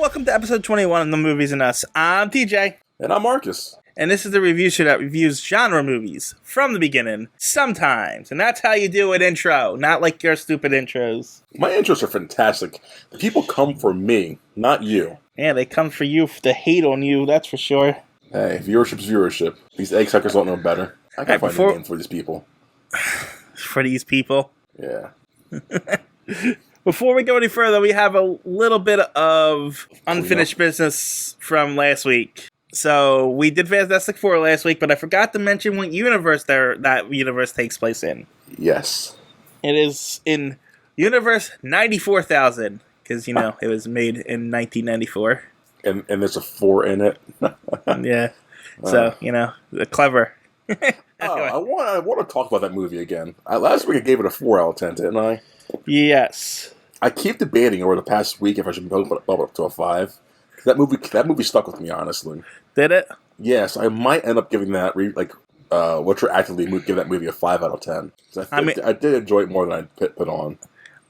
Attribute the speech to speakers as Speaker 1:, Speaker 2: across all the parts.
Speaker 1: welcome to episode 21 of The Movies and Us. I'm TJ.
Speaker 2: And I'm Marcus.
Speaker 1: And this is the review show that reviews genre movies from the beginning, sometimes. And that's how you do an intro, not like your stupid intros.
Speaker 2: My intros are fantastic. The people come for me, not you.
Speaker 1: Yeah, they come for you to hate on you, that's for sure.
Speaker 2: Hey, viewership's viewership. These egg suckers don't know better. I can find a name for these people.
Speaker 1: For these people?
Speaker 2: Yeah.
Speaker 1: Before we go any further, we have a little bit of unfinished business from last week. So, we did Fantastic Four last week, but I forgot to mention what universe that universe takes place in.
Speaker 2: Yes.
Speaker 1: It is in Universe 94,000, because, it was made in 1994.
Speaker 2: And there's a 4 in it.
Speaker 1: Yeah. So, clever.
Speaker 2: Anyway. I want to talk about that movie again. Last week I gave it a 4 out of 10, didn't I?
Speaker 1: Yes.
Speaker 2: I keep debating over the past week if I should bump it up to a 5. That movie stuck with me, honestly.
Speaker 1: Did it?
Speaker 2: Yes, I might end up giving that retroactively give that movie a 5 out of 10. I did enjoy it more than I put on.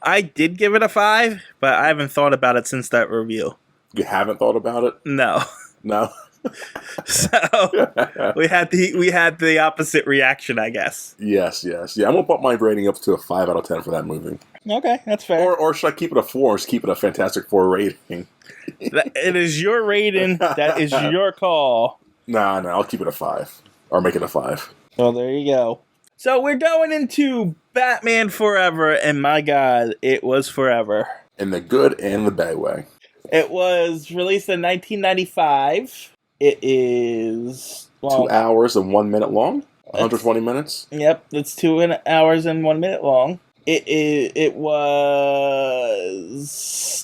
Speaker 1: I did give it a 5, but I haven't thought about it since that review.
Speaker 2: You haven't thought about it?
Speaker 1: No.
Speaker 2: No.
Speaker 1: So we had the opposite reaction, I guess.
Speaker 2: Yes. Yeah, I'm gonna put my rating up to a 5 out of 10 for that movie.
Speaker 1: Okay, that's fair.
Speaker 2: Or should I keep it a 4 or just keep it a Fantastic Four rating?
Speaker 1: It is your rating. That is your call.
Speaker 2: No, I'll keep it a 5. Or make it a 5.
Speaker 1: Well, there you go. So we're going into Batman Forever, and my God, it was forever.
Speaker 2: In the good and the bad way.
Speaker 1: It was released in 1995. It is
Speaker 2: 2 hours and 1 minute long. 120 minutes.
Speaker 1: Yep, it's 2 hours and 1 minute long. It was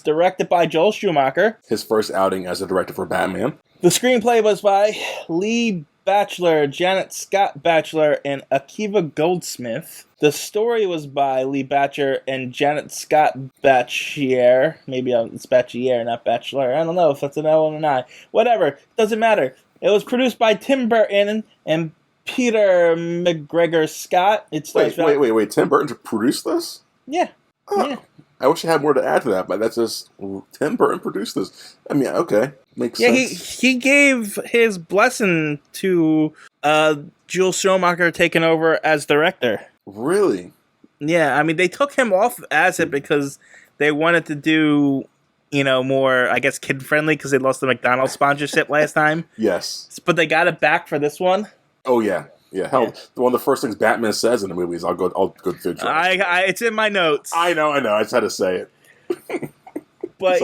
Speaker 1: directed by Joel Schumacher.
Speaker 2: His first outing as a director for Batman.
Speaker 1: The screenplay was by Lee Batchelor, Janet Scott Batchelor, and Akiva Goldsmith. The story was by Lee Batchelor and Janet Scott Batchelor. Maybe it's Batchelor, not Batchelor. I don't know if that's an L and an I. Whatever. Doesn't matter. It was produced by Tim Burton and Peter McGregor Scott.
Speaker 2: Wait. Tim Burton produced this?
Speaker 1: Yeah.
Speaker 2: Oh, yeah. I wish I had more to add to that, but that's just Tim Burton produced this. I mean, okay. Makes sense.
Speaker 1: He gave his blessing to Joel Schumacher taking over as director.
Speaker 2: Really?
Speaker 1: Yeah, I mean, they took him off as it because they wanted to do, more, I guess, kid-friendly because they lost the McDonald's sponsorship last time.
Speaker 2: Yes.
Speaker 1: But they got it back for this one.
Speaker 2: Oh, yeah. Yeah, hell, one of the first things Batman says in the movies, I'll go through.
Speaker 1: It's in my notes.
Speaker 2: I know. I just had to say it.
Speaker 1: But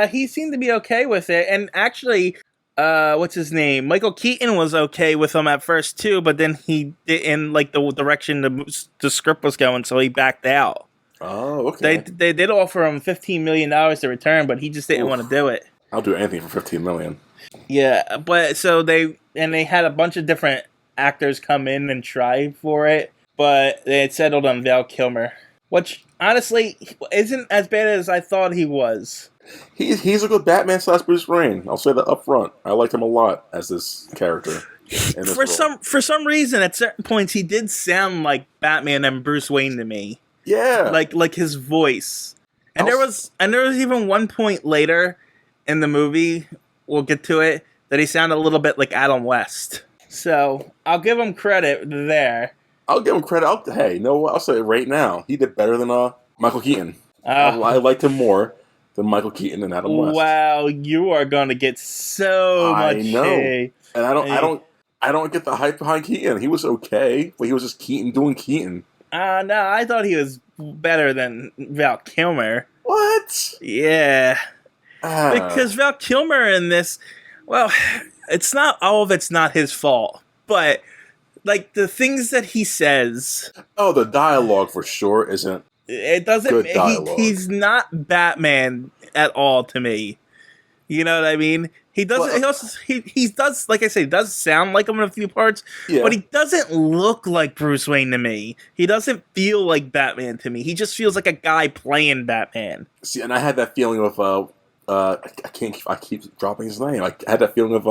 Speaker 1: he seemed to be okay with it. And actually, what's his name? Michael Keaton was okay with him at first too, but then he didn't like the direction the script was going, so he backed out.
Speaker 2: Oh, okay.
Speaker 1: They did offer him $15 million to return, but he just didn't want to do it.
Speaker 2: I'll do anything for $15 million.
Speaker 1: Yeah, but so they had a bunch of different actors come in and try for it, but they had settled on Val Kilmer, which honestly isn't as bad as I thought he was.
Speaker 2: He's a good Batman / Bruce Wayne. I'll say that up front. I liked him a lot as this character.
Speaker 1: For some reason, at certain points, he did sound like Batman and Bruce Wayne to me.
Speaker 2: Yeah,
Speaker 1: like his voice. And there was even one point later in the movie, we'll get to it, that he sounded a little bit like Adam West. So I'll give him credit there.
Speaker 2: I'll give him credit. I'll say it right now. He did better than Michael Keaton. I liked him more than Michael Keaton and Adam West.
Speaker 1: Wow, you are going to get so much hate.
Speaker 2: And I don't get the hype behind Keaton. He was okay, but he was just Keaton doing Keaton.
Speaker 1: No, I thought he was better than Val Kilmer.
Speaker 2: What?
Speaker 1: Yeah. Because Val Kilmer in this, well, it's not all of it's not his fault, but like the things that he says.
Speaker 2: Oh, the dialogue for sure isn't.
Speaker 1: It doesn't.
Speaker 2: Good dialogue.
Speaker 1: He's not Batman at all to me. You know what I mean? He doesn't. He does, like I say, does sound like him in a few parts, but he doesn't look like Bruce Wayne to me. He doesn't feel like Batman to me. He just feels like a guy playing Batman.
Speaker 2: See, and I had that feeling of I keep dropping his name. I had that feeling of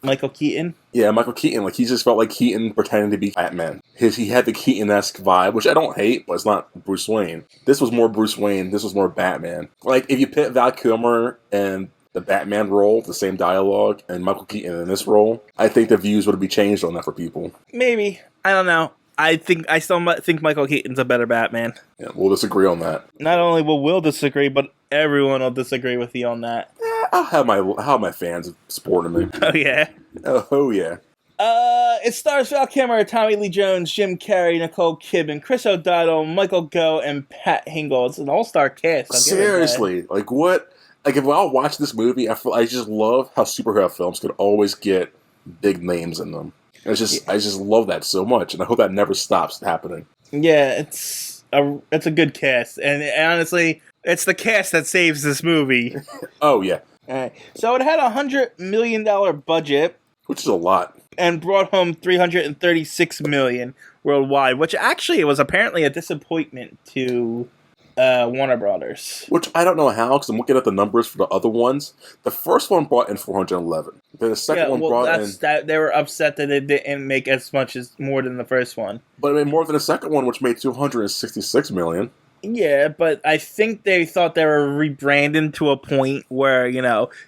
Speaker 1: Michael Keaton?
Speaker 2: Yeah, Michael Keaton. Like, he just felt like Keaton pretending to be Batman. He had the Keaton-esque vibe, which I don't hate, but it's not Bruce Wayne. This was more Bruce Wayne. This was more Batman. Like, if you put Val Kilmer and the Batman role, the same dialogue, and Michael Keaton in this role, I think the views would be changed on that for people.
Speaker 1: Maybe. I don't know. I still think Michael Keaton's a better Batman.
Speaker 2: Yeah, we'll disagree on that.
Speaker 1: Not only will we'll disagree, but everyone will disagree with you on that.
Speaker 2: I'll have my fans supporting me.
Speaker 1: Oh, yeah?
Speaker 2: Oh, yeah.
Speaker 1: It stars Val Kilmer, Tommy Lee Jones, Jim Carrey, Nicole Kidman, Chris O'Donnell, Michael Gough, and Pat Hingle. It's an all-star cast.
Speaker 2: Seriously, like what? Like if I'll watch this movie, I just love how superhero films could always get big names in them. I just love that so much, and I hope that never stops happening.
Speaker 1: Yeah, it's a good cast, and honestly, it's the cast that saves this movie.
Speaker 2: Oh yeah.
Speaker 1: All right. So it had $100 million budget,
Speaker 2: which is a lot,
Speaker 1: and brought home $336 million worldwide, which actually was apparently a disappointment to Warner Brothers.
Speaker 2: Which I don't know how, because I'm looking at the numbers for the other ones. The first one brought in 411. Then the second one brought in...
Speaker 1: They were upset that it didn't make as much as more than the first one.
Speaker 2: But it made more than the second one, which made $266 million.
Speaker 1: Yeah, but I think they thought they were rebranding to a point where,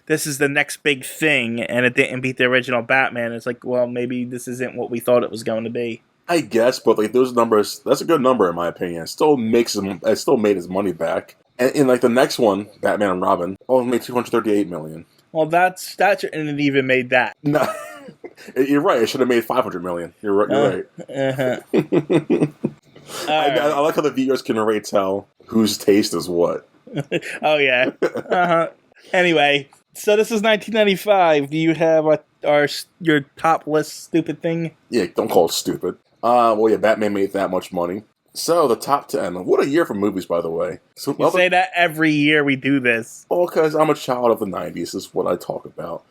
Speaker 1: this is the next big thing, and it didn't beat the original Batman. It's like, well, maybe this isn't what we thought it was going to be.
Speaker 2: I guess, but like those numbers, that's a good number in my opinion. It still made his money back. And in like the next one, Batman and Robin, only made $238 million. Well,
Speaker 1: that shouldn't even made that.
Speaker 2: No, you're right. It should have made $500 million. You're right. I like how the viewers can already tell whose taste is what.
Speaker 1: Oh yeah. Anyway, so this is 1995. Do you have your top list stupid thing?
Speaker 2: Yeah, don't call it stupid. Well, yeah, Batman made that much money. So, the top 10. What a year for movies, by the way. So,
Speaker 1: you say that every year we do this.
Speaker 2: Well, because I'm a child of the 90s, is what I talk about.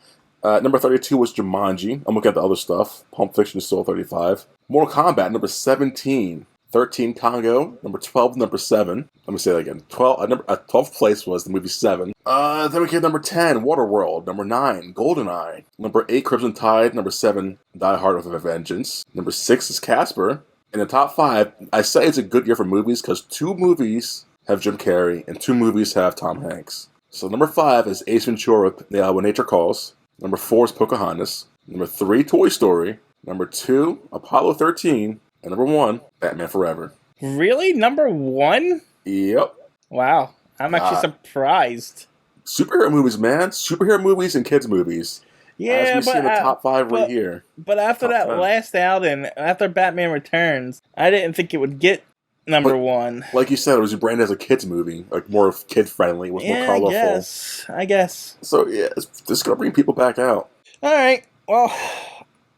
Speaker 2: Number 32 was Jumanji. I'm looking at the other stuff. Pulp Fiction is still 35. Mortal Kombat, number 17. 13, Congo. Number 12, number 7. Let me say that again. 12th place was the movie 7. Then we get number 10, Waterworld. Number 9, GoldenEye. Number 8, Crimson Tide. Number 7, Die Hard with a Vengeance. Number 6 is Casper. In the top 5, I say it's a good year for movies because 2 movies have Jim Carrey and 2 movies have Tom Hanks. So number 5 is Ace Ventura, When Nature Calls. Number 4 is Pocahontas. Number 3, Toy Story. Number 2, Apollo 13. And number 1, Batman Forever.
Speaker 1: Really? Number 1?
Speaker 2: Yep.
Speaker 1: Wow. I'm actually surprised.
Speaker 2: Superhero movies, man. Superhero movies and kids movies.
Speaker 1: Yeah,
Speaker 2: as we see in the top 5 right here.
Speaker 1: But after that 10. Last outing, after Batman Returns, I didn't think it would get number 1.
Speaker 2: Like you said, it was branded as a kids movie, like more kid-friendly, was more colorful.
Speaker 1: I guess.
Speaker 2: So, yeah, this is going to bring people back out.
Speaker 1: All right. Well,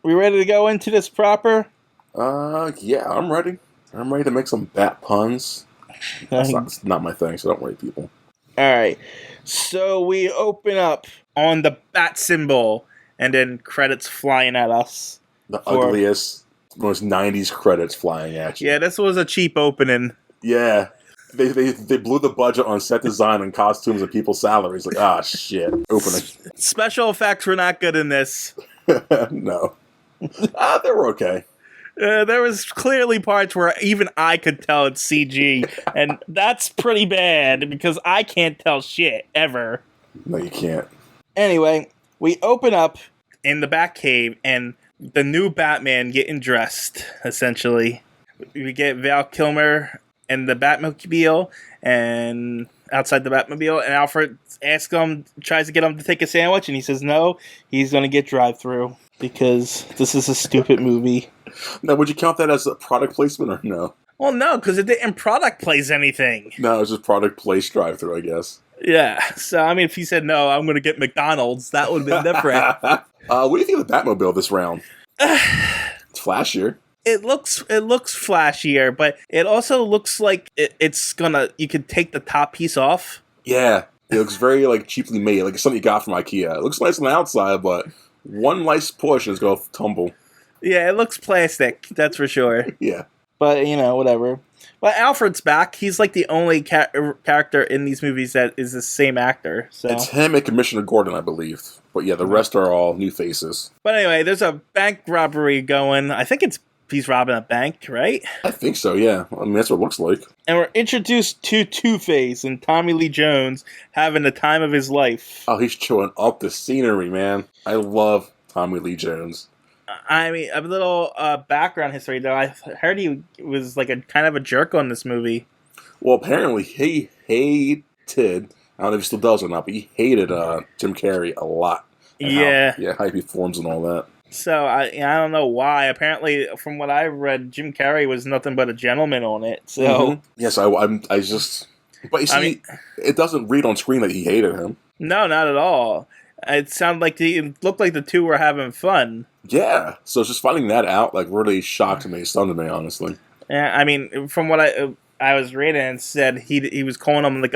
Speaker 1: we ready to go into this proper?
Speaker 2: Yeah, I'm ready. I'm ready to make some bat puns. That's not my thing, so don't worry, people.
Speaker 1: All right. So we open up on the bat symbol, and then credits flying at us.
Speaker 2: The ugliest, most 90s credits flying at you.
Speaker 1: Yeah, this was a cheap opening.
Speaker 2: Yeah. They blew the budget on set design and costumes and people's salaries. Like, shit. Opening.
Speaker 1: Special effects were not good in this.
Speaker 2: No. They were okay.
Speaker 1: There was clearly parts where even I could tell it's CG, and that's pretty bad because I can't tell shit ever.
Speaker 2: No, you can't.
Speaker 1: Anyway, we open up in the Batcave, and the new Batman getting dressed, essentially. We get Val Kilmer in the Batmobile, and outside the Batmobile, and Alfred tries to get him to take a sandwich, and he says no, he's going to get drive-through because this is a stupid movie.
Speaker 2: Now, would you count that as a product placement or no?
Speaker 1: Well, no, because it didn't product place anything.
Speaker 2: No, it was just product place drive-through, I guess.
Speaker 1: Yeah, so, I mean, if he said, no, I'm going to get McDonald's, that would have been different.
Speaker 2: What do you think of the Batmobile this round? It's flashier.
Speaker 1: It looks flashier, but it also looks like it's gonna, you could take the top piece off.
Speaker 2: Yeah, it looks very, cheaply made, like it's something you got from IKEA. It looks nice on the outside, but one nice push is going to tumble.
Speaker 1: Yeah, it looks plastic, that's for sure.
Speaker 2: Yeah.
Speaker 1: But, whatever. But Alfred's back. He's like the only character in these movies that is the same actor. So
Speaker 2: It's him and Commissioner Gordon, I believe. But yeah, the rest are all new faces.
Speaker 1: But anyway, there's a bank robbery going. I think he's robbing a bank, right?
Speaker 2: I think so, yeah. I mean, that's what it looks like.
Speaker 1: And we're introduced to Two-Face and Tommy Lee Jones having the time of his life.
Speaker 2: Oh, he's chewing up the scenery, man. I love Tommy Lee Jones.
Speaker 1: I mean, a little background history, though. I heard he was like a kind of a jerk on this movie.
Speaker 2: Well, apparently he hated, I don't know if he still does or not, but he hated Jim Carrey a lot.
Speaker 1: Yeah.
Speaker 2: How he performs and all that.
Speaker 1: So, I don't know why. Apparently, from what I've read, Jim Carrey was nothing but a gentleman on it. So,
Speaker 2: Yes, I just... But you see, it doesn't read on screen that he hated him.
Speaker 1: No, not at all. It sounded like it looked like the two were having fun.
Speaker 2: Yeah, so just finding that out like really shocked me, stunned me, honestly.
Speaker 1: Yeah, I mean, from what I was reading, it said he was calling him like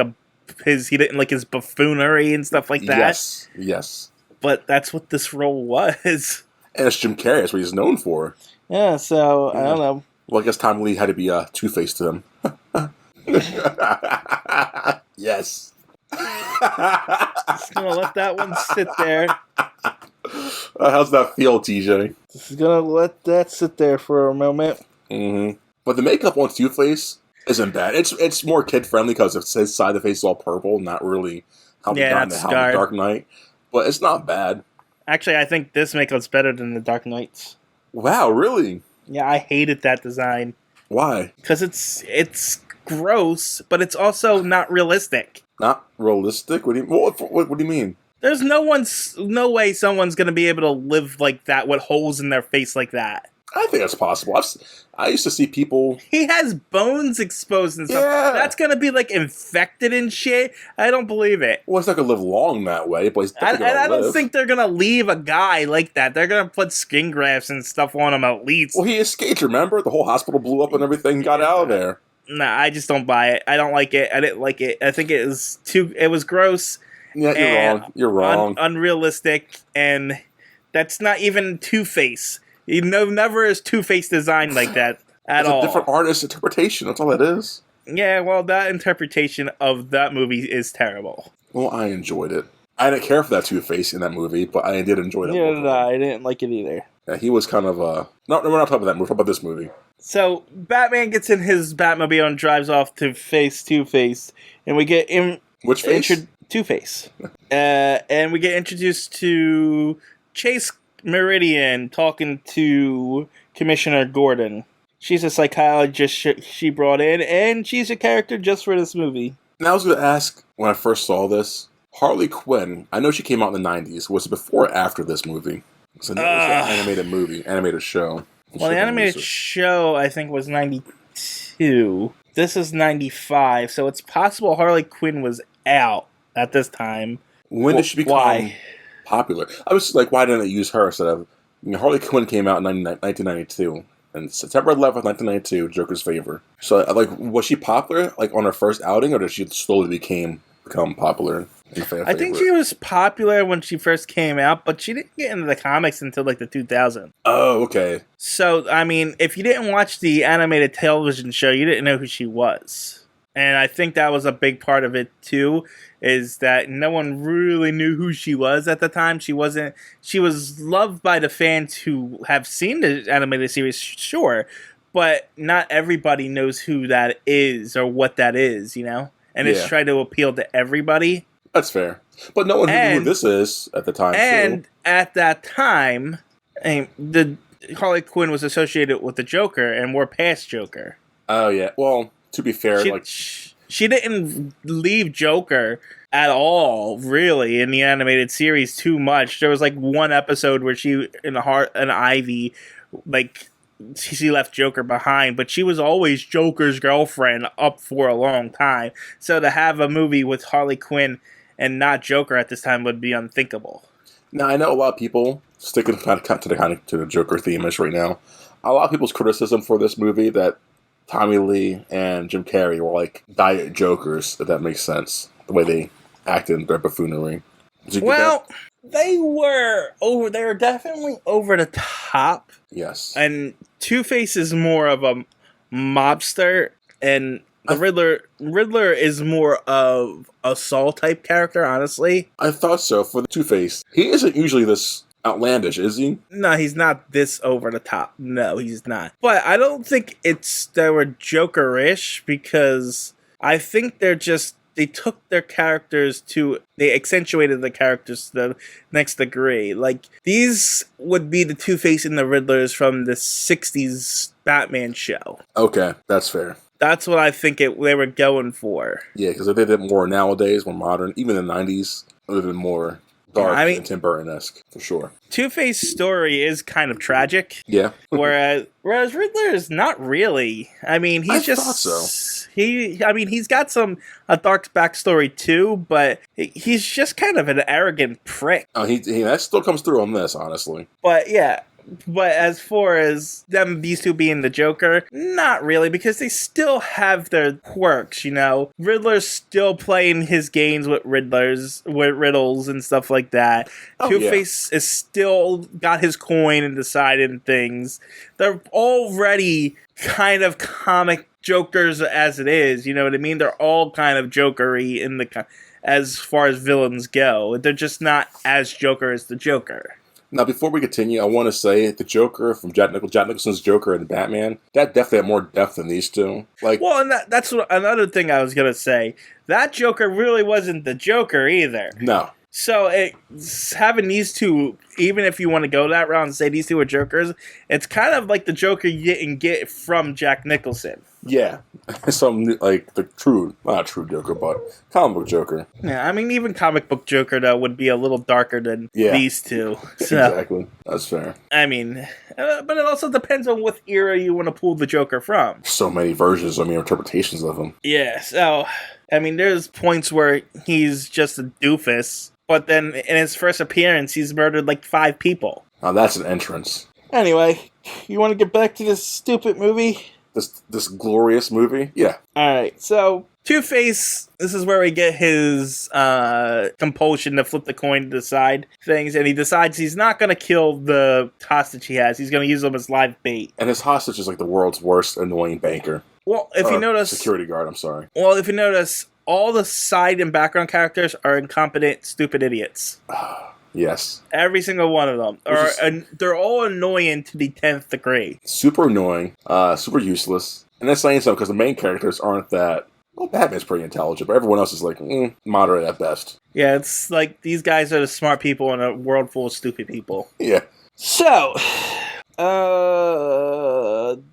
Speaker 1: he didn't like his buffoonery and stuff like that.
Speaker 2: Yes.
Speaker 1: But that's what this role was. And
Speaker 2: it's Jim Carrey. That's what he's known for.
Speaker 1: Yeah, so I don't know.
Speaker 2: Well, I guess Tommy Lee had to be Two-Face to him. Yes.
Speaker 1: Just gonna let that one sit there.
Speaker 2: How's that feel, TJ?
Speaker 1: Just gonna let that sit there for a moment.
Speaker 2: But the makeup on Two-Face isn't bad. It's more kid friendly because his side of the face is all purple, not really how they got in the Dark Knight. But it's not bad.
Speaker 1: Actually, I think this makeup's better than the Dark Knight's.
Speaker 2: Wow, really?
Speaker 1: Yeah, I hated that design.
Speaker 2: Why?
Speaker 1: Because it's gross, but it's also not realistic.
Speaker 2: Not realistic? What do you mean?
Speaker 1: There's no way someone's gonna be able to live like that with holes in their face like that.
Speaker 2: I think that's possible. I used to see people...
Speaker 1: He has bones exposed and stuff.
Speaker 2: Yeah.
Speaker 1: That's gonna be like infected and shit. I don't believe it.
Speaker 2: Well, he's not gonna live long that way, but he's definitely gonna
Speaker 1: I
Speaker 2: live.
Speaker 1: don't think they're gonna leave a guy like that. They're gonna put skin grafts and stuff on him at least.
Speaker 2: Well, he escaped, remember? The whole hospital blew up and everything got out of there.
Speaker 1: Nah, I just don't buy it. I don't like it. I didn't like it. I think it was gross.
Speaker 2: Yeah, you're wrong.
Speaker 1: Unrealistic, and that's not even Two-Face. Never is Two-Face designed like that at all.
Speaker 2: It's a different artist's interpretation. That's all it is.
Speaker 1: Yeah, well, that interpretation of that movie is terrible.
Speaker 2: Well, I enjoyed it. I didn't care for that Two-Face in that movie, but I did enjoy that movie.
Speaker 1: Yeah, I didn't like it either.
Speaker 2: Yeah, he was kind of No, we're not talking about that movie. We're talking about this movie.
Speaker 1: So, Batman gets in his Batmobile and drives off to face Two-Face, and we get
Speaker 2: Which face?
Speaker 1: Two-Face. And we get introduced to Chase Meridian talking to Commissioner Gordon. She's a psychologist she brought in, and she's a character just for this movie.
Speaker 2: Now, I was going to ask, when I first saw this, Harley Quinn, I know she came out in the 90s. Was it before or after this movie? Because I know it was an animated show.
Speaker 1: Well, the animated show, I think, was 92. This is 95, so it's possible Harley Quinn was out at this time.
Speaker 2: When did she become popular? I was like, why didn't they use her instead of... Harley Quinn came out in 1992. And September 11th, 1992, Joker's Favor. So, was she popular, on her first outing, or did she slowly become popular?
Speaker 1: I think she was popular when she first came out, but she didn't get into the comics until, the 2000s.
Speaker 2: Oh, okay.
Speaker 1: So, I mean, if you didn't watch the animated television show, you didn't know who she was. And I think that was a big part of it, too, is that no one really knew who she was at the time. She was loved by the fans who have seen the animated series, sure, but not everybody knows who that is or what that is, And it's trying to appeal to everybody.
Speaker 2: That's fair. But no one knew who this is at the time,
Speaker 1: And at that time, the Harley Quinn was associated with the Joker, and we're past Joker.
Speaker 2: Oh, yeah. Well, to be fair,
Speaker 1: she didn't leave Joker at all, really, in the animated series too much. There was one episode where she and Ivy, she left Joker behind, but she was always Joker's girlfriend up for a long time. So to have a movie with Harley Quinn and not Joker at this time would be unthinkable.
Speaker 2: Now, I know a lot of people sticking to the Joker theme-ish right now. A lot of people's criticism for this movie that Tommy Lee and Jim Carrey were diet jokers, if that makes sense. The way they acted in their buffoonery.
Speaker 1: Well, they were definitely over the top.
Speaker 2: Yes.
Speaker 1: And Two-Face is more of a mobster, and the Riddler is more of a Saul type character, honestly.
Speaker 2: I thought so for the Two-Face. He isn't usually this outlandish, is he?
Speaker 1: No, he's not this over the top. No, he's not. But I don't think they were Joker-ish, because I think they took their characters they accentuated the characters to the next degree. Like, these would be the Two-Face and the Riddlers from the 60s Batman show.
Speaker 2: Okay, that's fair.
Speaker 1: That's what I think they were going for.
Speaker 2: Yeah, because if they did more nowadays, more modern, even in the 90s, it would have been more dark and Tim Burton-esque, for sure.
Speaker 1: Two-Face's story is kind of tragic.
Speaker 2: Yeah.
Speaker 1: whereas Riddler is not really. I mean,
Speaker 2: I thought so.
Speaker 1: He's got a dark backstory too, but he's just kind of an arrogant prick.
Speaker 2: Oh, that still comes through on this, honestly.
Speaker 1: But yeah. But as far as these two being the Joker, not really, because they still have their quirks, you know? Riddler's still playing his games with riddles and stuff like that.
Speaker 2: Oh,
Speaker 1: Two-Face is still got his coin and deciding things. They're already kind of comic Jokers as it is, you know what I mean? They're all kind of Jokery as far as villains go. They're just not as Joker as the Joker.
Speaker 2: Now, before we continue, I want to say the Joker from Jack Nicholson's Joker and Batman, that definitely had more depth than these two.
Speaker 1: Well, and that's another thing I was gonna say. That Joker really wasn't the Joker either.
Speaker 2: No.
Speaker 1: So having these two, even if you want to go that route and say these two are Jokers, it's kind of like the Joker you didn't get from Jack Nicholson.
Speaker 2: Yeah. Like the not true Joker, but comic book Joker.
Speaker 1: Yeah, I mean, even comic book Joker, though, would be a little darker than these two. So,
Speaker 2: exactly. That's fair.
Speaker 1: I mean, but it also depends on what era you want to pull the Joker from.
Speaker 2: So many versions, interpretations of him.
Speaker 1: Yeah, so, I mean, there's points where he's just a doofus, but then in his first appearance, he's murdered like 5 people.
Speaker 2: Now that's an entrance.
Speaker 1: Anyway, you want to get back to this stupid movie?
Speaker 2: This glorious movie? Yeah.
Speaker 1: Alright, so Two-Face, this is where we get his compulsion to flip the coin to decide things, and he decides he's not going to kill the hostage he has. He's going to use them as live bait.
Speaker 2: And his hostage is like the world's worst annoying banker.
Speaker 1: Well, if you notice...
Speaker 2: Security guard, I'm sorry.
Speaker 1: Well, if you notice, all the side and background characters are incompetent, stupid idiots.
Speaker 2: Yes.
Speaker 1: Every single one of them. They're all annoying to the 10th degree.
Speaker 2: Super annoying, super useless. And that's saying something because the main characters aren't that... Well, Batman's pretty intelligent, but everyone else is like, moderate at best.
Speaker 1: Yeah, it's like these guys are the smart people in a world full of stupid people.
Speaker 2: Yeah.
Speaker 1: So,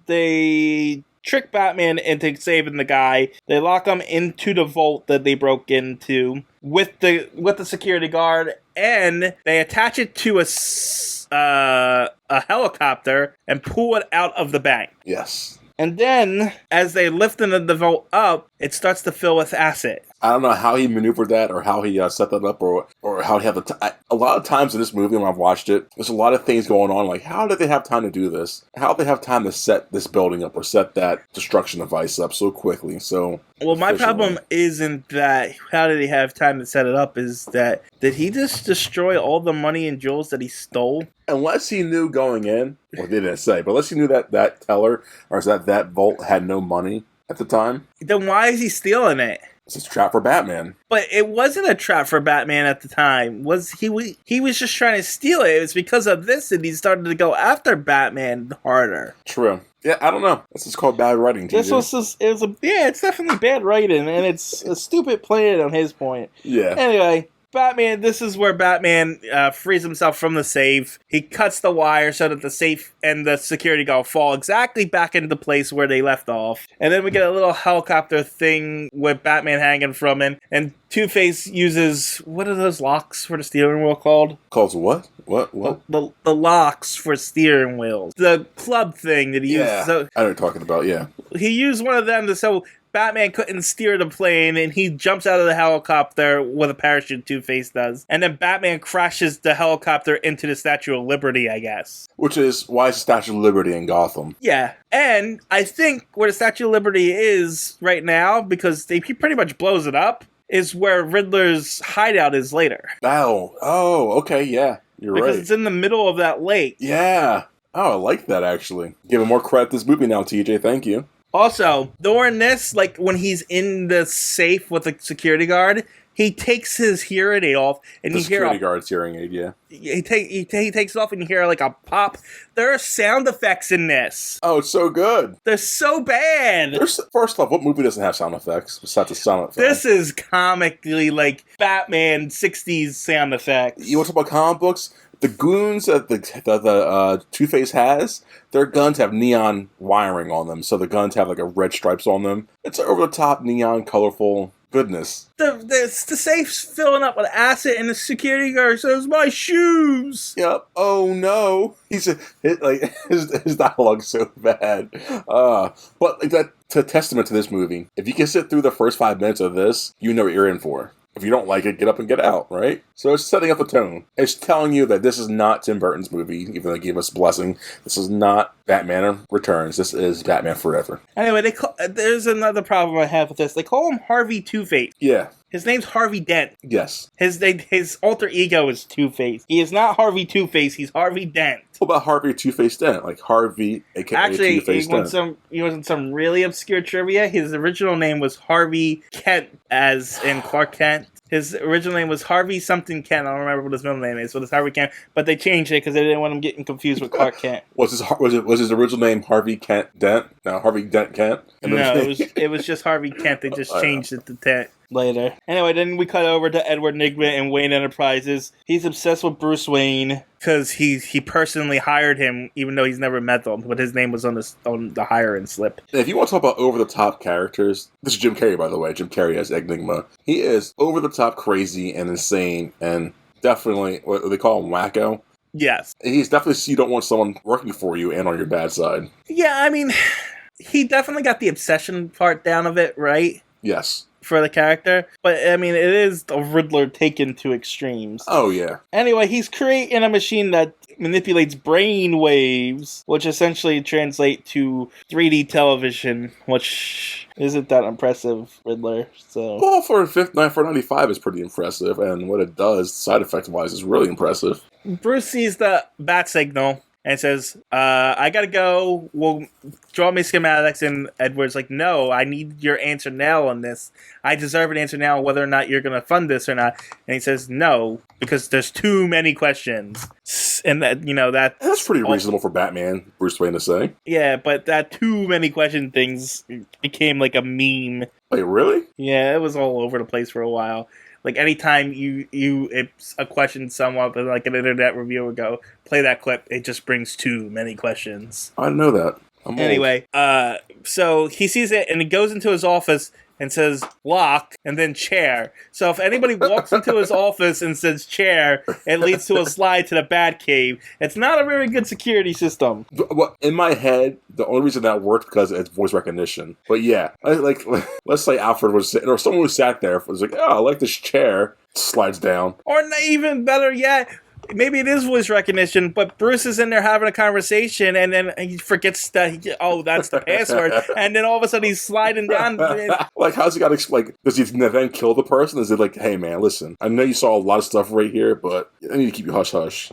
Speaker 1: they trick Batman into saving the guy. They lock him into the vault that they broke into with the security guard, and they attach it to a helicopter and pull it out of the bank.
Speaker 2: Yes.
Speaker 1: And then, as they lift the vault up, it starts to fill with acid.
Speaker 2: I don't know how he maneuvered that or how he set that up or how he had a lot of times in this movie when I've watched it, there's a lot of things going on. Like, how did they have time to do this? How did they have time to set this building up or set that destruction device up so quickly? Well,
Speaker 1: my problem isn't that how did he have time to set it up, is that did he just destroy all the money and jewels that he stole?
Speaker 2: Unless he knew going in, well, they didn't say, but unless he knew that teller or that vault had no money at the time.
Speaker 1: Then why is he stealing it?
Speaker 2: It's a trap for Batman.
Speaker 1: But it wasn't a trap for Batman at the time. He was just trying to steal it. It was because of this that he started to go after Batman harder.
Speaker 2: True. Yeah, I don't know. This is called bad writing, TJ.
Speaker 1: It's definitely bad writing, and it's a stupid plan on his point.
Speaker 2: Yeah.
Speaker 1: Anyway, Batman, this is where Batman frees himself from the safe. He cuts the wire so that the safe and the security guard fall exactly back into place where they left off. And then we get a little helicopter thing with Batman hanging from him. And Two-Face uses, what are those locks for the steering wheel called?
Speaker 2: Called what? What?
Speaker 1: The locks for steering wheels. The club thing that he uses. So
Speaker 2: I know what you're talking about, yeah.
Speaker 1: He used one of them so Batman couldn't steer the plane, and he jumps out of the helicopter with a parachute, Two-Face does. And then Batman crashes the helicopter into the Statue of Liberty, I guess.
Speaker 2: Which is, why is the Statue of Liberty in Gotham?
Speaker 1: Yeah, and I think where the Statue of Liberty is right now, because he pretty much blows it up, is where Riddler's hideout is later.
Speaker 2: Oh, okay, yeah, you're right.
Speaker 1: Because it's in the middle of that lake.
Speaker 2: Yeah. Oh, I like that, actually. Giving more credit to this movie now, TJ, thank you.
Speaker 1: Also, during this, like when he's in the safe with the security guard, he takes his hearing aid off, and
Speaker 2: The
Speaker 1: you hear
Speaker 2: security guard's hearing aid, yeah.
Speaker 1: he takes it off, and you hear like a pop. There are sound effects in this.
Speaker 2: Oh, it's so good.
Speaker 1: They're so bad.
Speaker 2: First off, what movie doesn't have sound effects besides the Silent Film?
Speaker 1: This is comically like Batman '60s sound effects.
Speaker 2: You want to talk about comic books? The goons that the Two-Face has, their guns have neon wiring on them, so the guns have like a red stripes on them. It's over-the-top, neon, colorful goodness.
Speaker 1: The safe's filling up with acid, and the security guard says, "My shoes."
Speaker 2: Yep. Oh no. His dialogue's so bad. But like that's a testament to this movie. If you can sit through the first 5 minutes of this, you know what you're in for. If you don't like it, get up and get out, right? So it's setting up the tone. It's telling you that this is not Tim Burton's movie, even though he gave us a blessing. This is not Batman Returns. This is Batman Forever.
Speaker 1: Anyway, there's another problem I have with this. They call him Harvey Two-Face.
Speaker 2: Yeah.
Speaker 1: His name's Harvey Dent.
Speaker 2: Yes.
Speaker 1: His alter ego is Two-Face. He is not Harvey Two-Face. He's Harvey Dent.
Speaker 2: What about Harvey Two-Face Dent? Like Harvey, aka
Speaker 1: Actually,
Speaker 2: Two-Face Dent.
Speaker 1: He was in some really obscure trivia. His original name was Harvey Kent, as in Clark Kent. His original name was Harvey something Kent. I don't remember what his middle name is, but it's Harvey Kent. But they changed it because they didn't want him getting confused with Clark Kent.
Speaker 2: Was his original name Harvey Kent Dent? No, Harvey Dent Kent.
Speaker 1: No, it was just Harvey Kent. They just changed it to Dent later. Anyway, then we cut over to Edward Nygma and Wayne Enterprises. He's obsessed with Bruce Wayne because he personally hired him, even though he's never met them. But his name was on the hiring slip.
Speaker 2: If you want to talk about over-the-top characters, this is Jim Carrey, by the way. Jim Carrey as Enigma. He is over-the-top crazy and insane, and definitely, what they call him, wacko.
Speaker 1: Yes.
Speaker 2: He's definitely, you don't want someone working for you and on your bad side.
Speaker 1: Yeah, I mean, he definitely got the obsession part down of it, right?
Speaker 2: Yes.
Speaker 1: For the character. But, I mean, it is the Riddler taken to extremes.
Speaker 2: Oh, yeah.
Speaker 1: Anyway, he's creating a machine that manipulates brain waves, which essentially translate to 3D television, which isn't that impressive, Riddler. So,
Speaker 2: Well, for 95 is pretty impressive, and what it does, side effect-wise, is really impressive.
Speaker 1: Bruce sees the bat signal and says, I gotta go. Well, draw me schematics. And Edward's like, no, I need your answer now on this. I deserve an answer now whether or not you're gonna fund this or not. And he says, no, because there's too many questions. And that's
Speaker 2: pretty reasonable for Batman, Bruce Wayne to say.
Speaker 1: Yeah, but that too many question things became like a meme.
Speaker 2: Wait, really?
Speaker 1: Yeah, it was all over the place for a while. Like, anytime it's a question somewhat, like an internet reviewer would go, play that clip, it just brings too many questions.
Speaker 2: I didn't know that.
Speaker 1: Anyway, so he sees it, and he goes into his office and says, locked, and then chair. So if anybody walks into his office and says chair, it leads to a slide to the Batcave. It's not a very good security system.
Speaker 2: Well, in my head, the only reason that worked because it's voice recognition. But yeah, let's say Alfred was sitting, or someone who sat there was like, oh, I like this chair. Slides down.
Speaker 1: Or even better yet, maybe it is voice recognition, but Bruce is in there having a conversation, and then he forgets that, that's the password, and then all of a sudden he's sliding down.
Speaker 2: Like, how's he got to explain? Does he then kill the person? Is it like, hey man, listen, I know you saw a lot of stuff right here, but I need to keep you hush-hush.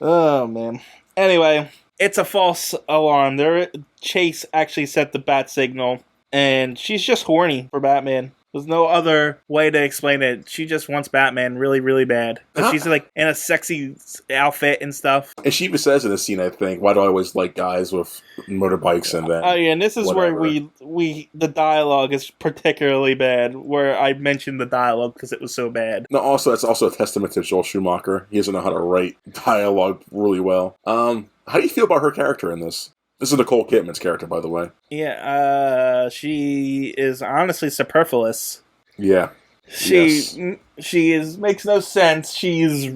Speaker 1: Oh, man. Anyway, it's a false alarm. Chase actually set the bat signal, and she's just horny for Batman. There's no other way to explain it. She just wants Batman really, really bad. But she's like in a sexy outfit and stuff.
Speaker 2: And she even says in the scene, I think, why do I always like guys with motorbikes and that?
Speaker 1: Oh yeah, and this is where the dialogue is particularly bad. Where I mentioned the dialogue because it was so bad.
Speaker 2: No, also it's also a testament to Joel Schumacher. He doesn't know how to write dialogue really well. How do you feel about her character in this? This is Nicole Kidman's character, by the way.
Speaker 1: Yeah, she is honestly superfluous.
Speaker 2: Yeah.
Speaker 1: She makes no sense. She's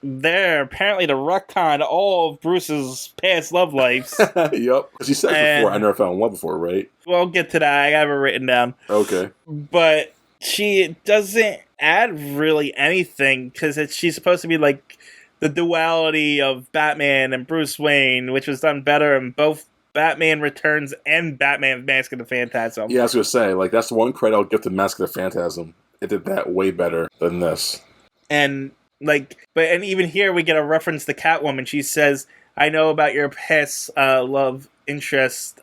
Speaker 1: there apparently to retcon all of Bruce's past love lives.
Speaker 2: Yep. Because he said before, I never found one before, right?
Speaker 1: We'll get to that. I have it written down.
Speaker 2: Okay.
Speaker 1: But she doesn't add really anything because she's supposed to be like the duality of Batman and Bruce Wayne, which was done better in both Batman Returns and Batman Mask of the Phantasm.
Speaker 2: Yeah, I was going to say, like, that's the one credit I'll give to Mask of the Phantasm. It did that way better than this.
Speaker 1: And, and even here we get a reference to Catwoman. She says, I know about your past love interest,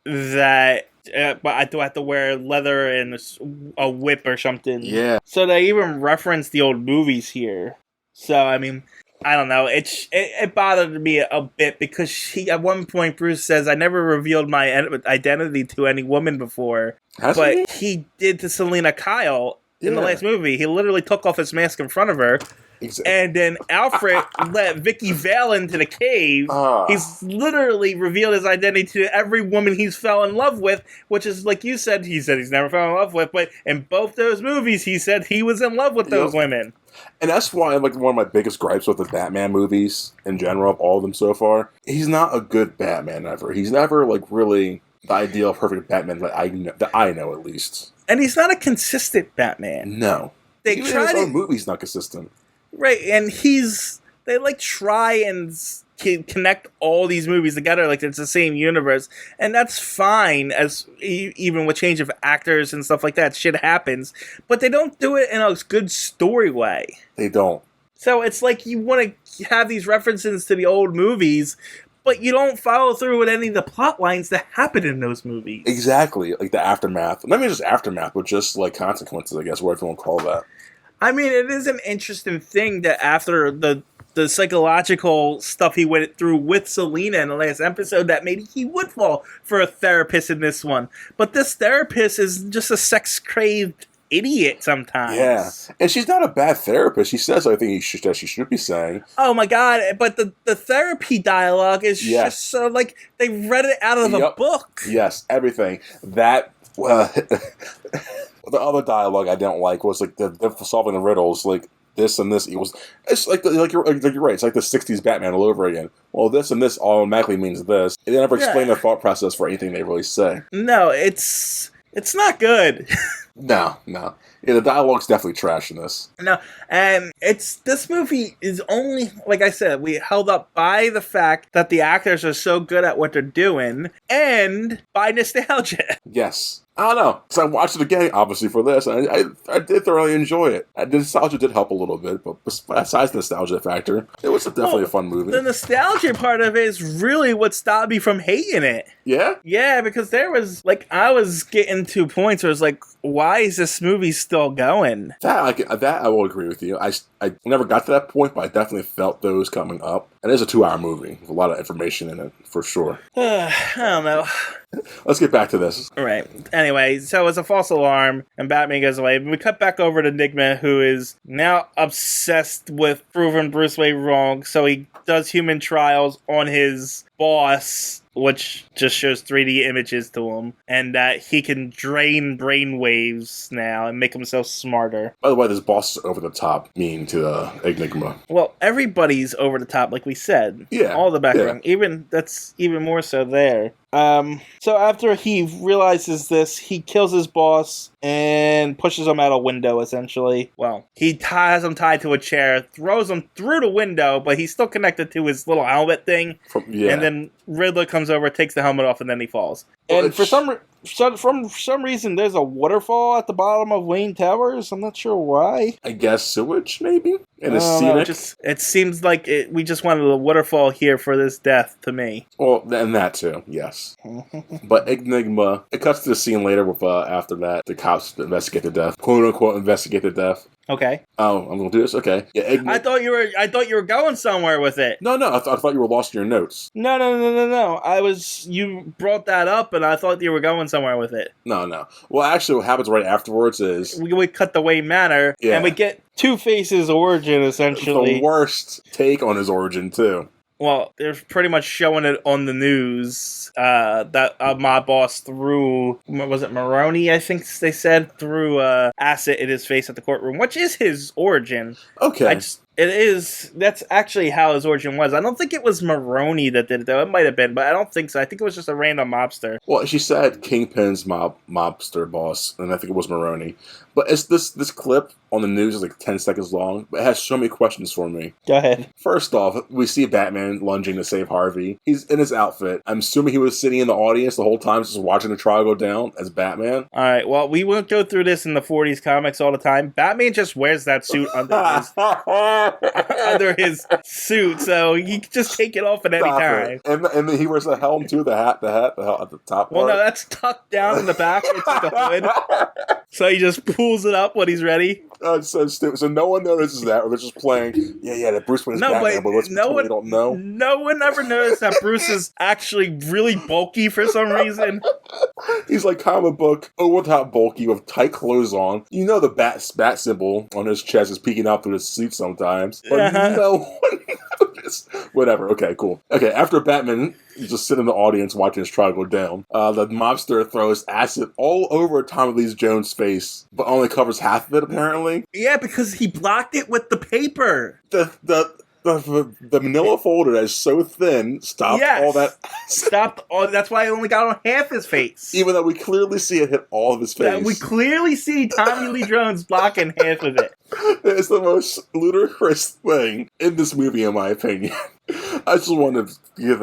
Speaker 1: that but I do have to wear leather and a whip or something.
Speaker 2: Yeah.
Speaker 1: So they even reference the old movies here. So, I mean, I don't know. It bothered me a bit because at one point Bruce says, "I never revealed my identity to any woman before." But he did to Selena Kyle in the last movie. He literally took off his mask in front of her.
Speaker 2: Exactly.
Speaker 1: And then Alfred let Vicky Vale into the cave. He's literally revealed his identity to every woman he's fell in love with, which is, like you said, he's never fell in love with, but in both those movies, he said he was in love with those women.
Speaker 2: And that's why, like, one of my biggest gripes with the Batman movies, in general, of all of them so far, he's not a good Batman ever. He's never, like, really the ideal perfect Batman that I know, at least.
Speaker 1: And he's not a consistent Batman.
Speaker 2: No.
Speaker 1: Even
Speaker 2: his own movie's not consistent.
Speaker 1: Right, and they like try and connect all these movies together like it's the same universe, and that's fine, as even with change of actors and stuff like that, shit happens, but they don't do it in a good story way.
Speaker 2: They don't.
Speaker 1: So it's like you want to have these references to the old movies, but you don't follow through with any of the plot lines that happen in those movies.
Speaker 2: Exactly, like the aftermath. Not even just aftermath, but just like consequences, I guess, whatever you want to call that.
Speaker 1: I mean, it is an interesting thing that after the psychological stuff he went through with Selena in the last episode, that maybe he would fall for a therapist in this one. But this therapist is just a sex-craved idiot sometimes.
Speaker 2: Yeah, and she's not a bad therapist. She says everything she should be saying.
Speaker 1: Oh my god, but the therapy dialogue is just so, like, they read it out of a book.
Speaker 2: Yes, everything. That... the other dialogue I didn't like was like the solving the riddles, like this and this equals. It's like you're right. It's like the '60s Batman all over again. Well, this and this automatically means this. They never explain their thought process for anything they really say.
Speaker 1: No, it's not good.
Speaker 2: No. Yeah, the dialogue's definitely trash in this.
Speaker 1: No, and this movie is only, like I said, we held up by the fact that the actors are so good at what they're doing, and by nostalgia.
Speaker 2: Yes. I don't know, because I watched it again, obviously, for this, and I did thoroughly enjoy it. The nostalgia did help a little bit, but besides the nostalgia factor, it was definitely a fun movie.
Speaker 1: The nostalgia part of it is really what stopped me from hating it.
Speaker 2: Yeah?
Speaker 1: Yeah, because there was, like, I was getting to points where it's like, why is this movie still going?
Speaker 2: That I will agree with you. I never got to that point, but I definitely felt those coming up. And it's a 2-hour movie with a lot of information in it, for sure.
Speaker 1: I don't know.
Speaker 2: Let's get back to this.
Speaker 1: All right. Anyway, so it's a false alarm, and Batman goes away. We cut back over to Enigma, who is now obsessed with proving Bruce Wayne wrong, so he does human trials on his boss, which just shows 3D images to him, and that he can drain brainwaves now and make himself smarter.
Speaker 2: By the way, this boss is over the top mean to Enigma.
Speaker 1: Well, everybody's over the top, like we said.
Speaker 2: Yeah.
Speaker 1: All the background.
Speaker 2: Yeah.
Speaker 1: That's even more so there. So after he realizes this, he kills his boss and pushes him out a window, essentially. Well, he has him tied to a chair, throws him through the window, but he's still connected to his little helmet thing. And then Riddler comes over, takes the helmet off, and then he falls. And for some reason, there's a waterfall at the bottom of Wayne Towers. I'm not sure why.
Speaker 2: I guess sewage, maybe? And it's scenic.
Speaker 1: It seems like we just wanted a waterfall here for this death, to me.
Speaker 2: Well, and that too, yes. But Enigma, it cuts to the scene later with, after that, the cops investigate the death. Quote-unquote investigate the death.
Speaker 1: Okay.
Speaker 2: Oh, I'm gonna do this? Okay. Yeah,
Speaker 1: I thought you were going somewhere with it.
Speaker 2: No, I thought you were lost in your notes.
Speaker 1: No. You brought that up, and I thought you were going somewhere with it.
Speaker 2: No. Well, actually, what happens right afterwards is...
Speaker 1: We cut the Wayne Manor, and we get Two-Face's origin, essentially.
Speaker 2: The worst take on his origin, too.
Speaker 1: Well, they're pretty much showing it on the news that my boss threw, was it Maroni, I think they said, threw acid in his face at the courtroom, which is his origin.
Speaker 2: Okay.
Speaker 1: That's actually how his origin was. I don't think it was Maroni that did it, though. It might have been, but I don't think so. I think it was just a random mobster.
Speaker 2: Well, she said Kingpin's mobster boss, and I think it was Maroni. But it's this clip on the news is like 10 seconds long, but it has so many questions for me.
Speaker 1: Go ahead.
Speaker 2: First off, we see Batman lunging to save Harvey. He's in his outfit. I'm assuming he was sitting in the audience the whole time, just watching the trial go down as Batman.
Speaker 1: All right, well, we won't go through this in the 40s comics all the time. Batman just wears that suit under his... under his suit, so he can just take it off at any
Speaker 2: Stop
Speaker 1: time.
Speaker 2: it. And then he wears a helm too, the hat at the top
Speaker 1: Well,
Speaker 2: part.
Speaker 1: no, that's tucked down in the back. It's like a hood. So he just pulls it up when he's ready.
Speaker 2: Oh, it's so stupid. So no one notices that, or they're just playing, that Bruce Wayne is Batman, but let's pretend we don't know.
Speaker 1: No one ever noticed that Bruce is actually really bulky for some reason.
Speaker 2: He's like comic book, over the top bulky with tight clothes on. You know the bat symbol on his chest is peeking out through his suit sometimes. But no one noticed. Whatever, okay, cool. Okay, after Batman, you just sit in the audience watching his trial go down. The mobster throws acid all over Tommy Lee Jones' face, but only covers half of it, apparently.
Speaker 1: Yeah, because he blocked it with the paper.
Speaker 2: The manila folder that is so thin stopped all that.
Speaker 1: That's why it only got on half his face.
Speaker 2: Even though we clearly see it hit all of his face.
Speaker 1: We clearly see Tommy Lee Jones blocking half of it.
Speaker 2: It's the most ludicrous thing in this movie, in my opinion. I just wanted to get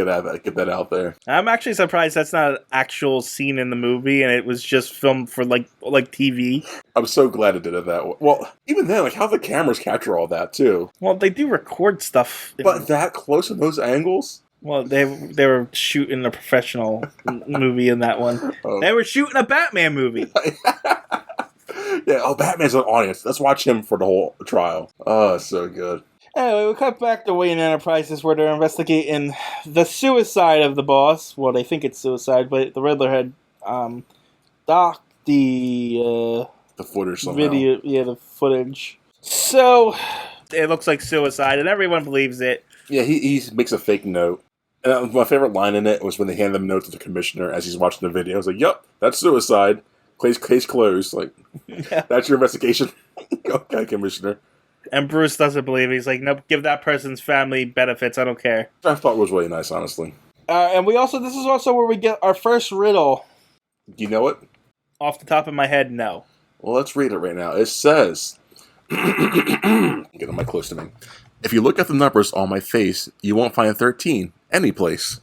Speaker 2: that out there.
Speaker 1: I'm actually surprised that's not an actual scene in the movie, and it was just filmed for like TV.
Speaker 2: I'm so glad it did it that way. Well, even then, like how the cameras capture all that too.
Speaker 1: Well, they do record stuff,
Speaker 2: but that close in those angles.
Speaker 1: Well, they were shooting a professional movie in that one. Oh. They were shooting a Batman movie.
Speaker 2: Yeah, Batman's an audience. Let's watch him for the whole trial. Oh, so good.
Speaker 1: Anyway, we cut back to Wayne Enterprises where they're investigating the suicide of the boss. Well, they think it's suicide, but the Riddler had docked the
Speaker 2: footage somehow.
Speaker 1: Video, the footage. So, it looks like suicide, and everyone believes it.
Speaker 2: Yeah, he makes a fake note. And my favorite line in it was when they hand the note to the commissioner as he's watching the video. He's like, yep, that's suicide. Case closed. Like, that's your investigation. Okay, Commissioner.
Speaker 1: And Bruce doesn't believe it. He's like, nope, give that person's family benefits. I don't care.
Speaker 2: I thought it was really nice, honestly.
Speaker 1: And this is also where we get our first riddle.
Speaker 2: Do you know it?
Speaker 1: Off the top of my head, no.
Speaker 2: Well, let's read it right now. It says, get the mic close to me. If you look at the numbers on my face, you won't find 13 any place.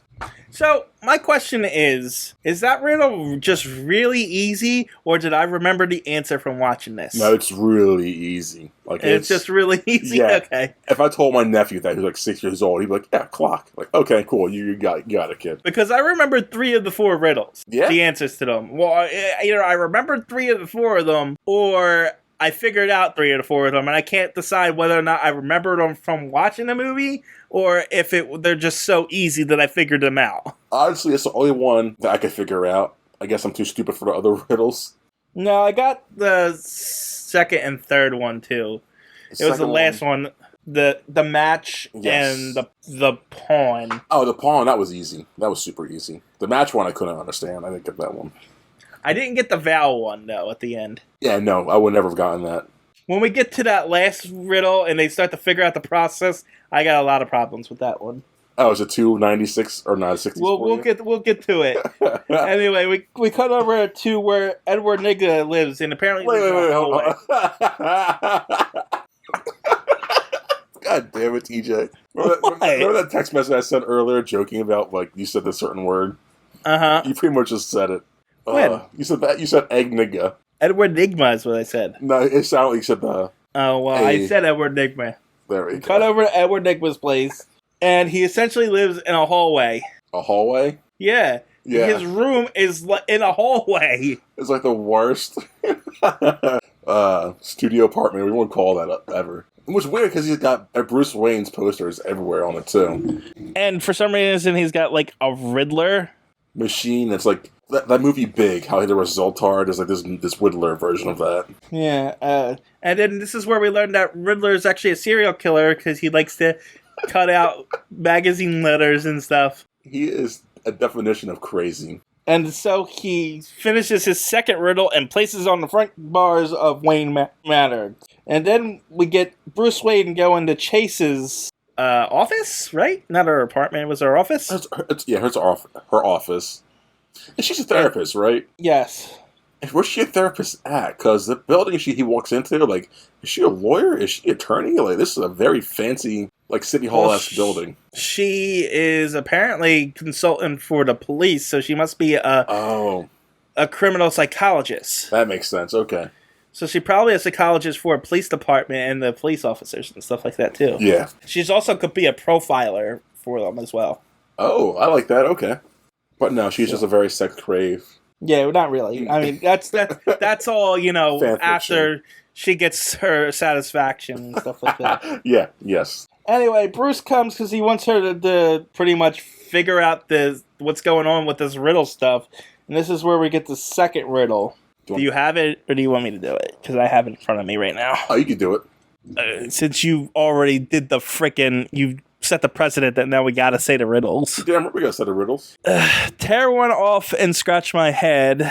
Speaker 1: So, my question is that riddle just really easy, or did I remember the answer from watching this?
Speaker 2: No, it's really easy. Like
Speaker 1: it's just really easy?
Speaker 2: Yeah.
Speaker 1: Okay.
Speaker 2: If I told my nephew that he was like 6 years old, he'd be like, yeah, clock. Like, okay, cool, you got it, kid.
Speaker 1: Because I remembered 3 of the 4 riddles.
Speaker 2: Yeah?
Speaker 1: The answers to them. Well, either I remembered 3 of the 4 of them, or I figured out 3 of the 4 of them, and I can't decide whether or not I remembered them from watching the movie, or if they're just so easy that I figured them out.
Speaker 2: Honestly, it's the only one that I could figure out. I guess I'm too stupid for the other riddles.
Speaker 1: No, I got the second and third one, too. It was the last one. The match and the pawn.
Speaker 2: Oh, the pawn, that was easy. That was super easy. The match one I couldn't understand. I didn't get that one.
Speaker 1: I didn't get the vowel one, though, at the end.
Speaker 2: Yeah, no, I would never have gotten that.
Speaker 1: When we get to that last riddle and they start to figure out the process, I got a lot of problems with that one.
Speaker 2: Oh, is it 296 or not 60?
Speaker 1: We'll get to it. Anyway, we cut over to where Edward Nigma lives, and apparently
Speaker 2: wait, hold on. God damn it, TJ. Remember that text message I sent earlier joking about, like, you said this certain word?
Speaker 1: Uh-huh.
Speaker 2: You pretty much just said it.
Speaker 1: When?
Speaker 2: You said that. You said egg nigga.
Speaker 1: Edward Nigma is what I said.
Speaker 2: No, it sounded like you said the...
Speaker 1: Oh, well, I said Edward Nigma.
Speaker 2: There we go.
Speaker 1: Cut over to Edward Nigma's place, and he essentially lives in a hallway.
Speaker 2: A hallway?
Speaker 1: Yeah. His room is in a hallway.
Speaker 2: It's like the worst studio apartment. We won't call that ever. It was weird because he's got Bruce Wayne's posters everywhere on it, too.
Speaker 1: And for some reason, he's got, like, a Riddler
Speaker 2: machine that's like... That movie Big, how there was Zoltar, there's like this Riddler version of that.
Speaker 1: Yeah, and then this is where we learned that Riddler is actually a serial killer because he likes to cut out magazine letters and stuff.
Speaker 2: He is a definition of crazy.
Speaker 1: And so he finishes his second riddle and places on the front bars of Wayne Manor. And then we get Bruce Wayne going to Chase's office, right? Not her apartment, it was her office?
Speaker 2: Her office. And she's a therapist, right?
Speaker 1: Yes.
Speaker 2: Where's she a therapist at? Because the building he walks into, like, is she a lawyer? Is she an attorney? Like, this is a very fancy, like, City Hall-esque building.
Speaker 1: She is apparently consultant for the police, so she must be a criminal psychologist.
Speaker 2: That makes sense, okay.
Speaker 1: So she probably a psychologist for a police department and the police officers and stuff like that too.
Speaker 2: Yeah.
Speaker 1: She's also could be a profiler for them as well.
Speaker 2: Oh, I like that. Okay. But no, she's just a very sex crave.
Speaker 1: Yeah, not really. I mean, that's all, you know,
Speaker 2: Fan
Speaker 1: after
Speaker 2: fiction.
Speaker 1: she gets her satisfaction and stuff like that.
Speaker 2: Yeah, yes.
Speaker 1: Anyway, Bruce comes because he wants her to pretty much figure out what's going on with this riddle stuff. And this is where we get the second riddle. Do you have it, or do you want me to do it? Because I have it in front of me right now.
Speaker 2: Oh, you can do it.
Speaker 1: Since you already did the you set the precedent that now we gotta say the riddles.
Speaker 2: Damn, we got a set of riddles.
Speaker 1: Tear one off and scratch my head.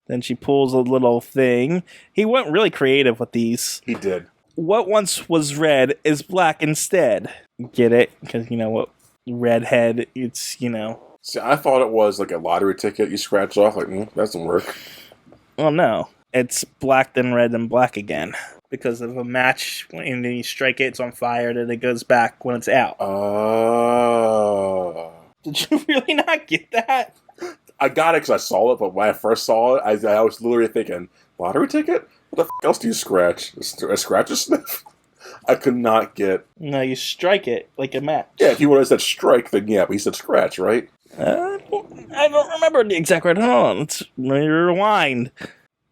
Speaker 1: Then she pulls a little thing. He went really creative with these.
Speaker 2: He did.
Speaker 1: What once was red is black instead. Get it? Because you know what? Redhead, it's, you know.
Speaker 2: See, I thought it was like a lottery ticket you scratch off. Like, that doesn't work.
Speaker 1: Well, no. It's black, then red, then black again. Because of a match, and then you strike it, it's on fire, then it goes back when it's out.
Speaker 2: Oh.
Speaker 1: Did you really not get that?
Speaker 2: I got it because I saw it, but when I first saw it, I was literally thinking, lottery ticket? What the f*** else do you scratch? A scratch or sniff? I could not get...
Speaker 1: No, you strike it like a match.
Speaker 2: Yeah, if you would have said strike, then yeah, but he said scratch, right?
Speaker 1: I don't remember the exact word. Hold on, let's rewind.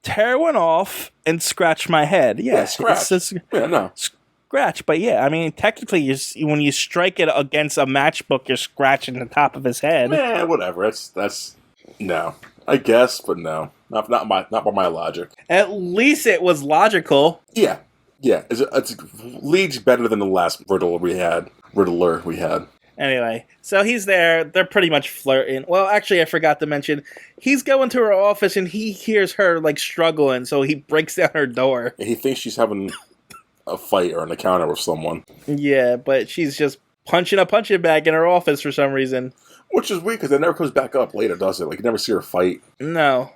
Speaker 1: Tear one off and scratch my head. Yeah,
Speaker 2: scratch. Yeah, no.
Speaker 1: Scratch, but yeah, I mean, technically, when you strike it against a matchbook, you're scratching the top of his head.
Speaker 2: Man, whatever. That's no. I guess, but no. Not by my logic.
Speaker 1: At least it was logical.
Speaker 2: Yeah. It's leads better than the last riddler we had.
Speaker 1: Anyway, so he's there. They're pretty much flirting. Well, actually, I forgot to mention, he's going to her office and he hears her like struggling, so he breaks down her door.
Speaker 2: He thinks she's having a fight or an encounter with someone.
Speaker 1: Yeah, but she's just punching a punching bag in her office for some reason.
Speaker 2: Which is weird because it never comes back up later, does it? Like, you never see her fight.
Speaker 1: No.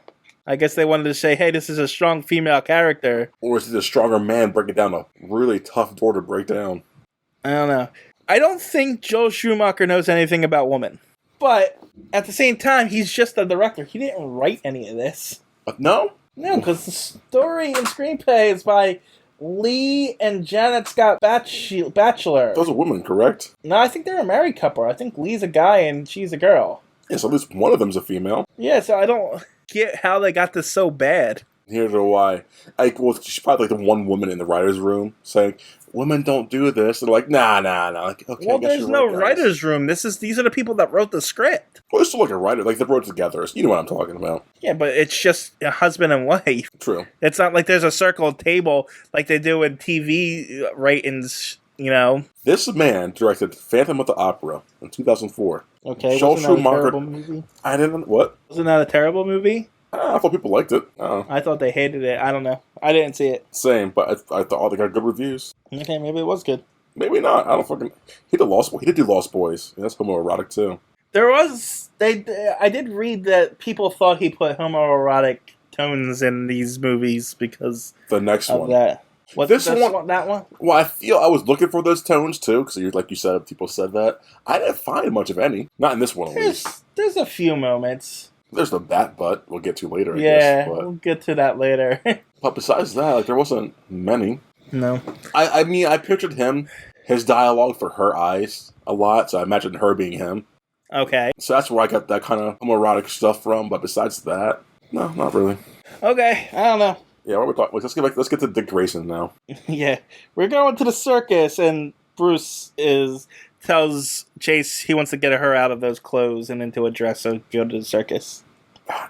Speaker 1: I guess they wanted to say, hey, this is a strong female character.
Speaker 2: Or is it a stronger man breaking down a really tough door to break down?
Speaker 1: I don't know. I don't think Joel Schumacher knows anything about women. But at the same time, he's just a director. He didn't write any of this.
Speaker 2: No?
Speaker 1: No, because the story and screenplay is by Lee and Janet Scott Batchelor.
Speaker 2: Those are women, correct?
Speaker 1: No, I think they're a married couple. I think Lee's a guy and she's a girl.
Speaker 2: Yeah, so at least one of them's a female.
Speaker 1: Yeah, so I don't get how they got this so bad.
Speaker 2: Here's why. She's probably like the one woman in the writer's room saying, women don't do this. They're like, nah. Like, okay,
Speaker 1: well, there's no writer's room. These are the people that wrote the script.
Speaker 2: Well, it's still like a writer. Like, they wrote it together. You know what I'm talking about.
Speaker 1: Yeah, but it's just a husband and wife.
Speaker 2: True.
Speaker 1: It's not like there's a circle table like they do in TV ratings, you know. This
Speaker 2: man directed Phantom of the Opera in 2004.
Speaker 1: Okay,
Speaker 2: Joel
Speaker 1: wasn't that
Speaker 2: Schumacher,
Speaker 1: a terrible movie?
Speaker 2: I didn't... What?
Speaker 1: Wasn't that a terrible movie?
Speaker 2: I thought people liked it.
Speaker 1: I thought they hated it. I don't know. I didn't see it.
Speaker 2: Same, but I thought they got good reviews.
Speaker 1: Okay, maybe it was good.
Speaker 2: Maybe not. I don't fucking... He did do Lost Boys. Yeah, that's homoerotic, too.
Speaker 1: There was... I did read that people thought he put homoerotic tones in these movies because
Speaker 2: the next
Speaker 1: of
Speaker 2: one.
Speaker 1: That. What's
Speaker 2: this one?
Speaker 1: That one?
Speaker 2: Well, I was looking for those tones, too, because like you said, people said that. I didn't find much of any. Not in this one, at least.
Speaker 1: There's a few moments.
Speaker 2: There's the bat butt we'll get to later, I
Speaker 1: guess.
Speaker 2: But
Speaker 1: We'll get to that later.
Speaker 2: But besides that, like, there wasn't many.
Speaker 1: No.
Speaker 2: I mean, I pictured his dialogue for her eyes a lot, so I imagined her being him.
Speaker 1: Okay.
Speaker 2: So that's where I got that kind of homoerotic stuff from, but besides that, no, not really.
Speaker 1: Okay, I don't know.
Speaker 2: Yeah, what we're talking. Let's get to Dick Grayson now.
Speaker 1: Yeah, we're going to the circus, and Bruce tells Chase he wants to get her out of those clothes and into a dress, so go to the circus.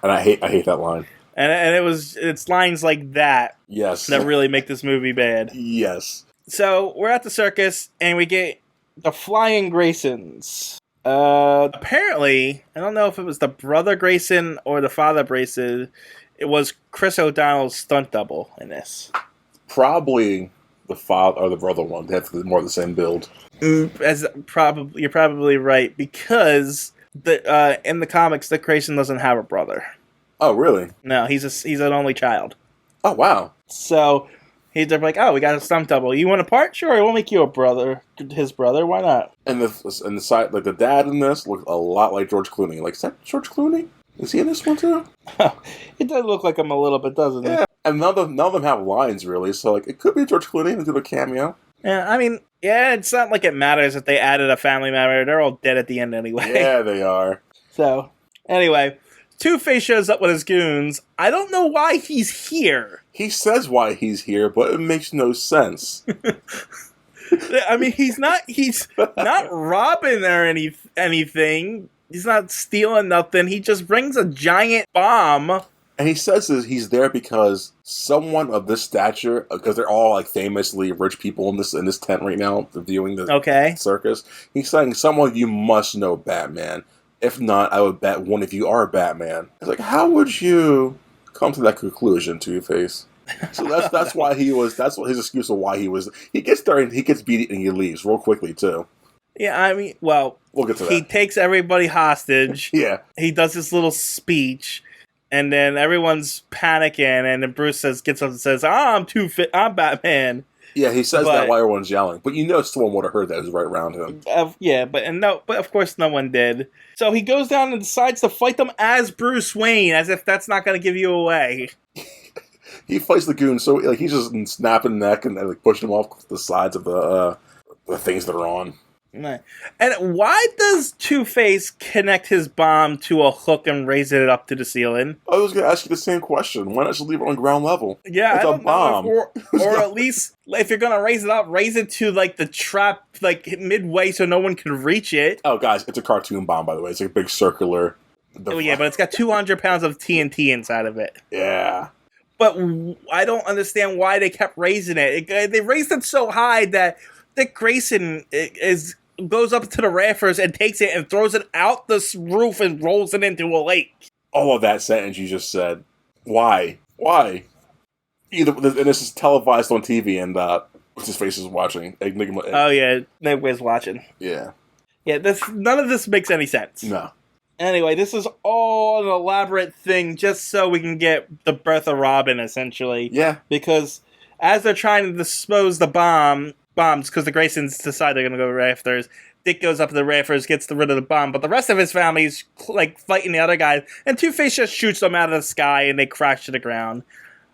Speaker 2: And I hate that line.
Speaker 1: And it's lines like that.
Speaker 2: Yes.
Speaker 1: That really make this movie bad.
Speaker 2: Yes.
Speaker 1: So we're at the circus, and we get the Flying Graysons. Apparently, I don't know if it was the brother Grayson or the father Grayson. It was Chris O'Donnell's stunt double in this.
Speaker 2: Probably the father or the brother one. They have more of the same build.
Speaker 1: You're probably right, because in the comics, Dick Grayson doesn't have a brother.
Speaker 2: Oh, really?
Speaker 1: No, he's an only child.
Speaker 2: Oh, wow.
Speaker 1: So they're like, oh, we got a stunt double. You want a part? Sure, we'll make you a brother. His brother, why not?
Speaker 2: And the side, like the dad in this, looked a lot like George Clooney. Like, is that George Clooney? Is he in this one too?
Speaker 1: Oh, it does look like him a little bit, doesn't it?
Speaker 2: Yeah. And none of them have lines, really, so, like, it could be George Clooney and do a cameo.
Speaker 1: Yeah, I mean, yeah, it's not like it matters if they added a family member. They're all dead at the end anyway.
Speaker 2: Yeah, they are.
Speaker 1: So, anyway, Two-Face shows up with his goons. I don't know why he's here.
Speaker 2: He says why he's here, but it makes no sense.
Speaker 1: I mean, he's not robbing or anything. He's not stealing nothing. He just brings a giant bomb.
Speaker 2: And he says that he's there because someone of this stature, because they're all like famously rich people in this tent right now, viewing the circus. He's saying, "Someone you must know Batman. If not, I would bet one of you are Batman." It's like, how would you come to that conclusion, Two-Face? So that's why he was. That's what his excuse of why he was. He gets there and he gets beat and he leaves real quickly too.
Speaker 1: Yeah, I mean, well,
Speaker 2: we'll get to that.
Speaker 1: He takes everybody hostage.
Speaker 2: Yeah,
Speaker 1: he does this little speech. And then everyone's panicking, and then Bruce gets up and says, I'm I'm Batman.
Speaker 2: Yeah, he says that while everyone's yelling. But someone would have heard that who's right around him.
Speaker 1: But of course no one did. So he goes down and decides to fight them as Bruce Wayne, as if that's not going to give you away.
Speaker 2: He fights the goon, so like he's just snapping neck and like pushing them off the sides of the things that are on.
Speaker 1: And why does Two-Face connect his bomb to a hook and raise it up to the ceiling?
Speaker 2: I was going to ask you the same question. Why not just leave it on ground level?
Speaker 1: Yeah,
Speaker 2: it's a bomb.
Speaker 1: Or at least, if you're going to raise it up, raise it to like the trap, like midway so no one can reach it.
Speaker 2: Oh, guys, it's a cartoon bomb, by the way. It's like a big circular
Speaker 1: device. Oh, yeah, but it's got 200 pounds of TNT inside of it.
Speaker 2: Yeah.
Speaker 1: But I don't understand why they kept raising it. They raised it so high that Dick Grayson goes up to the rafters and takes it and throws it out the roof and rolls it into a lake.
Speaker 2: All of that sentence you just said. Why? Why? And this is televised on TV, and what's his face is watching. Enigma.
Speaker 1: Oh yeah, Enigma's watching.
Speaker 2: Yeah.
Speaker 1: Yeah. None of this makes any sense.
Speaker 2: No.
Speaker 1: Anyway, this is all an elaborate thing just so we can get the birth of Robin, essentially.
Speaker 2: Yeah.
Speaker 1: Because as they're trying to dispose the bombs, because the Graysons decide they're going to go rafters, Dick goes up to the rafters, gets rid of the bomb, but the rest of his family's like fighting the other guys, and Two-Face just shoots them out of the sky, and they crash to the ground.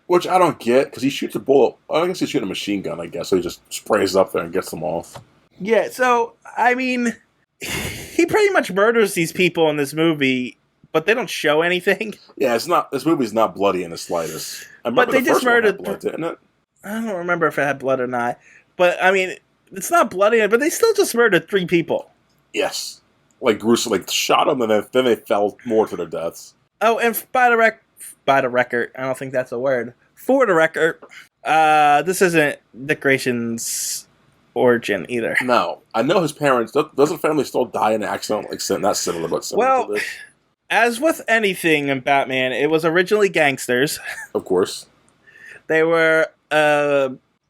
Speaker 2: Which I don't get, because he shoots a bullet. I guess he's shooting a machine gun, I guess, so he just sprays up there and gets them off.
Speaker 1: Yeah, so, I mean, he pretty much murders these people in this movie, but they don't show anything.
Speaker 2: Yeah, this movie's not bloody in the slightest.
Speaker 1: But they just murdered
Speaker 2: blood, didn't it?
Speaker 1: I don't remember if it had blood or not. But, I mean, it's not bloody, but they still just murdered 3 people.
Speaker 2: Yes. Like, gruesome, like, shot them, and then they fell more to their deaths.
Speaker 1: Oh, and by the record, I don't think that's a word. For the record, this isn't Dick Grayson's origin either.
Speaker 2: No. I know his parents, doesn't family still die in an accident, like, not similar, but similar to this?
Speaker 1: As with anything in Batman, it was originally gangsters.
Speaker 2: Of course.
Speaker 1: They were,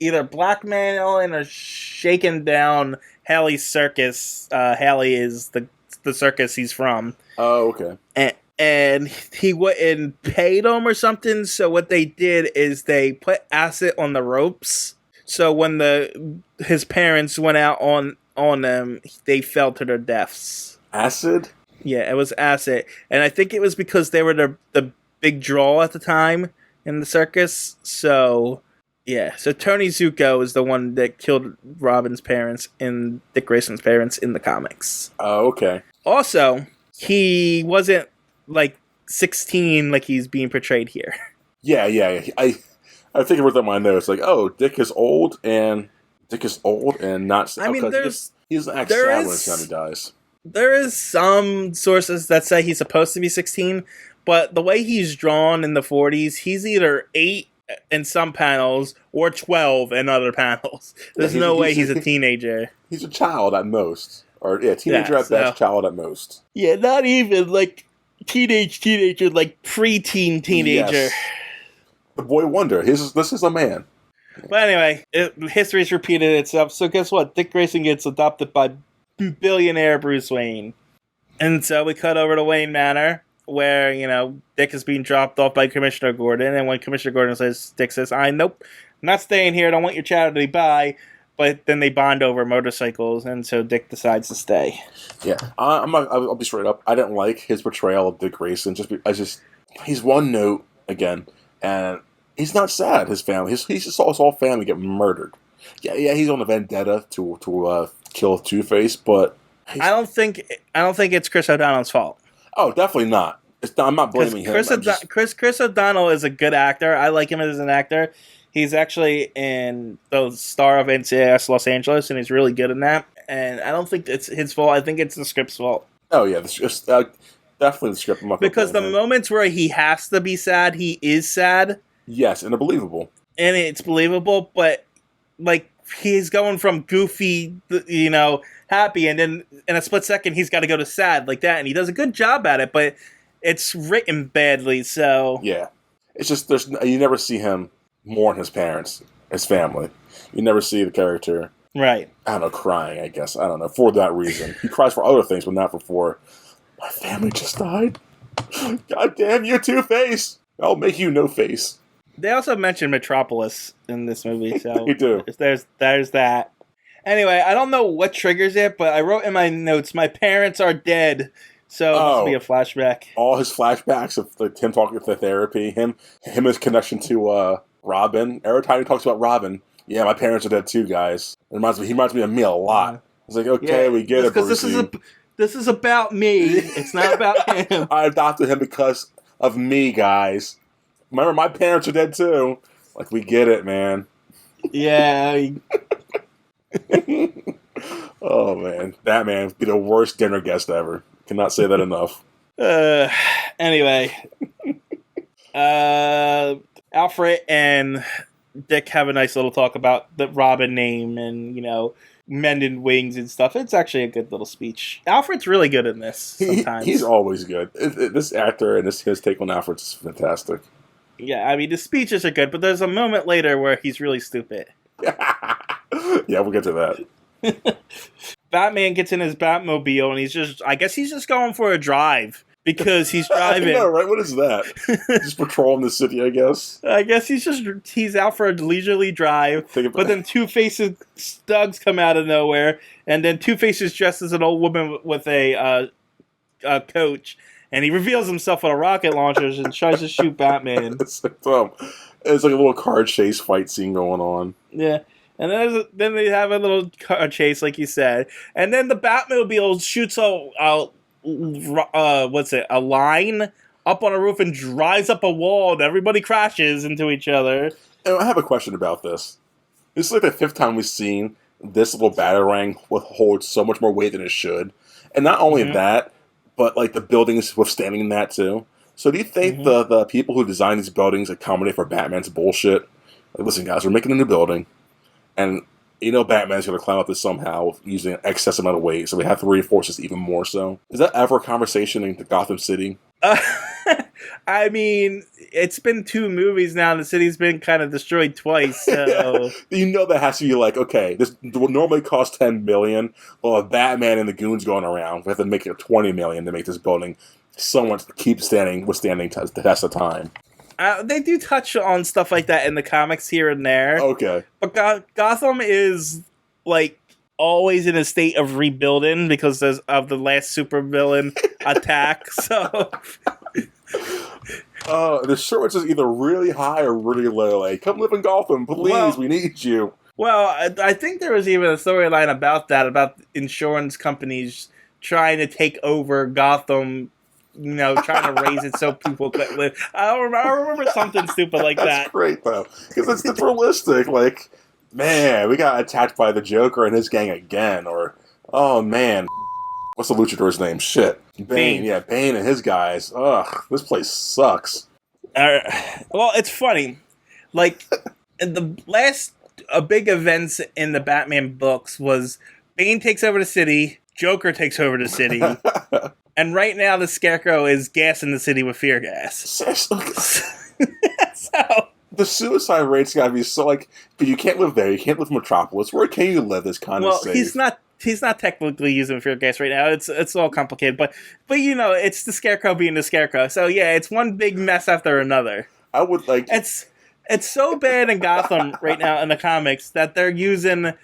Speaker 1: either blackmailing or shaking down Haley's circus. Haley is the circus he's from.
Speaker 2: Oh, okay.
Speaker 1: And he wouldn't pay them or something, so what they did is they put acid on the ropes. So when his parents went out on them, they fell to their deaths.
Speaker 2: Acid?
Speaker 1: Yeah, it was acid. And I think it was because they were the big draw at the time in the circus, so... Yeah, so Tony Zuko is the one that killed Robin's parents and Dick Grayson's parents in the comics.
Speaker 2: Oh, okay.
Speaker 1: Also, he wasn't, 16 like he's being portrayed here.
Speaker 2: Yeah. I think I wrote that in my notes. Like, oh, Dick is old and not...
Speaker 1: I mean,
Speaker 2: he's an ex-sad when his son dies.
Speaker 1: There is some sources that say he's supposed to be 16, but the way he's drawn in the 40s, he's either 8 in some panels or 12 in other panels. There's no way he's a teenager.
Speaker 2: He's a child at most. Or, teenager at best, child at most.
Speaker 1: Yeah, not even, teenager, preteen teenager.
Speaker 2: Yes. The boy wonder. This is a man.
Speaker 1: But anyway, history's repeated itself, so guess what? Dick Grayson gets adopted by billionaire Bruce Wayne. And so we cut over to Wayne Manor, where, Dick is being dropped off by Commissioner Gordon, and when Commissioner Gordon Dick says, nope, I'm not staying here, I don't want your charity, bye. But then they bond over motorcycles, and so Dick decides to stay.
Speaker 2: Yeah, I'll be straight up. I didn't like his portrayal of Dick Grayson. He's one note again, and He's not sad. His family. He's just saw his whole family get murdered. Yeah. He's on a vendetta to kill Two-Face, but
Speaker 1: I don't think it's Chris O'Donnell's fault.
Speaker 2: oh, definitely not. I'm not blaming him.
Speaker 1: Chris O'Donnell is a good actor. I like him as an actor. He's actually in the star of NCIS Los Angeles, and he's really good in that. And I don't think it's his fault. I think it's the script's fault.
Speaker 2: Oh yeah, definitely the script.
Speaker 1: Because the moments where he has to be sad, he is sad.
Speaker 2: Yes, and believable.
Speaker 1: And it's believable, but like he's going from goofy, happy, and then in a split second he's got to go to sad like that, and he does a good job at it, but it's written badly. So
Speaker 2: yeah, it's just you never see him mourn his parents, his family. You never see the character,
Speaker 1: right?
Speaker 2: I don't know, crying. I guess I don't know for that reason. He cries for other things, but not for my family just died. God damn you, Two-Face! I'll make you no face.
Speaker 1: They also mention Metropolis in this movie, so
Speaker 2: they do.
Speaker 1: There's that. Anyway, I don't know what triggers it, but I wrote in my notes, "My parents are dead," so it must be a flashback.
Speaker 2: All his flashbacks of like him talking to therapy, him his connection to Robin. Every time he talks about Robin, yeah, my parents are dead too, guys. He reminds me of me a lot. It's like, okay, we get it,
Speaker 1: because this is about me. It's not about him.
Speaker 2: I adopted him because of me, guys. Remember, my parents are dead too. Like, we get it, man.
Speaker 1: Yeah.
Speaker 2: Oh, man. That man would be the worst dinner guest ever. Cannot say that enough.
Speaker 1: Anyway. Alfred and Dick have a nice little talk about the Robin name and, mending wings and stuff. It's actually a good little speech. Alfred's really good in this sometimes.
Speaker 2: He's always good. This actor and his take on Alfred is fantastic.
Speaker 1: Yeah, I mean, the speeches are good, but there's a moment later where he's really stupid.
Speaker 2: Yeah, we'll get to that.
Speaker 1: Batman gets in his Batmobile, and I guess he's just going for a drive, because he's driving.
Speaker 2: I know, right? What is that? Just patrolling the city, I guess?
Speaker 1: I guess he's out for a leisurely drive, but then Two-Face's thugs come out of nowhere, and then Two-Face is dressed as an old woman with a coach, and he reveals himself with a rocket launcher and tries to shoot Batman.
Speaker 2: It's like a little car chase fight scene going on.
Speaker 1: Yeah. And then they have a little car chase, like you said. And then the Batmobile shoots a line up on a roof and drives up a wall, and everybody crashes into each other.
Speaker 2: And I have a question about this. This is like the 5th time we've seen this little Batarang hold so much more weight than it should. And not only that, but like the buildings withstanding that too. So do you think the people who designed these buildings accommodate for Batman's bullshit? Like, listen, guys, we're making a new building, and Batman's going to climb up this somehow using an excess amount of weight, so we have to reinforce this even more so. Is that ever a conversation in Gotham City?
Speaker 1: I mean, it's been 2 movies now, and the city's been kind of destroyed twice, so...
Speaker 2: That has to be like, okay, this would normally cost $10 million, well, if Batman and the goons going around, we have to make it $20 million to make this building somewhat withstanding the test of time.
Speaker 1: They do touch on stuff like that in the comics here and there.
Speaker 2: Okay.
Speaker 1: But Gotham is, like, always in a state of rebuilding because of the last supervillain attack, so...
Speaker 2: The shorts is either really high or really low. Like, come live in Gotham, please, we need you.
Speaker 1: Well, I think there was even a storyline about insurance companies trying to take over Gotham, trying to raise it so people could live. I remember something stupid like that.
Speaker 2: That's great, though, because it's realistic. Like, man, we got attacked by the Joker and his gang again, or, oh, man, what's the luchador's name? Shit. Bane. Yeah, Bane and his guys. Ugh, this place sucks.
Speaker 1: Well, it's funny. Like, in the last big events in the Batman books was Bane takes over the city, Joker takes over the city, and right now the Scarecrow is gassing the city with fear gas.
Speaker 2: So,
Speaker 1: the
Speaker 2: suicide rate's gotta be so, like, but you can't live there, you can't live in Metropolis. Where can you live this kind of safe?
Speaker 1: He's not technically using fear gas right now. It's all complicated, but it's the Scarecrow being the Scarecrow. So yeah, it's one big mess after another.
Speaker 2: I would like
Speaker 1: it's so bad in Gotham right now in the comics that they're using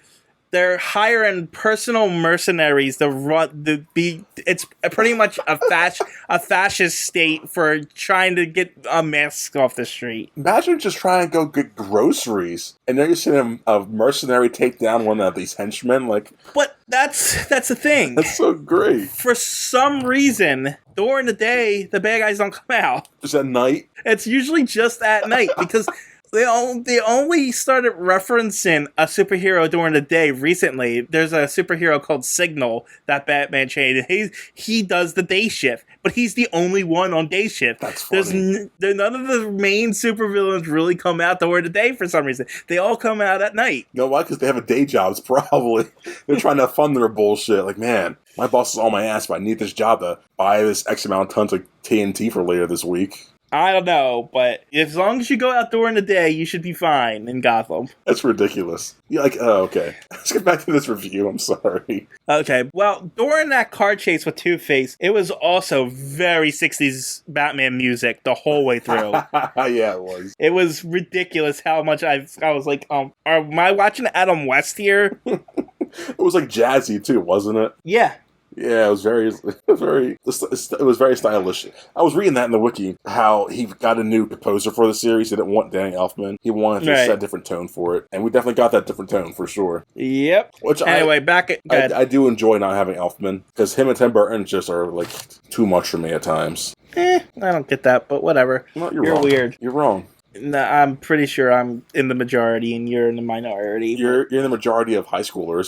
Speaker 1: they're hiring personal mercenaries to run it's pretty much a fascist state for trying to get a mask off the street.
Speaker 2: Imagine just trying to go get groceries, and then you're seeing a mercenary take down one of these henchmen. Like,
Speaker 1: But that's the thing.
Speaker 2: that's so great.
Speaker 1: For some reason, during the day, the bad guys don't come out.
Speaker 2: Just at night.
Speaker 1: It's usually just at night because they only started referencing a superhero during the day recently. There's a superhero called Signal that Batman changed. He does the day shift, but he's the only one on day shift.
Speaker 2: That's funny.
Speaker 1: None of the main supervillains really come out during the day for some reason. They all come out at night.
Speaker 2: You know why? Because they have a day jobs, probably. They're trying to fund their bullshit. Like, man, my boss is on my ass, but I need this job to buy this X amount of tons of TNT for later this week.
Speaker 1: I don't know, but as long as you go out during the day, you should be fine in Gotham.
Speaker 2: That's ridiculous. You're like, oh, okay. Let's get back to this review. I'm sorry.
Speaker 1: Okay, well, during that car chase with Two-Face, it was also very 60s Batman music the whole way through.
Speaker 2: Yeah, it was.
Speaker 1: It was ridiculous how much I was like, am I watching Adam West here?
Speaker 2: It was like jazzy too, wasn't it?
Speaker 1: Yeah.
Speaker 2: Yeah, it was very, it was very stylish. I was reading that in the wiki, how he got a new composer for the series. He didn't want Danny Elfman. He wanted to set a different tone for it. And we definitely got that different tone for sure.
Speaker 1: Yep.
Speaker 2: Which
Speaker 1: anyway,
Speaker 2: I do enjoy not having Elfman, because him and Tim Burton just are like too much for me at times.
Speaker 1: I don't get that, but whatever.
Speaker 2: No,
Speaker 1: you're
Speaker 2: wrong.
Speaker 1: Weird.
Speaker 2: You're wrong.
Speaker 1: No, I'm pretty sure I'm in the majority and you're in the minority.
Speaker 2: You're in the majority of high school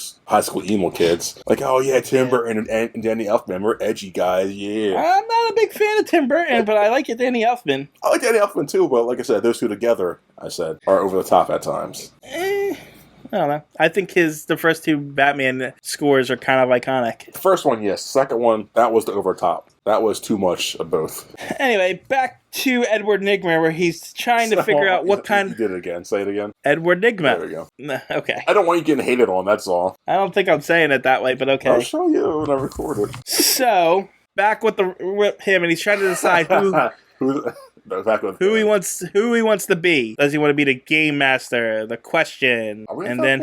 Speaker 2: emo kids. Like, oh yeah, Tim Burton and Danny Elfman, we're edgy guys, yeah.
Speaker 1: I'm not a big fan of Tim Burton, but I like it, Danny Elfman.
Speaker 2: I like Danny Elfman too, but like I said, those two together, are over the top at times.
Speaker 1: I don't know. I think the first two Batman scores are kind of iconic.
Speaker 2: The first one, yes. Second one, that was the over top. That was too much of both.
Speaker 1: Anyway, back to Edward Nygma, where he's trying to figure out what kind...
Speaker 2: You did it again. Say it again.
Speaker 1: Edward Nygma.
Speaker 2: There we go.
Speaker 1: Okay.
Speaker 2: I don't want you getting hated on, that's all.
Speaker 1: I don't think I'm saying it that way, but okay.
Speaker 2: I'll show you when I record it.
Speaker 1: So, back with him, and he's trying to decide who he wants to be. Does he want to be the game master, the question, and then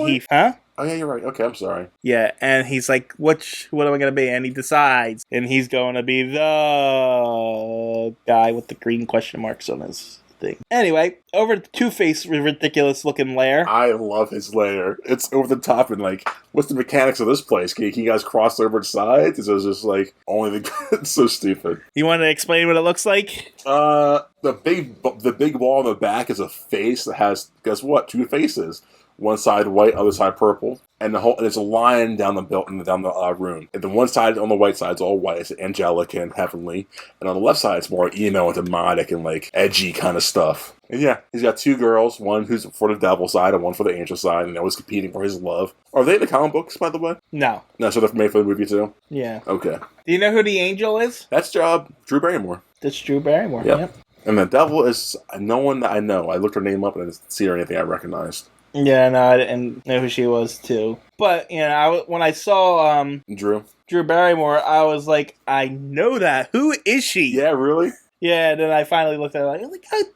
Speaker 2: Oh yeah, you're right. Okay, I'm sorry.
Speaker 1: Yeah, and he's like, what am I going to be? And he decides, and he's going to be the guy with the green question marks on his thing. Anyway, over to Two-Face ridiculous looking lair.
Speaker 2: I love his lair. It's over the top, and like, what's the mechanics of this place? Can you guys cross over sides? Is it just like only the? It's so stupid.
Speaker 1: You want to explain what it looks like?
Speaker 2: The big wall in the back is a face that has, guess what? Two faces. One side white, other side purple, and there's a line down the room. And the one side on the white side is all white, it's angelic and heavenly, and on the left side it's more emo and demonic and like edgy kind of stuff. And yeah, he's got two girls, one who's for the devil side and one for the angel side, and they're always competing for his love. Are they in the comic books, by the way?
Speaker 1: No.
Speaker 2: No, so they're made for the movie too?
Speaker 1: Yeah.
Speaker 2: Okay.
Speaker 1: Do you know who the angel is?
Speaker 2: That's Drew Barrymore.
Speaker 1: That's Drew Barrymore.
Speaker 2: Yep. And the devil is no one that I know. I looked her name up and I didn't see her anything I recognized.
Speaker 1: Yeah, no, I didn't know who she was, too. But, you know, when I saw
Speaker 2: Drew
Speaker 1: Barrymore, I was like, I know that. Who is she?
Speaker 2: Yeah, really?
Speaker 1: Yeah, then I finally looked at it like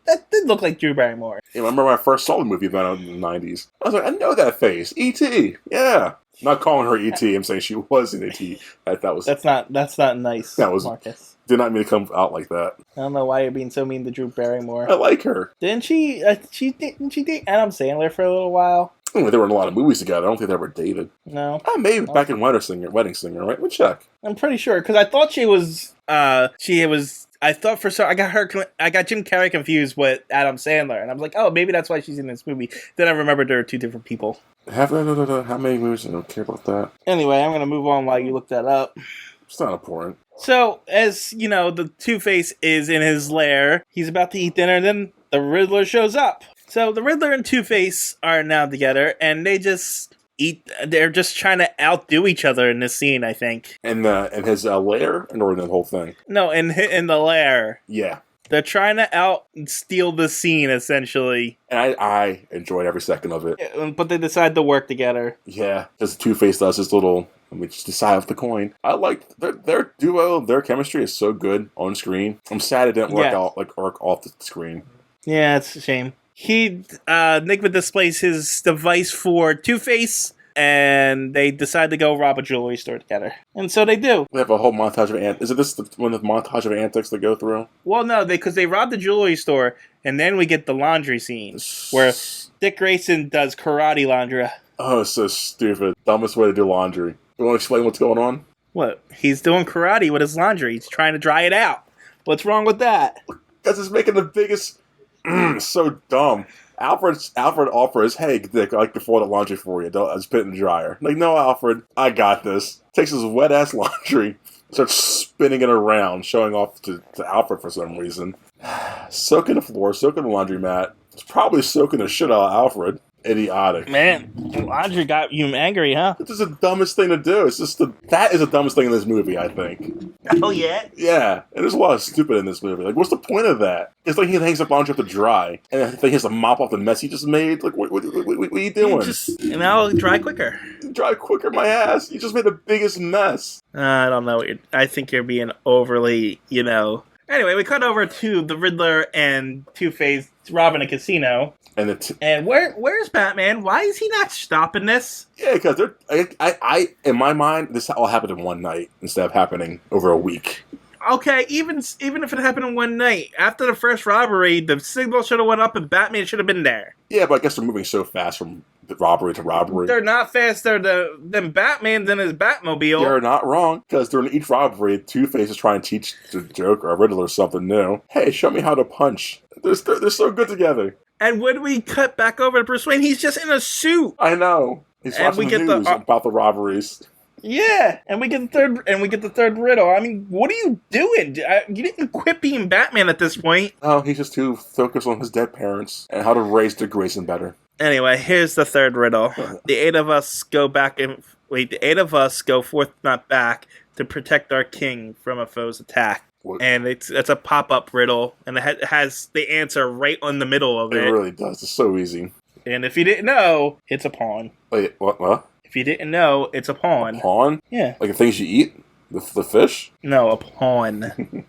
Speaker 1: that did look like Drew Barrymore.
Speaker 2: Yeah, I remember when I first saw the movie back in the 90s. I was like, I know that face. E.T. Yeah. Not calling her E.T. I'm saying she was in E.T. That's not
Speaker 1: nice, Marcus.
Speaker 2: Did not mean to come out like that.
Speaker 1: I don't know why you're being so mean to Drew Barrymore.
Speaker 2: I like her.
Speaker 1: Didn't she date Adam Sandler for a little while?
Speaker 2: They were in a lot of movies together. I don't think they ever dated.
Speaker 1: No.
Speaker 2: Maybe back in Wedding Singer, right? We'll check.
Speaker 1: I'm pretty sure, because I thought I got Jim Carrey confused with Adam Sandler, and I was like, oh, maybe that's why she's in this movie. Then I remembered there are two different people.
Speaker 2: How many movies? I don't care about that.
Speaker 1: Anyway, I'm going to move on while you look that up.
Speaker 2: It's not important.
Speaker 1: So, as you know, the Two-Face is in his lair. He's about to eat dinner, and then the Riddler shows up. So the Riddler and Two-Face are now together, and they just they're just trying to outdo each other in this scene, I think.
Speaker 2: In his lair, or in the whole thing?
Speaker 1: No, in the lair.
Speaker 2: Yeah.
Speaker 1: They're trying to steal the scene, essentially.
Speaker 2: And I enjoyed every second of it.
Speaker 1: Yeah, but they decide to work together.
Speaker 2: Yeah, because Two-Face does his little, let me just decide off the coin. I like their duo, their chemistry is so good on screen. I'm sad it didn't work off the screen.
Speaker 1: Yeah, it's a shame. Nygma displays his device for Two-Face and they decide to go rob a jewelry store together. And so they do.
Speaker 2: We have a whole montage of is it this one of the montage of antics they go through?
Speaker 1: Well, no, because they rob the jewelry store, and then we get the laundry scene where Dick Grayson does karate laundry.
Speaker 2: Oh, so stupid. Dumbest way to do laundry. You want to explain what's going on?
Speaker 1: What? He's doing karate with his laundry. He's trying to dry it out. What's wrong with that?
Speaker 2: Because it's making the biggest... so dumb. Alfred offers, hey, Dick, I like to fold the laundry for you. I'll just put it in the dryer. Like, no, Alfred, I got this. Takes his wet-ass laundry, starts spinning it around, showing off to Alfred for some reason. Soaking the floor, soaking the laundromat. It's probably soaking the shit out of Alfred. Idiotic.
Speaker 1: Man, laundry got you angry, huh?
Speaker 2: This is the dumbest thing to do. That is the dumbest thing in this movie, I think.
Speaker 1: Oh, yeah?
Speaker 2: Yeah, and there's a lot of stupid in this movie. Like, what's the point of that? It's like he hangs up laundry up to dry, and then he has to mop off the mess he just made. Like, what are you doing?
Speaker 1: Dry quicker.
Speaker 2: Dry quicker, my ass. You just made the biggest mess.
Speaker 1: I don't know. I think you're being overly, Anyway, we cut over to the Riddler and Two-Face robbing a casino. And where's Batman? Why is he not stopping this?
Speaker 2: Yeah, because I in my mind, this all happened in one night instead of happening over a week.
Speaker 1: Okay, even if it happened in one night, after the first robbery, the signal should have went up and Batman should have been there.
Speaker 2: Yeah, but I guess they're moving so fast from robbery to robbery.
Speaker 1: They're not faster than Batman's in his Batmobile.
Speaker 2: You're not wrong, because during each robbery, Two-Face is trying to teach the Joker or Riddler something new. Hey, show me how to punch. They're so good together.
Speaker 1: And when we cut back over to Bruce Wayne, he's just in a suit.
Speaker 2: I know. He's watching the news about the robberies.
Speaker 1: Yeah, and we get the third riddle. I mean, what are you doing? You didn't quit being Batman at this point.
Speaker 2: Oh, he's just too focused on his dead parents and how to raise Dick Grayson better.
Speaker 1: Anyway, here's the third riddle. The eight of us go forth, not back, to protect our king from a foe's attack. What? And it's a pop-up riddle, and it has the answer right on the middle of it.
Speaker 2: It really does. It's so easy.
Speaker 1: And if you didn't know, it's a pawn.
Speaker 2: Wait, what?
Speaker 1: If you didn't know, it's a pawn.
Speaker 2: A pawn?
Speaker 1: Yeah.
Speaker 2: Like the things you eat? The fish?
Speaker 1: No, a pawn.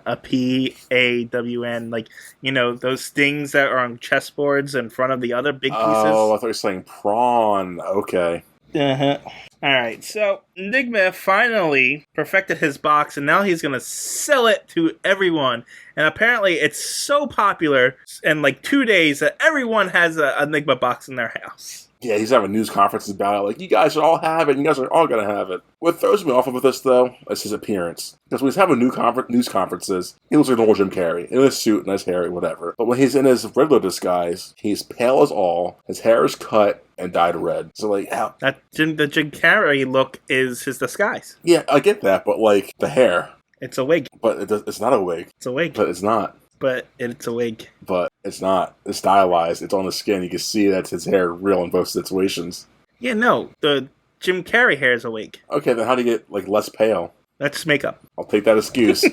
Speaker 1: A P-A-W-N. Like, those things that are on chessboards in front of the other big pieces.
Speaker 2: Oh, I thought you were saying prawn. Okay.
Speaker 1: Uh-huh. Alright, so Enigma finally perfected his box, and now he's gonna sell it to everyone. And apparently it's so popular in 2 days that everyone has an Enigma box in their house.
Speaker 2: Yeah, he's having news conferences about it. Like, you guys should all have it. You guys are all going to have it. What throws me off of this, though, is his appearance. Because when he's having news conferences, he looks like normal Jim Carrey. In his suit, nice hair, whatever. But when he's in his Riddler disguise, he's pale as all. His hair is cut and dyed red. So, how...
Speaker 1: The Jim Carrey look is his disguise.
Speaker 2: Yeah, I get that, but, the hair.
Speaker 1: It's a wig.
Speaker 2: But it's not a wig.
Speaker 1: It's a wig.
Speaker 2: But it's not.
Speaker 1: But it's a wig.
Speaker 2: But it's not. It's stylized. It's on the skin. You can see that's his hair real in both situations.
Speaker 1: Yeah, no. The Jim Carrey hair is a wig.
Speaker 2: Okay, then how do you get, less pale?
Speaker 1: That's makeup.
Speaker 2: I'll take that excuse.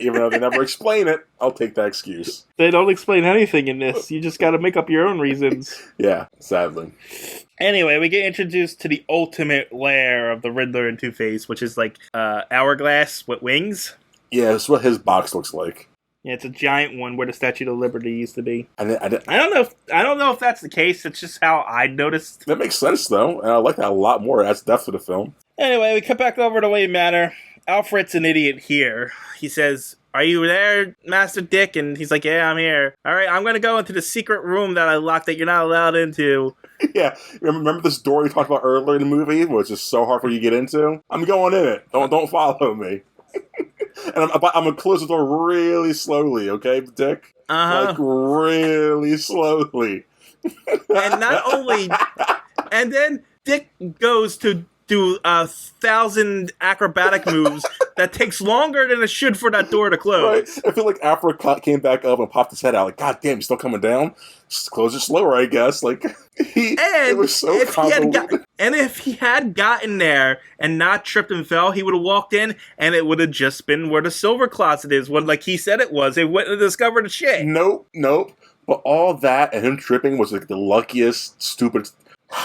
Speaker 2: Even though they never explain it, I'll take that excuse.
Speaker 1: They don't explain anything in this. You just gotta make up your own reasons.
Speaker 2: Yeah, sadly.
Speaker 1: Anyway, we get introduced to the ultimate lair of the Riddler and Two-Face, which is hourglass with wings.
Speaker 2: Yeah, that's what his box looks like.
Speaker 1: Yeah, it's a giant one where the Statue of Liberty used to be.
Speaker 2: I
Speaker 1: don't know if that's the case. It's just how I noticed.
Speaker 2: That makes sense, though, and I like that a lot more. It adds depth to the film.
Speaker 1: Anyway, we cut back over to Wayne Manor. Alfred's an idiot here. He says, "Are you there, Master Dick?" And he's like, "Yeah, I'm here. All right, I'm going to go into the secret room that I locked that you're not allowed into."
Speaker 2: Yeah, remember this door we talked about earlier in the movie, which is so hard for you to get into? I'm going in it. Don't follow me. And I'm going to close the door really slowly, okay, Dick?
Speaker 1: Uh-huh.
Speaker 2: Really slowly.
Speaker 1: And not only... And then Dick goes to do 1,000 acrobatic moves that takes longer than it should for that door to close.
Speaker 2: Right. I feel like Alfred came back up and popped his head out. Like, God damn, he's still coming down? Just close it slower, I guess. It was so convoluted.
Speaker 1: If he had gotten there and not tripped and fell, he would have walked in and it would have just been where the silver closet is. Like he said it was. They wouldn't have discovered the shit.
Speaker 2: Nope. But all that and him tripping was the luckiest, stupid...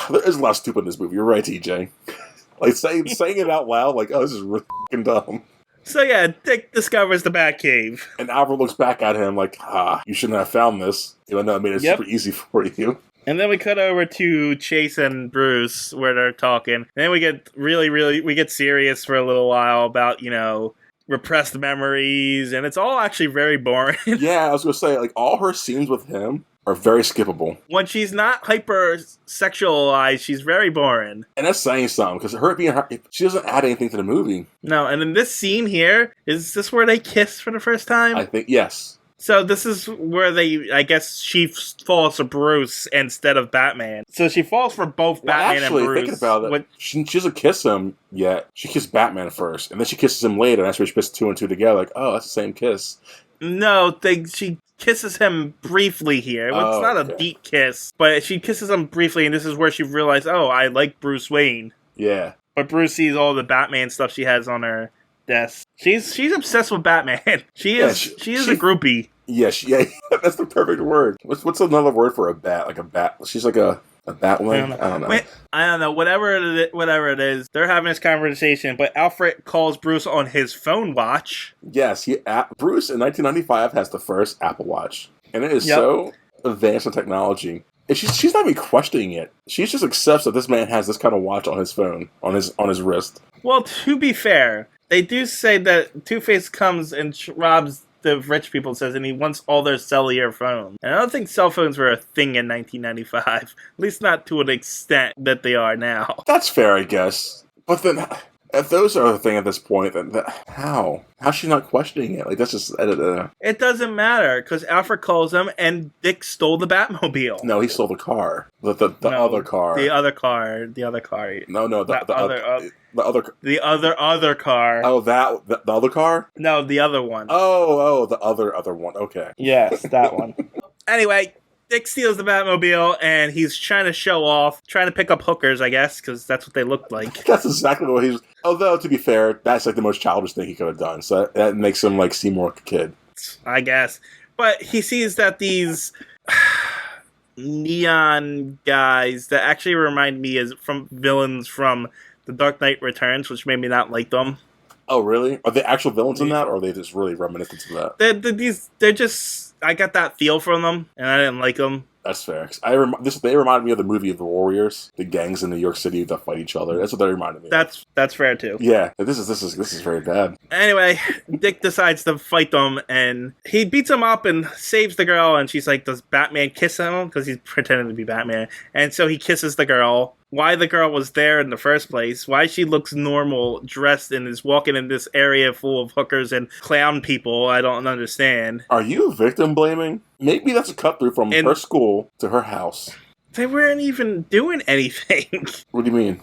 Speaker 2: There is a lot of stupid in this movie. You're right, TJ. Saying it out loud, this is really f***ing dumb.
Speaker 1: So yeah, Dick discovers the Batcave.
Speaker 2: And Alfred looks back at him you shouldn't have found this. Even though I made it super easy for you.
Speaker 1: And then we cut over to Chase and Bruce where they're talking. And then we get we get serious for a little while about, repressed memories. And it's all actually very boring.
Speaker 2: Yeah, I was going to say, like, all her scenes with him are very skippable.
Speaker 1: When she's not hyper-sexualized, she's very boring.
Speaker 2: And that's saying something, because her being her, she doesn't add anything to the movie.
Speaker 1: No, and in this scene here, is this where they kiss for the first time?
Speaker 2: I think, yes.
Speaker 1: So this is where I guess she falls for Bruce instead of Batman. So she falls for both Batman and Bruce.
Speaker 2: Thinking about it, she doesn't kiss him yet. She kissed Batman first, and then she kisses him later, and that's where she puts two and two together, like, oh, that's the same kiss.
Speaker 1: No, she kisses him briefly here. Well, it's not a deep kiss, but she kisses him briefly, and this is where she realized, oh, I like Bruce Wayne.
Speaker 2: Yeah.
Speaker 1: But Bruce sees all the Batman stuff she has on her desk. She's obsessed with Batman. She is a groupie.
Speaker 2: Yeah, that's the perfect word. What's another word for a bat? Like a bat? She's like a batwing? I don't know.
Speaker 1: I don't know. Whatever it is, they're having this conversation, but Alfred calls Bruce on his phone watch.
Speaker 2: Yes, Bruce in 1995 has the first Apple Watch. And it is so advanced in technology. And she's not even questioning it. She just accepts that this man has this kind of watch on his phone, on his wrist.
Speaker 1: Well, to be fair, they do say that Two-Face comes and robs the rich people, and he wants all their cellular phones. And I don't think cell phones were a thing in 1995. At least not to an extent that they are now.
Speaker 2: That's fair, I guess. But then, if those are a thing at this point, then how? How's she not questioning it? Like, that's just...
Speaker 1: It doesn't matter, because Alfred calls him, and Dick stole the Batmobile.
Speaker 2: No, he stole the car. The other car.
Speaker 1: The other car. The other car.
Speaker 2: No, the
Speaker 1: other car.
Speaker 2: Oh, the other car?
Speaker 1: No, the other one.
Speaker 2: Oh, the other one. Okay.
Speaker 1: Yes, that one. Anyway, Dick steals the Batmobile, and he's trying to show off, trying to pick up hookers, I guess, because that's what they looked like.
Speaker 2: That's exactly what he's... Although, to be fair, that's like the most childish thing he could have done, so that makes him like seem more like a kid.
Speaker 1: I guess. But he sees that these neon guys that actually remind me from villains from The Dark Knight Returns, which made me not like them.
Speaker 2: Oh, really? Are they actual villains in that, or are they just really reminiscent of
Speaker 1: that? They're just... I got that feel from them, and I didn't like them.
Speaker 2: That's fair. They reminded me of the movie of The Warriors, the gangs in New York City that fight each other. That's what they reminded me of. That's
Speaker 1: fair, too.
Speaker 2: Yeah, this is very bad.
Speaker 1: Anyway, Dick decides to fight them, and he beats him up and saves the girl, and she's like, does Batman kiss him? Because he's pretending to be Batman. And so he kisses the girl. Why the girl was there in the first place, why she looks normal, dressed, and is walking in this area full of hookers and clown people, I don't understand.
Speaker 2: Are you victim blaming? Maybe that's a cut through from her school to her house.
Speaker 1: They weren't even doing anything.
Speaker 2: What do you mean?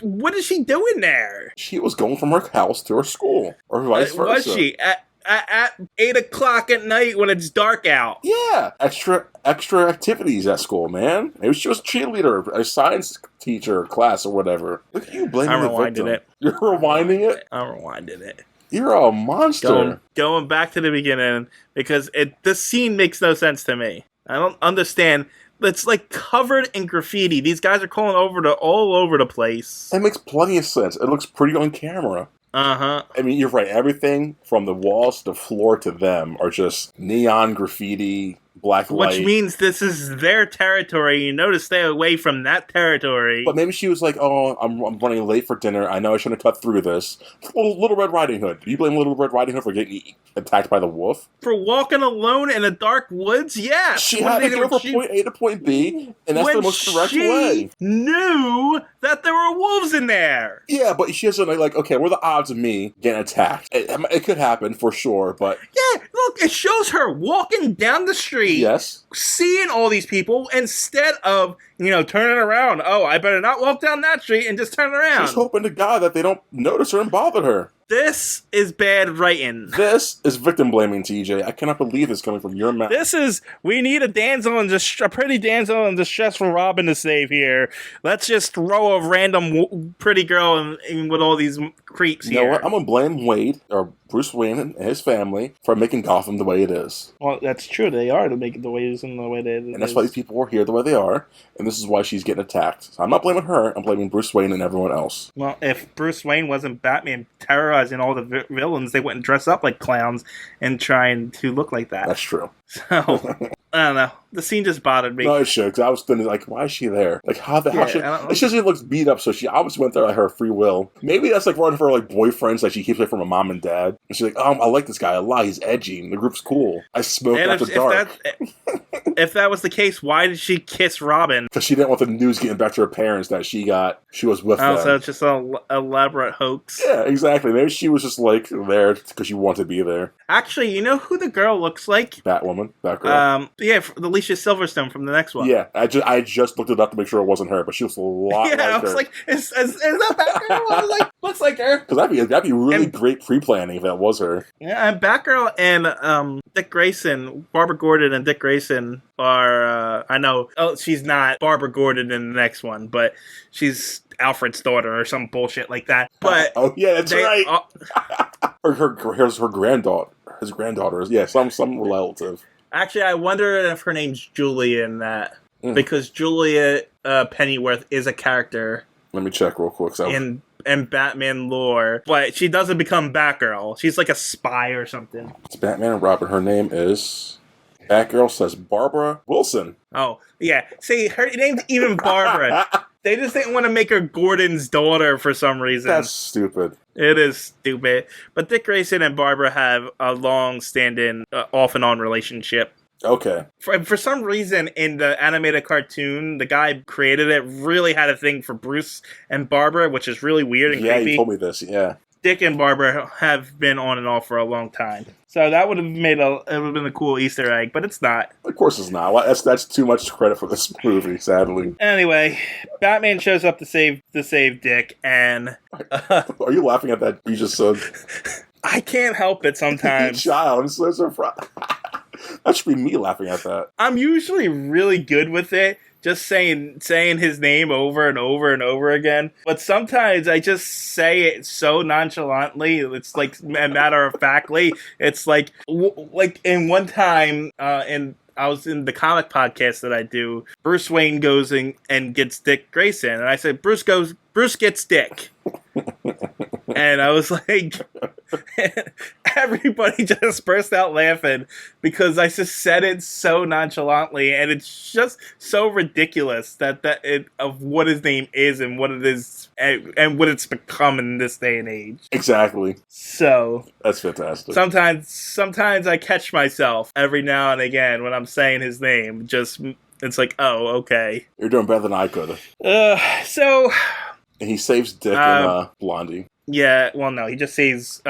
Speaker 1: What is she doing there?
Speaker 2: She was going from her house to her school, or vice versa.
Speaker 1: Was she? At 8 o'clock at night when it's dark out.
Speaker 2: Yeah, extra activities at school, man. Maybe she was a cheerleader, a science teacher, class, or whatever. Look at you blaming the victim. You're rewinding it?
Speaker 1: I'm rewinding it.
Speaker 2: You're a monster.
Speaker 1: Going back to the beginning, because this scene makes no sense to me. I don't understand. It's like covered in graffiti. These guys are calling all over the place.
Speaker 2: That makes plenty of sense. It looks pretty on camera.
Speaker 1: Uh-huh.
Speaker 2: I mean, you're right. Everything from the walls to the floor to them are just neon graffiti, black light.
Speaker 1: Which means this is their territory. You know to stay away from that territory.
Speaker 2: But maybe she was like, oh, I'm running late for dinner. I know I shouldn't have cut through this. Little Red Riding Hood. Do you blame Little Red Riding Hood for getting attacked by the wolf?
Speaker 1: For walking alone in the dark woods? Yeah.
Speaker 2: She had to go from point A to point B, and that's the most direct way.
Speaker 1: Knew that there were wolves in there.
Speaker 2: Yeah, but she doesn't like, okay, what are the odds of me getting attacked? It could happen for sure, but...
Speaker 1: Yeah, look, it shows her walking down the street.
Speaker 2: Yes.
Speaker 1: Seeing all these people instead of, turning around. Oh, I better not walk down that street and just turn around.
Speaker 2: She's hoping to God that they don't notice her and bother her.
Speaker 1: This is bad writing.
Speaker 2: This is victim blaming, TJ. I cannot believe this coming from your mouth.
Speaker 1: We need a pretty damsel in distress for Robin to save here. Let's just throw a random pretty girl in with all these creeps here.
Speaker 2: You know what? I'm going to blame Wade, or Bruce Wayne and his family, for making Gotham the way it is.
Speaker 1: Well, that's true. They are to make it the way it is and the way it is.
Speaker 2: And that's why these people are here the way they are, and this is why she's getting attacked. So I'm not blaming her. I'm blaming Bruce Wayne and everyone else.
Speaker 1: Well, if Bruce Wayne wasn't Batman terrorizing all the villains, they wouldn't dress up like clowns and trying to look like that.
Speaker 2: That's true.
Speaker 1: So, I don't know. The scene just bothered me.
Speaker 2: No, it should, because I was thinking, like, why is she there? Like, how should...
Speaker 1: I don't know.
Speaker 2: She just looks beat up, so she obviously went there at her free will. Maybe that's, like, one of her, like, boyfriends that she keeps away from her mom and dad. And she's like, I like this guy a lot. He's edgy, and the group's cool. I smoke after dark.
Speaker 1: If that was the case, why did she kiss Robin?
Speaker 2: Because she didn't want the news getting back to her parents that she was with them.
Speaker 1: So it's just an elaborate hoax.
Speaker 2: Yeah, exactly. Maybe she was just, like, there because she wanted to be there.
Speaker 1: Actually, you know who the girl looks like?
Speaker 2: Batwoman. Batgirl.
Speaker 1: Yeah, Alicia Silverstone from the next one.
Speaker 2: Yeah, I just looked it up to make sure it wasn't her, but she was a lot like her.
Speaker 1: Yeah, I was like, is that Batgirl? I was like, looks like her.
Speaker 2: Because that'd be really great pre-planning if that was her.
Speaker 1: Yeah, and Batgirl and Dick Grayson, Barbara Gordon and Dick Grayson are, I know, she's not Barbara Gordon in the next one, but she's Alfred's daughter or some bullshit like that. But
Speaker 2: oh yeah, that's right. Her granddaughter. His granddaughter is, yeah, some relative.
Speaker 1: Actually, I wonder if her name's Julia in that. Because Julia Pennyworth is a character.
Speaker 2: Let me check real quick.
Speaker 1: In Batman lore. But she doesn't become Batgirl. She's like a spy or something.
Speaker 2: It's Batman and Robin. Her name is... Batgirl says Barbara Wilson.
Speaker 1: Oh, yeah. See, her name's even Barbara. They just didn't want to make her Gordon's daughter for some reason.
Speaker 2: That's stupid.
Speaker 1: It is stupid. But Dick Grayson and Barbara have a long-standing off and on relationship.
Speaker 2: Okay.
Speaker 1: For some reason, in the animated cartoon, the guy created it really had a thing for Bruce and Barbara, which is really weird and creepy.
Speaker 2: Yeah, you told me this, yeah.
Speaker 1: Dick and Barbara have been on and off for a long time. So that would have been a cool Easter egg, but it's not.
Speaker 2: Of course it's not. That's too much credit for this movie, sadly.
Speaker 1: Anyway, Batman shows up to save Dick, and...
Speaker 2: Are you laughing at that you just said?
Speaker 1: I can't help it sometimes.
Speaker 2: Child, I'm so surprised. That should be me laughing at that.
Speaker 1: I'm usually really good with it, just saying his name over and over and over again. But sometimes I just say it so nonchalantly. It's like matter of factly. It's like in one time, I was in the comic podcast that I do. Bruce Wayne goes and gets Dick Grayson, and I said, Bruce gets Dick. And I was like, everybody just burst out laughing because I just said it so nonchalantly, and it's just so ridiculous of what his name is and what it is and what it's become in this day and age.
Speaker 2: Exactly.
Speaker 1: So
Speaker 2: that's fantastic.
Speaker 1: Sometimes I catch myself every now and again when I'm saying his name. Just it's like, oh, okay.
Speaker 2: You're doing better than I could.
Speaker 1: So.
Speaker 2: And he saves Dick and Blondie.
Speaker 1: Yeah, well, no, he just saves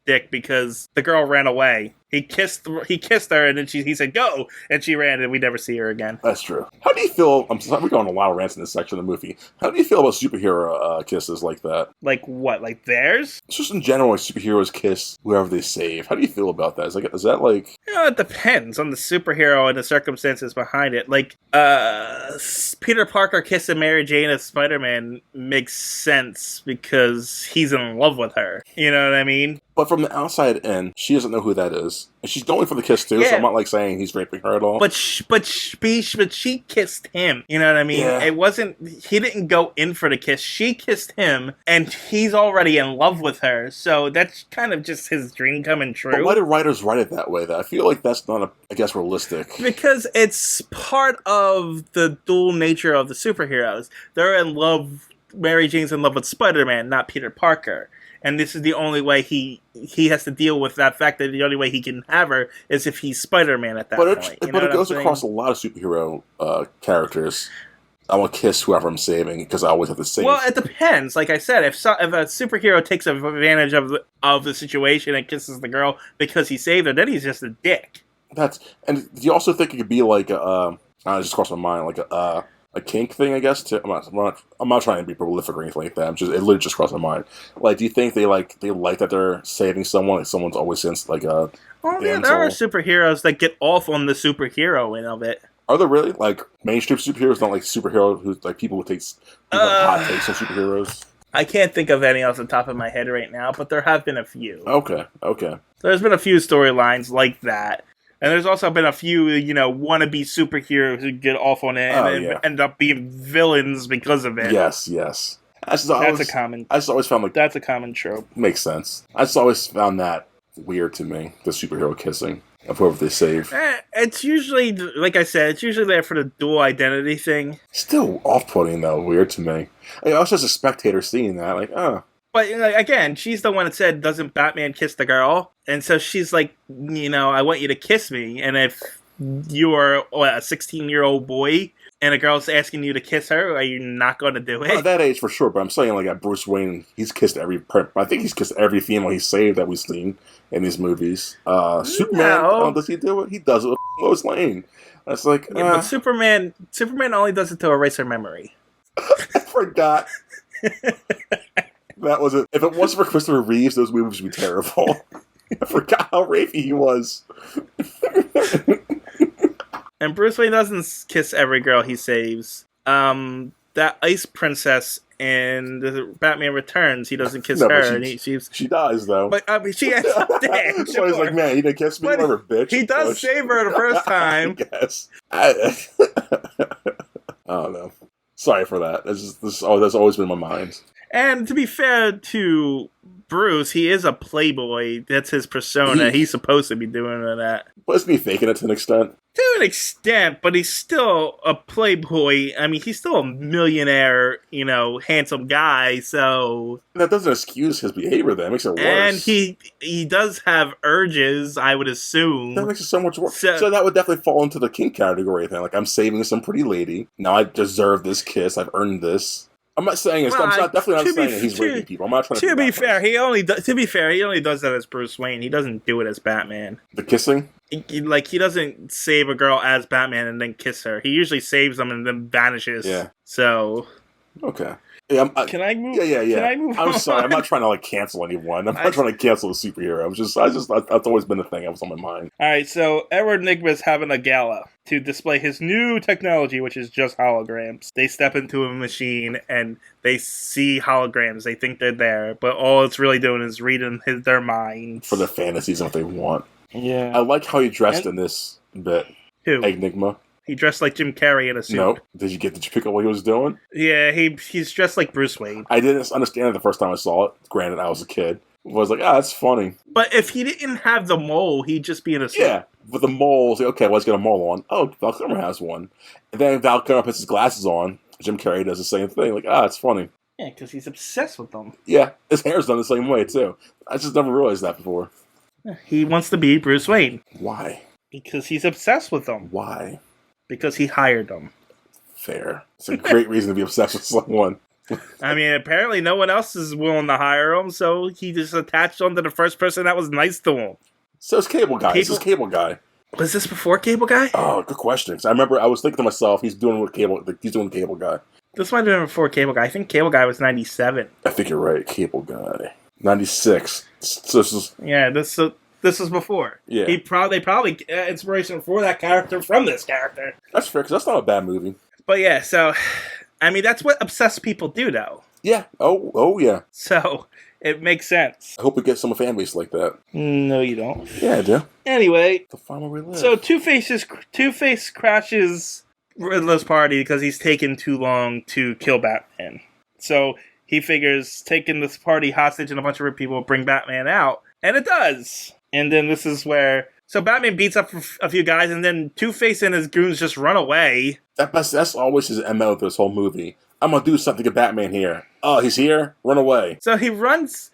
Speaker 1: Dick because the girl ran away. He kissed her, and then he said, go! And she ran, and we never see her again.
Speaker 2: That's true. How do you feel... I'm sorry, we're going on a lot of rants in this section of the movie. How do you feel about superhero kisses like that?
Speaker 1: Like what? Like theirs?
Speaker 2: It's just in general, like superheroes kiss whoever they save. How do you feel about that? Is that like...
Speaker 1: It depends on the superhero and the circumstances behind it. Like, Peter Parker kissing Mary Jane as Spider-Man makes sense because he's in love with her. You know what I mean?
Speaker 2: But from the outside in, she doesn't know who that is. And she's going for the kiss too, so I'm not like saying he's raping her at all.
Speaker 1: But she kissed him. You know what I mean?
Speaker 2: Yeah.
Speaker 1: It wasn't, he didn't go in for the kiss. She kissed him, and he's already in love with her. So that's kind of just his dream coming true.
Speaker 2: But why do writers write it that way, though? I feel like that's not, realistic.
Speaker 1: Because it's part of the dual nature of the superheroes. They're in love, Mary Jane's in love with Spider-Man, not Peter Parker. And this is the only way he has to deal with that fact that the only way he can have her is if he's Spider-Man at that point.
Speaker 2: But it goes across a lot of superhero characters. I want to kiss whoever I'm saving because I always have to save.
Speaker 1: Well, it depends. Like I said, if a superhero takes advantage of the situation and kisses the girl because he saved her, then he's just a dick.
Speaker 2: And do you also think it could be like it just crossed my mind, like a kink thing, I guess. I'm not trying to be prolific or anything like that. It literally just crossed my mind. Like, do you think they like that they're saving someone? Like someone's always since like a.
Speaker 1: Oh yeah, there are superheroes that get off on the superheroine of it.
Speaker 2: Are there really like mainstream superheroes? Not like superheroes who like people who take hot takes on superheroes.
Speaker 1: I can't think of any off the top of my head right now, but there have been a few.
Speaker 2: Okay.
Speaker 1: There's been a few storylines like that. And there's also been a few, wannabe superheroes who get off on it and end up being villains because of it.
Speaker 2: Yes. I just always found like
Speaker 1: that's a common trope.
Speaker 2: Makes sense. I just always found that weird to me, the superhero kissing. of whoever they save.
Speaker 1: It's usually, like I said, it's usually there for the dual identity thing.
Speaker 2: Still off-putting, though. Weird to me. I was just a spectator seeing that. Like, oh.
Speaker 1: But, again, she's the one that said, doesn't Batman kiss the girl? And so she's like, I want you to kiss me. And if you are a 16-year-old boy and a girl's asking you to kiss her, are you not going to do it?
Speaker 2: Well, at that age, for sure. But I'm saying, like, at Bruce Wayne, he's kissed I think he's kissed every female he saved that we've seen in these movies. Superman, does he do it? He does it with Lois Lane. That's like,
Speaker 1: but Superman only does it to erase her memory.
Speaker 2: I forgot. That was it. If it wasn't for Christopher Reeves, those movies would be terrible. I forgot how rapey he was.
Speaker 1: And Bruce Wayne doesn't kiss every girl he saves. That Ice Princess in the Batman Returns, he doesn't kiss her. And
Speaker 2: she dies, though.
Speaker 1: But she ends up dead.
Speaker 2: So he's like, man, you didn't kiss me, whatever, bitch.
Speaker 1: He does save her the first time.
Speaker 2: Yes. I don't know. Sorry for that. That's always been in my mind.
Speaker 1: And to be fair to Bruce, he is a playboy. That's his persona. He's supposed to be doing that.
Speaker 2: But isn't he faking it to an extent?
Speaker 1: To an extent, but he's still a playboy. I mean, he's still a millionaire, handsome guy, so...
Speaker 2: That doesn't excuse his behavior, that makes it worse.
Speaker 1: And he does have urges, I would assume.
Speaker 2: That makes it so much worse. So that would definitely fall into the kink category thing. Like, I'm saving some pretty lady. Now I deserve this kiss. I've earned this. I'm not saying it's. I'm definitely not saying that he's raping people. I'm not trying to.
Speaker 1: To be fair, he only does that as Bruce Wayne. He doesn't do it as Batman.
Speaker 2: The kissing.
Speaker 1: He doesn't save a girl as Batman and then kiss her. He usually saves them and then vanishes.
Speaker 2: Yeah.
Speaker 1: So.
Speaker 2: Okay. Yeah,
Speaker 1: can I move?
Speaker 2: Yeah.
Speaker 1: Can I move?
Speaker 2: I'm sorry. I'm not trying to cancel anyone. I'm not trying to cancel a superhero. That's always been the thing that was on my mind.
Speaker 1: All right. So Edward Nygma's having a gala to display his new technology, which is just holograms. They step into a machine and they see holograms. They think they're there, but all it's really doing is reading their minds
Speaker 2: for their fantasies and what they want.
Speaker 1: Yeah.
Speaker 2: I like how he dressed in this bit.
Speaker 1: Who?
Speaker 2: Enigma.
Speaker 1: He dressed like Jim Carrey in a suit.
Speaker 2: Nope. Did you pick up what he was doing?
Speaker 1: Yeah, he's dressed like Bruce Wayne.
Speaker 2: I didn't understand it the first time I saw it. Granted, I was a kid. I was like, that's funny.
Speaker 1: But if he didn't have the mole, he'd just be in a suit.
Speaker 2: Yeah, with the moles. Okay, well, he's got a mole on. Oh, Val Kilmer has one. And then Val Kilmer puts his glasses on. Jim Carrey does the same thing. Like, it's funny.
Speaker 1: Yeah, because he's obsessed with them.
Speaker 2: Yeah, his hair's done the same way, too. I just never realized that before.
Speaker 1: He wants to be Bruce Wayne.
Speaker 2: Why?
Speaker 1: Because he's obsessed with them.
Speaker 2: Why?
Speaker 1: Because he hired them.
Speaker 2: Fair. It's a great reason to be obsessed with someone.
Speaker 1: I mean, apparently no one else is willing to hire him, so he just attached on to the first person that was nice to him.
Speaker 2: So it's Cable Guy. This is Cable Guy.
Speaker 1: Was this before Cable Guy?
Speaker 2: Oh, good question. I remember I was thinking to myself, he's doing Cable Guy.
Speaker 1: This might have been before Cable Guy. I think Cable Guy was 97.
Speaker 2: I think you're right. Cable Guy. 96. So this is...
Speaker 1: Yeah, this is before.
Speaker 2: Yeah.
Speaker 1: They probably inspiration for that character from this character.
Speaker 2: That's fair, because that's not a bad movie.
Speaker 1: But yeah, so, I mean, that's what obsessed people do, though.
Speaker 2: Yeah. Oh yeah.
Speaker 1: So, it makes sense.
Speaker 2: I hope we get some fan base like that.
Speaker 1: No, you don't.
Speaker 2: Yeah, I do.
Speaker 1: Anyway.
Speaker 2: The final we live.
Speaker 1: So, Two-Face crashes Riddler's party because he's taken too long to kill Batman. So, he figures taking this party hostage and a bunch of people will bring Batman out. And it does. And then this is where... So Batman beats up a few guys, and then Two-Face and his goons just run away.
Speaker 2: That's always his MO through this whole movie. I'm gonna do something to Batman here. Oh, he's here? Run away.
Speaker 1: So he runs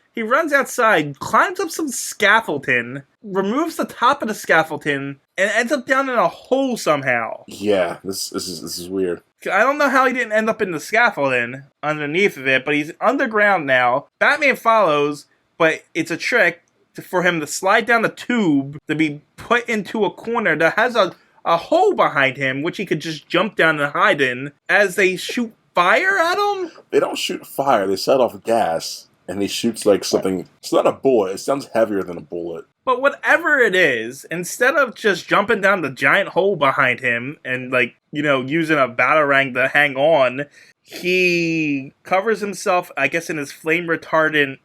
Speaker 1: outside, climbs up some scaffolding, removes the top of the scaffolding, and ends up down in a hole somehow.
Speaker 2: Yeah, this is weird.
Speaker 1: I don't know how he didn't end up in the scaffolding underneath of it, but he's underground now. Batman follows, but it's a trick for him to slide down the tube to be put into a corner that has a hole behind him, which he could just jump down and hide in as they shoot fire at him.
Speaker 2: They don't shoot fire. They set off gas, and he shoots like something. It's not a bullet. It sounds heavier than a bullet.
Speaker 1: But whatever it is, instead of just jumping down the giant hole behind him and, using a batarang to hang on, he covers himself, I guess, in his flame-retardant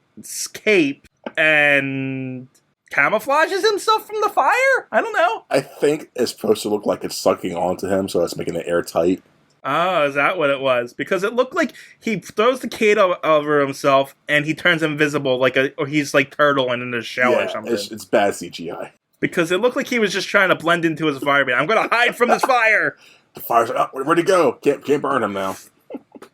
Speaker 1: cape and camouflages himself from the fire? I don't know.
Speaker 2: I think it's supposed to look like it's sucking onto him, so it's making it airtight.
Speaker 1: Oh, is that what it was? Because it looked like he throws the cape over himself and he turns invisible, or he's like Turtle and in the shell or something.
Speaker 2: It's bad CGI.
Speaker 1: Because it looked like he was just trying to blend into his environment. I'm going to hide from this fire.
Speaker 2: The fire's up. Where'd he go? Can't burn him now.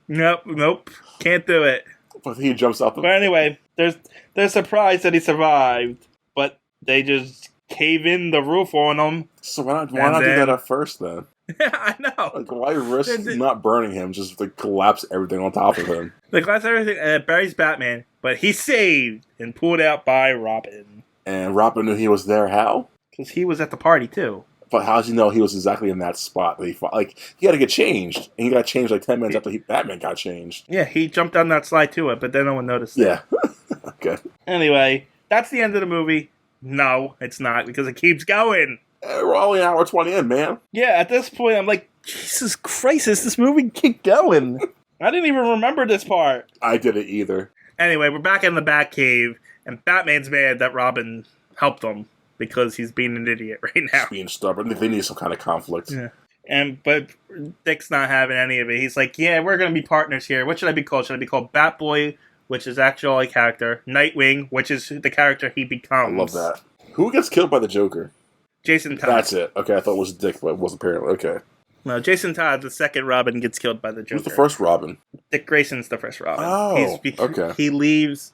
Speaker 1: Nope. Can't do it.
Speaker 2: But he jumps out the...
Speaker 1: But anyway, they're surprised that he survived. But they just cave in the roof on him.
Speaker 2: So why not do that at first, then?
Speaker 1: I know.
Speaker 2: Like, why risk not burning him? Just to collapse everything on top of him.
Speaker 1: They collapse everything, and it buries Batman. But he's saved and pulled out by Robin.
Speaker 2: And Robin knew he was there. How?
Speaker 1: Because he was at the party, too.
Speaker 2: But how does he know he was exactly in that spot that he fought? Like, he had to get changed. And he got changed like 10 minutes after Batman got changed.
Speaker 1: Yeah, he jumped down that slide to it, but then no one noticed it.
Speaker 2: Yeah. Okay.
Speaker 1: Anyway, that's the end of the movie. No, it's not, because it keeps going.
Speaker 2: We're only an hour 20 in, man.
Speaker 1: Yeah, at this point, I'm like, Jesus Christ, is this movie keep going? I didn't even remember this part.
Speaker 2: I didn't either.
Speaker 1: Anyway, we're back in the Batcave, and Batman's mad that Robin helped him because he's being an idiot right now.
Speaker 2: He's being stubborn. They need some kind of conflict.
Speaker 1: Yeah. But Dick's not having any of it. He's like, yeah, we're going to be partners here. What should I be called? Should I be called Batboy, which is actually a character, Nightwing, which is the character he becomes.
Speaker 2: I love that. Who gets killed by the Joker?
Speaker 1: Jason Todd.
Speaker 2: That's it. Okay, I thought it was Dick, but it wasn't apparently. Okay.
Speaker 1: No, Jason Todd, the second Robin, gets killed by the Joker.
Speaker 2: Who's the first Robin?
Speaker 1: Dick Grayson's the first Robin.
Speaker 2: Oh, okay.
Speaker 1: He leaves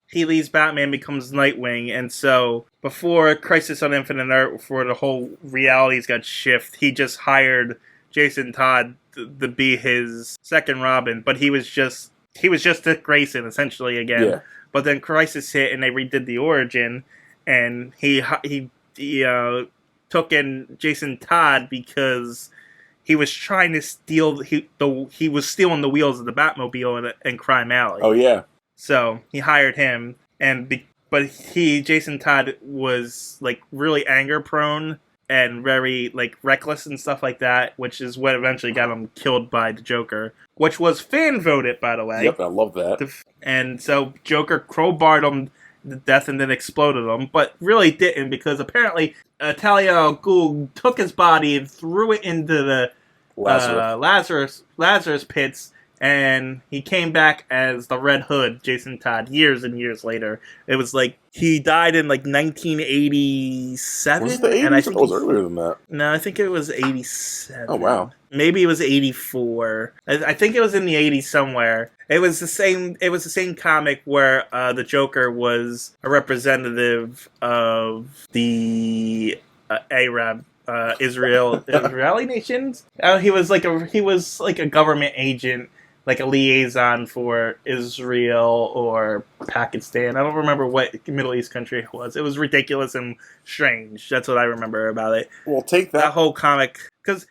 Speaker 1: Batman, becomes Nightwing, and so before Crisis on Infinite Earth, before the whole realities got shift, he just hired Jason Todd to be his second Robin, but he was just Dick Grayson essentially again. Yeah. But then Crisis hit, and they redid the origin, and he took in Jason Todd because he was trying to steal. He was stealing the wheels of the Batmobile in Crime Alley.
Speaker 2: Oh yeah.
Speaker 1: So he hired him, but Jason Todd was like really anger prone and very like reckless and stuff like that, which is what eventually got him killed by the Joker, which was fan voted, by the way.
Speaker 2: Yep, I love that.
Speaker 1: And so Joker crowbarred him to death and then exploded him, but really didn't, because apparently Talia al Ghul took his body and threw it into the Lazarus pits, and he came back as the Red Hood, Jason Todd, years and years later. It was like he died in like 1987.
Speaker 2: Was it the 80s?
Speaker 1: And
Speaker 2: I thought it was earlier than that.
Speaker 1: No, I think it was 87.
Speaker 2: Oh wow.
Speaker 1: Maybe it was 84. I think it was in the 80s somewhere. It was the same comic where the Joker was a representative of the Arab Israeli nations. He was like a government agent, like a liaison for Israel or Pakistan. I don't remember what Middle East country it was. It was ridiculous and strange. That's what I remember about it.
Speaker 2: Well, take that
Speaker 1: whole comic, because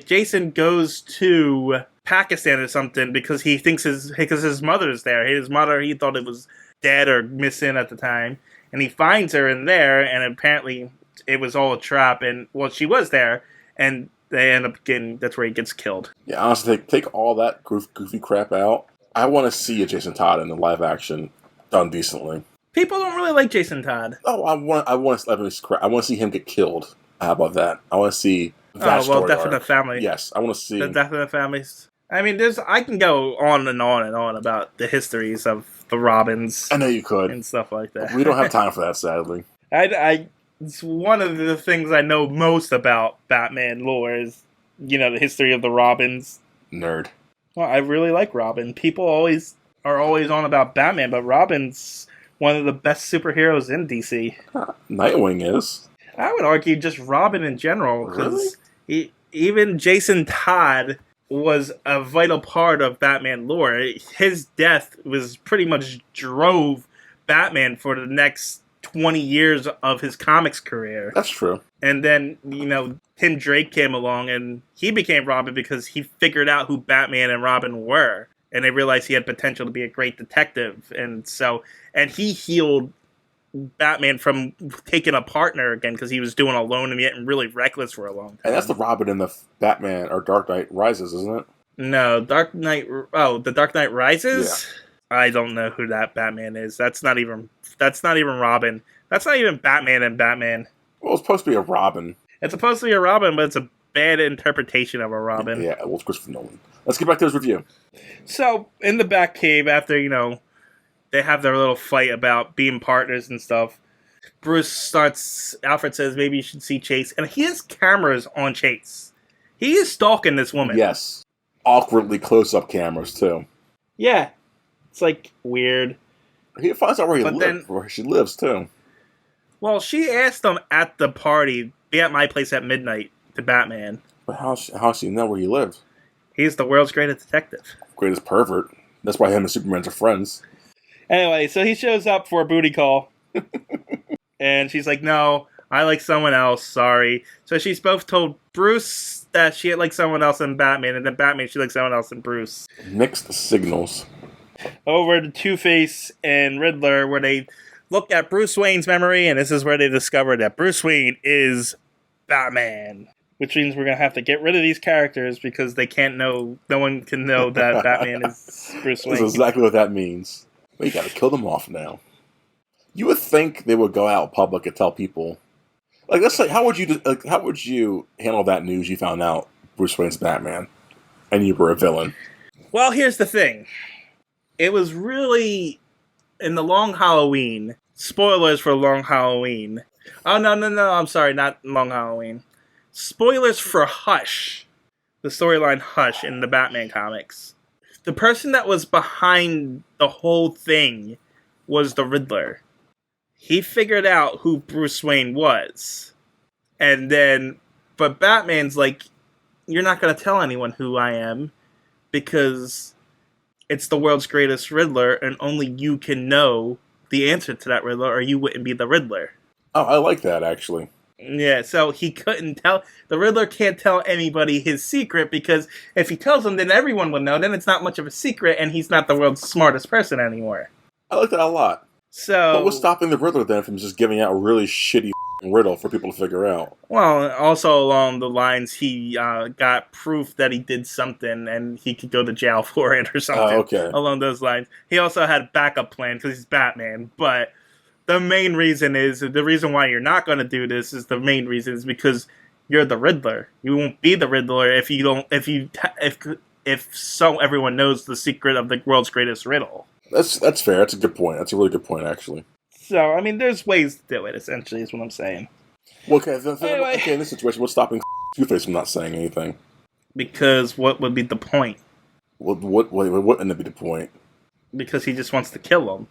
Speaker 1: Jason goes to Pakistan or something because he thinks his mother's there. His mother, he thought it was dead or missing at the time, and he finds her in there, and apparently it was all a trap, and well, she was there, and they end up that's where he gets killed.
Speaker 2: Yeah, honestly, take all that goofy crap out. I want to see a Jason Todd in the live action done decently.
Speaker 1: People don't really like Jason Todd.
Speaker 2: Oh, I want to see him get killed. How about that? I want to see that story
Speaker 1: Death in the
Speaker 2: arc.
Speaker 1: Family.
Speaker 2: Yes, I want to see
Speaker 1: the Death in the Families. I mean, I can go on and on and on about the histories of the Robins.
Speaker 2: I know you could.
Speaker 1: And stuff like that.
Speaker 2: We don't have time for that, sadly.
Speaker 1: It's one of the things I know most about Batman lore is, the history of the Robins.
Speaker 2: Nerd.
Speaker 1: Well, I really like Robin. People are always on about Batman, but Robin's one of the best superheroes in DC.
Speaker 2: Nightwing is.
Speaker 1: I would argue just Robin in general, because even Jason Todd was a vital part of Batman lore. His death was pretty much drove Batman for the next 20 years of his comics career.
Speaker 2: That's true.
Speaker 1: And then, Tim Drake came along and he became Robin because he figured out who Batman and Robin were. And they realized he had potential to be a great detective. And he healed Batman from taking a partner again because he was doing alone and getting really reckless for a long time.
Speaker 2: And that's the Robin in the Batman or Dark Knight Rises, isn't it?
Speaker 1: No, the Dark Knight Rises? Yeah. I don't know who that Batman is. That's not even Robin. That's not even Batman and Batman.
Speaker 2: Well, it's supposed to be a Robin.
Speaker 1: It's supposed to be a Robin, but it's a bad interpretation of a Robin.
Speaker 2: Yeah, well, it's Christopher Nolan. Let's get back to his review.
Speaker 1: So, in the Batcave, after, they have their little fight about being partners and stuff, Alfred says maybe you should see Chase, and he has cameras on Chase. He is stalking this woman.
Speaker 2: Yes. Awkwardly close-up cameras, too.
Speaker 1: Yeah. It's, like, weird.
Speaker 2: He finds out where she lives, too.
Speaker 1: Well, she asked him at the party, be at my place at midnight, to Batman.
Speaker 2: But how does she know where he lives?
Speaker 1: He's the world's greatest detective.
Speaker 2: Greatest pervert. That's why him and Superman are friends.
Speaker 1: Anyway, so he shows up for a booty call. And she's like, no, I like someone else, sorry. So she's both told Bruce that she likes someone else in Batman, and then Batman she likes someone else in Bruce.
Speaker 2: Mixed signals.
Speaker 1: Over to Two-Face and Riddler, where they look at Bruce Wayne's memory, and this is where they discover that Bruce Wayne is Batman. Which means we're going to have to get rid of these characters because they can't know, no one can know that Batman is Bruce Wayne.
Speaker 2: That's exactly what that means. We got to kill them off now. You would think they would go out in public and tell people, like, let's say, how would you handle that news you found out Bruce Wayne's Batman, and you were a villain?
Speaker 1: Well, here's the thing. It was really in the Long Halloween. Spoilers for Long Halloween. Oh no! I'm sorry, not Long Halloween. Spoilers for Hush, the storyline Hush in the Batman comics. The person that was behind the whole thing was the Riddler. He figured out who Bruce Wayne was. But Batman's like, you're not going to tell anyone who I am because it's the world's greatest Riddler and only you can know the answer to that Riddler or you wouldn't be the Riddler.
Speaker 2: Oh, I like that, actually.
Speaker 1: Yeah, so he couldn't tell. The Riddler can't tell anybody his secret because if he tells them, then everyone will know. Then it's not much of a secret and he's not the world's smartest person anymore.
Speaker 2: I like that a lot.
Speaker 1: So,
Speaker 2: but what's stopping the Riddler then from just giving out a really shitty riddle for people to figure out?
Speaker 1: Well, also along the lines, he got proof that he did something and he could go to jail for it or something.
Speaker 2: Okay.
Speaker 1: Along those lines. He also had a backup plan because he's Batman. But the main reason why you're not going to do this is because you're the Riddler. You won't be the Riddler if everyone knows the secret of the world's greatest riddle.
Speaker 2: That's fair. That's a good point. That's a really good point, actually.
Speaker 1: So, I mean, there's ways to do it, essentially, is what I'm saying.
Speaker 2: Well, okay,
Speaker 1: anyway.
Speaker 2: Okay, in this situation, what's stopping Two-Face from not saying anything?
Speaker 1: Because what would be the point?
Speaker 2: What wouldn't be the point?
Speaker 1: Because he just wants to kill him.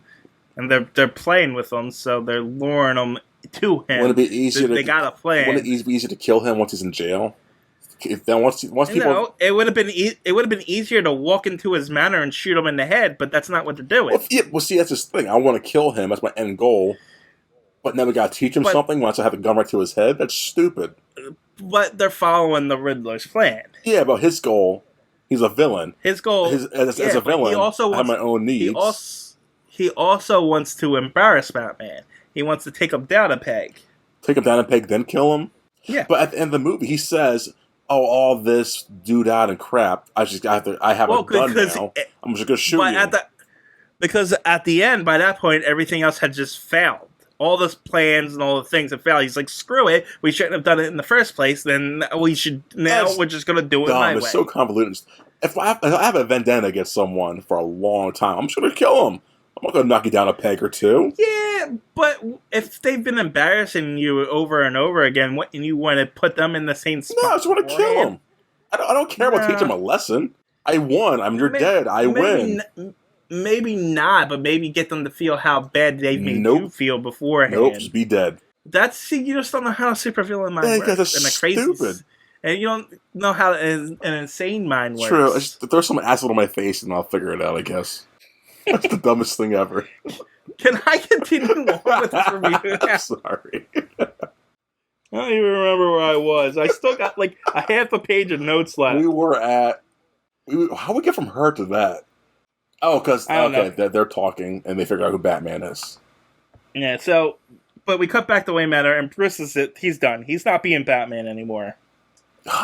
Speaker 1: And they're playing with him, so they're luring him to him.
Speaker 2: Wouldn't it be easier
Speaker 1: they got a plan.
Speaker 2: Wouldn't it be easier to kill him once he's in jail? Once people...
Speaker 1: No, it would have been easier to walk into his manor and shoot him in the head, but that's not what they're doing.
Speaker 2: Well, see, that's his thing. I want to kill him. That's my end goal. But now we got to teach him something once I have a gun right to his head? That's stupid.
Speaker 1: But they're following the Riddler's plan.
Speaker 2: Yeah, but his goal, he's a villain.
Speaker 1: His goal...
Speaker 2: as a villain, I have my own needs.
Speaker 1: He also wants to embarrass Batman. He wants to take him down a peg.
Speaker 2: Take him down a peg, then kill him?
Speaker 1: Yeah.
Speaker 2: But at the end of the movie, he says... Oh, all this doo-dah and crap. I have a gun now. I'm just going to shoot you.
Speaker 1: Because at the end, by that point, everything else had just failed. All the plans and all the things have failed. He's like, screw it. We shouldn't have done it in the first place. Then we're just going to do it my way.
Speaker 2: It's so convoluted. If I have a vendetta against someone for a long time, I'm just going to kill him. I'm not going to knock you down a peg or two.
Speaker 1: Yeah, but if they've been embarrassing you over and over again, and you want to put them in the same spot?
Speaker 2: No, I just want to kill them. I don't care about teaching them a lesson. I won. You're dead. I win.
Speaker 1: Maybe not, but maybe get them to feel how bad they've made you feel beforehand.
Speaker 2: Nope, just be dead.
Speaker 1: You just don't know how a supervillain mind works.
Speaker 2: That's stupid.
Speaker 1: And you don't know how an insane mind works.
Speaker 2: True. Just throw some acid on my face and I'll figure it out, I guess. That's the dumbest thing ever.
Speaker 1: Can I continue on with this review?
Speaker 2: I'm sorry.
Speaker 1: I don't even remember where I was. I still got like a half a page of notes left.
Speaker 2: How we get from her to that? Oh, because they're talking and they figure out who Batman is.
Speaker 1: Yeah, but we cut back to Wayne Manor and Bruce he's done. He's not being Batman anymore.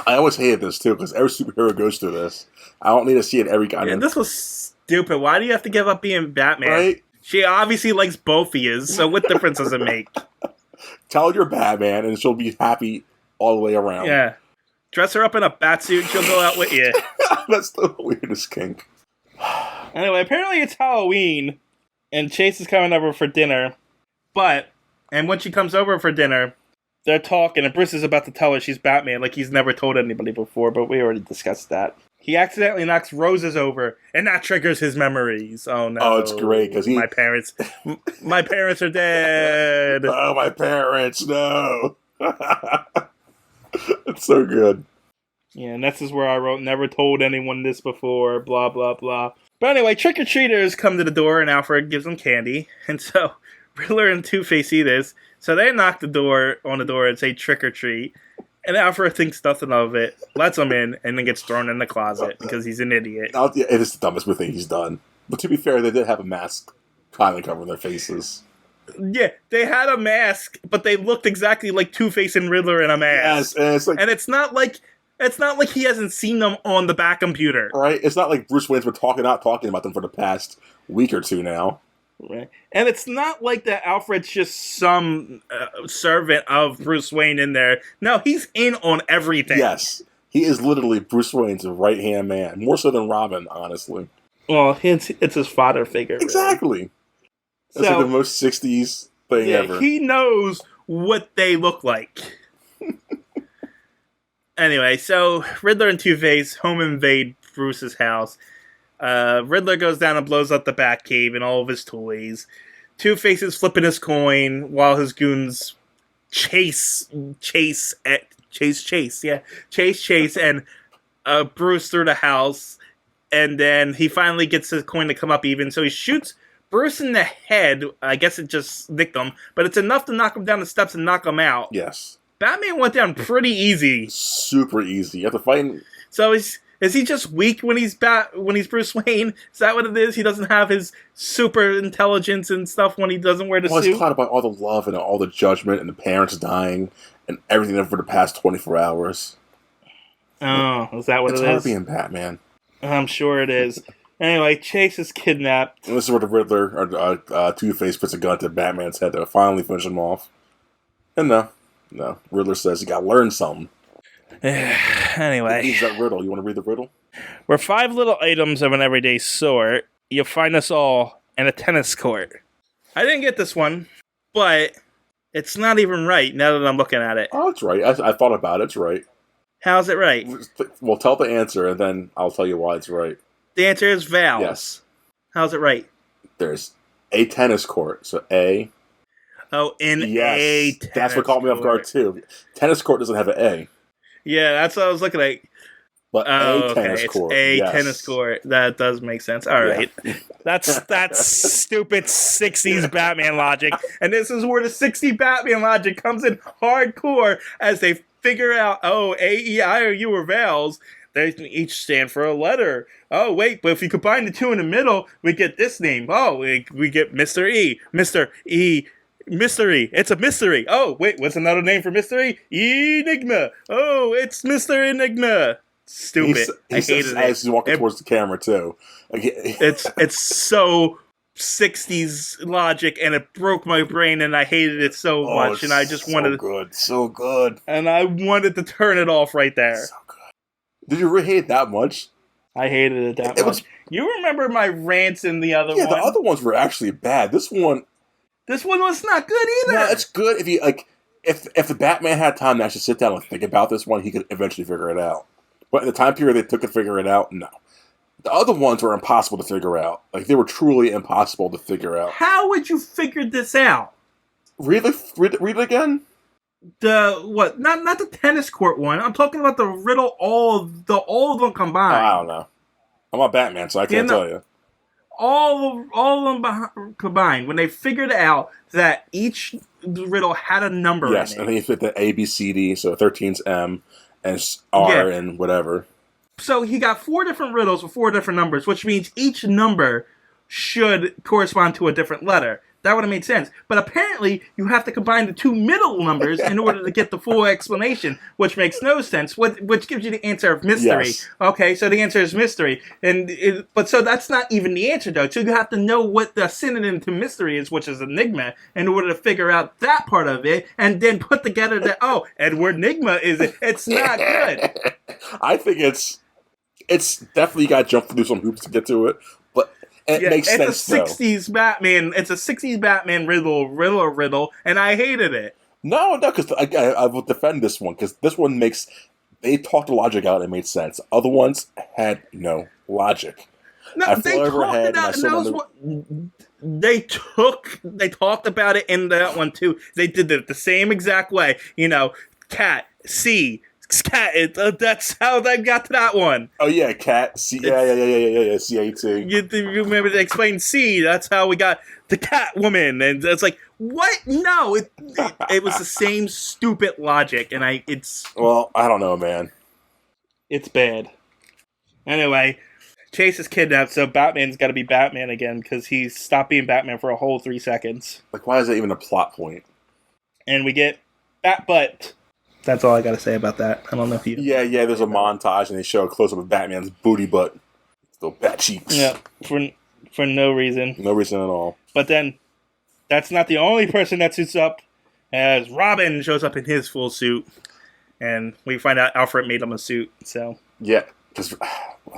Speaker 2: I always hated this too, because every superhero goes through this. I don't need to see it every guy.
Speaker 1: Yeah, this was stupid. Why do you have to give up being Batman?
Speaker 2: Right?
Speaker 1: She obviously likes both of you, so what difference does it make?
Speaker 2: Tell her you're Batman, and she'll be happy all the way around.
Speaker 1: Yeah. Dress her up in a batsuit, she'll go out with you.
Speaker 2: That's the weirdest kink.
Speaker 1: Anyway, apparently it's Halloween, and Chase is coming over for dinner, but And when she comes over for dinner, they're talking, and Bruce is about to tell her she's Batman, like he's never told anybody before, but we already discussed that. He accidentally knocks roses over, and that triggers his memories. Oh no!
Speaker 2: Oh, it's great because
Speaker 1: my parents are dead.
Speaker 2: Oh, my parents! No, it's so good.
Speaker 1: Yeah, and this is where I wrote, "Never told anyone this before." Blah blah blah. But anyway, trick or treaters come to the door, and Alfred gives them candy, and so Riddler and Two-Face see this, so they knock on the door and say trick or treat. And Alfred thinks nothing of it, lets him in, and then gets thrown in the closet because he's an idiot.
Speaker 2: It is the dumbest thing he's done. But to be fair, they did have a mask kind of covering their faces.
Speaker 1: Yeah, they had a mask, but they looked exactly like Two-Face and Riddler in a mask.
Speaker 2: Yes, and
Speaker 1: it's not like he hasn't seen them on the back computer.
Speaker 2: Right? It's not like Bruce Wayne's been not talking about them for the past week or two now.
Speaker 1: Right. And it's not like that Alfred's just some servant of Bruce Wayne in there. No, he's in on everything.
Speaker 2: Yes. He is literally Bruce Wayne's right-hand man. More so than Robin, honestly.
Speaker 1: Well, it's his father figure.
Speaker 2: Exactly.
Speaker 1: Really.
Speaker 2: That's like the most 60s thing ever.
Speaker 1: He knows what they look like. Anyway, so Riddler and Two-Face home invade Bruce's house. Riddler goes down and blows up the Batcave and all of his toys. Two-Face is flipping his coin while his goons chase and Bruce through the house. And then he finally gets his coin to come up even, so he shoots Bruce in the head. I guess it just nicked him, but it's enough to knock him down the steps and knock him out.
Speaker 2: Yes.
Speaker 1: Batman went down pretty easy.
Speaker 2: Super easy. You have to fight.
Speaker 1: So is he just weak when he's Bruce Wayne? Is that what it is? He doesn't have his super intelligence and stuff when he doesn't wear the suit?
Speaker 2: He's clouded by all the love and all the judgment and the parents dying and everything over the past 24 hours.
Speaker 1: Oh, is that what it is?
Speaker 2: It's hard being Batman.
Speaker 1: I'm sure it is. Anyway, Chase is kidnapped.
Speaker 2: And this is where the Riddler, or Two-Face, puts a gun to Batman's head to finally finish him off. And no. Riddler says you gotta learn something.
Speaker 1: Anyway.
Speaker 2: He's that riddle. You want to read the riddle?
Speaker 1: We're 5 little items of an everyday sort. You'll find us all in a tennis court. I didn't get this one, but it's not even right now that I'm looking at it.
Speaker 2: Oh, it's right. I thought about it. It's right.
Speaker 1: How's it right?
Speaker 2: Well, tell the answer, and then I'll tell you why it's right.
Speaker 1: The answer is vowels.
Speaker 2: Yes.
Speaker 1: How's it right?
Speaker 2: There's a tennis court. So A.
Speaker 1: Oh, in
Speaker 2: yes.
Speaker 1: a tennis court.
Speaker 2: That's what caught me off guard, too. Tennis court doesn't have an A.
Speaker 1: Yeah, that's what I was looking at.
Speaker 2: But a tennis court.
Speaker 1: It's a tennis court. That does make sense. All right.
Speaker 2: Yeah.
Speaker 1: That's stupid 60s Batman logic. And this is where the 60s Batman logic comes in hardcore as they figure out, A, E, I, or U are vowels. They each stand for a letter. Oh, wait, but if you combine the two in the middle, we get this name. Oh, we get Mr. E. Mr. E. Mystery. It's a mystery. Oh, wait, what's another name for mystery? Enigma. Oh, it's Mr. Enigma. Stupid. I hated it.
Speaker 2: As he's walking towards the camera, too.
Speaker 1: It's so 60s logic, and it broke my brain, and I hated it so much, and I just wanted...
Speaker 2: So good.
Speaker 1: And I wanted to turn it off right there.
Speaker 2: So good. Did you really hate it that much?
Speaker 1: I hated it that much. You remember my rants in the other one?
Speaker 2: Yeah, the other ones were actually bad. This one
Speaker 1: was not good either.
Speaker 2: No, it's good if you if the Batman had time to actually sit down and think about this one, he could eventually figure it out. But in the time period they took to figure it out, no. The other ones were impossible to figure out. Like, they were truly impossible to figure out.
Speaker 1: How would you figure this out?
Speaker 2: Read it again?
Speaker 1: What? Not the tennis court one. I'm talking about the riddle. All of them combined.
Speaker 2: I don't know. I'm not Batman, so I can't tell you.
Speaker 1: All of them combined, when they figured out that each riddle had a number in it.
Speaker 2: Yes, and then you fit the A, B, C, D, so 13's M, and R, and whatever.
Speaker 1: So he got 4 different riddles with 4 different numbers, which means each number should correspond to a different letter. That would have made sense. But apparently, you have to combine the 2 middle numbers in order to get the full explanation, which makes no sense, which gives you the answer of mystery.
Speaker 2: Yes.
Speaker 1: Okay, so the answer is mystery. But so that's not even the answer, though. So you have to know what the synonym to mystery is, which is enigma, in order to figure out that part of it, and then put together that, Edward Nigma is it. It's not good.
Speaker 2: I think it's definitely, you got to jump through some hoops to get to it. But It makes sense,
Speaker 1: it's a '60s Batman. It's a '60s Batman riddle, and I hated it.
Speaker 2: No, because I will defend this one because this one makes they talked the logic out and it made sense. Other ones had no logic.
Speaker 1: No, they talked about they talked about it in that one too. They did it the same exact way. Cat C. Cat. That's how they got to that one.
Speaker 2: Oh yeah, cat. C. Yeah. CAT.
Speaker 1: You remember to explain C? That's how we got the Catwoman, and it's like what? No, it was the same stupid logic, and
Speaker 2: Well, I don't know, man.
Speaker 1: It's bad. Anyway, Chase is kidnapped, so Batman's got to be Batman again because he stopped being Batman for a whole 3 seconds.
Speaker 2: Like, why is that even a plot point?
Speaker 1: And we get Batbutt. That's all I got to say about that. I don't know if you...
Speaker 2: Yeah, there's a montage, and they show a close-up of Batman's booty butt. Little bat cheeks.
Speaker 1: Yeah, for no reason.
Speaker 2: No reason at all.
Speaker 1: But then, that's not the only person that suits up, as Robin shows up in his full suit, and we find out Alfred made him a suit, so...
Speaker 2: Yeah, because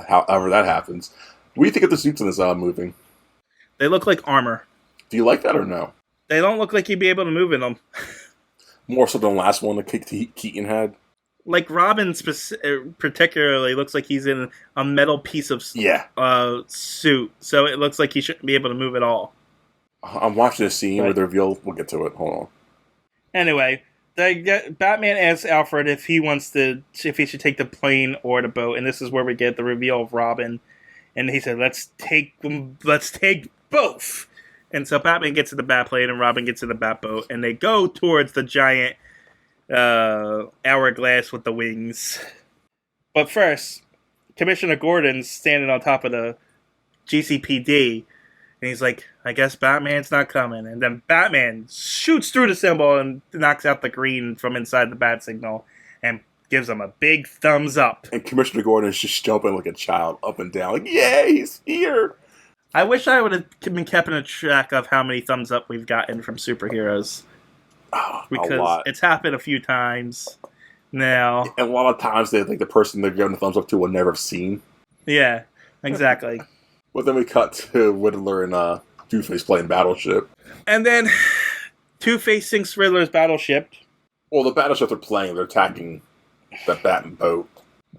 Speaker 2: however that happens. What do you think of the suits in this movie?
Speaker 1: They look like armor.
Speaker 2: Do you like that or no?
Speaker 1: They don't look like you'd be able to move in them.
Speaker 2: More so than the last one that Keaton had?
Speaker 1: Like Robin particularly looks like he's in a metal piece of suit, so it looks like he shouldn't be able to move at all.
Speaker 2: I'm watching a scene where they reveal... We'll get to it. Hold on.
Speaker 1: Anyway, Batman asks Alfred if he should take the plane or the boat, and this is where we get the reveal of Robin. And he said, "Let's take both." And so Batman gets in the Batplane and Robin gets in the Batboat, and they go towards the giant hourglass with the wings. But first, Commissioner Gordon's standing on top of the GCPD, and he's like, "I guess Batman's not coming." And then Batman shoots through the symbol and knocks out the green from inside the bat signal and gives him a big thumbs up.
Speaker 2: And Commissioner Gordon is just jumping like a child up and down, like, "Yeah, he's here!"
Speaker 1: I wish I would have been keeping a track of how many thumbs up we've gotten from superheroes. Because it's happened a few times now.
Speaker 2: And a lot of times they think the person they're giving the thumbs up to will never have seen.
Speaker 1: Yeah, exactly.
Speaker 2: But then we cut to Riddler and Two-Face playing Battleship.
Speaker 1: And then Two-Face sinks Riddler's battleship.
Speaker 2: Well, the battleship they're playing, they're attacking the bat and boat.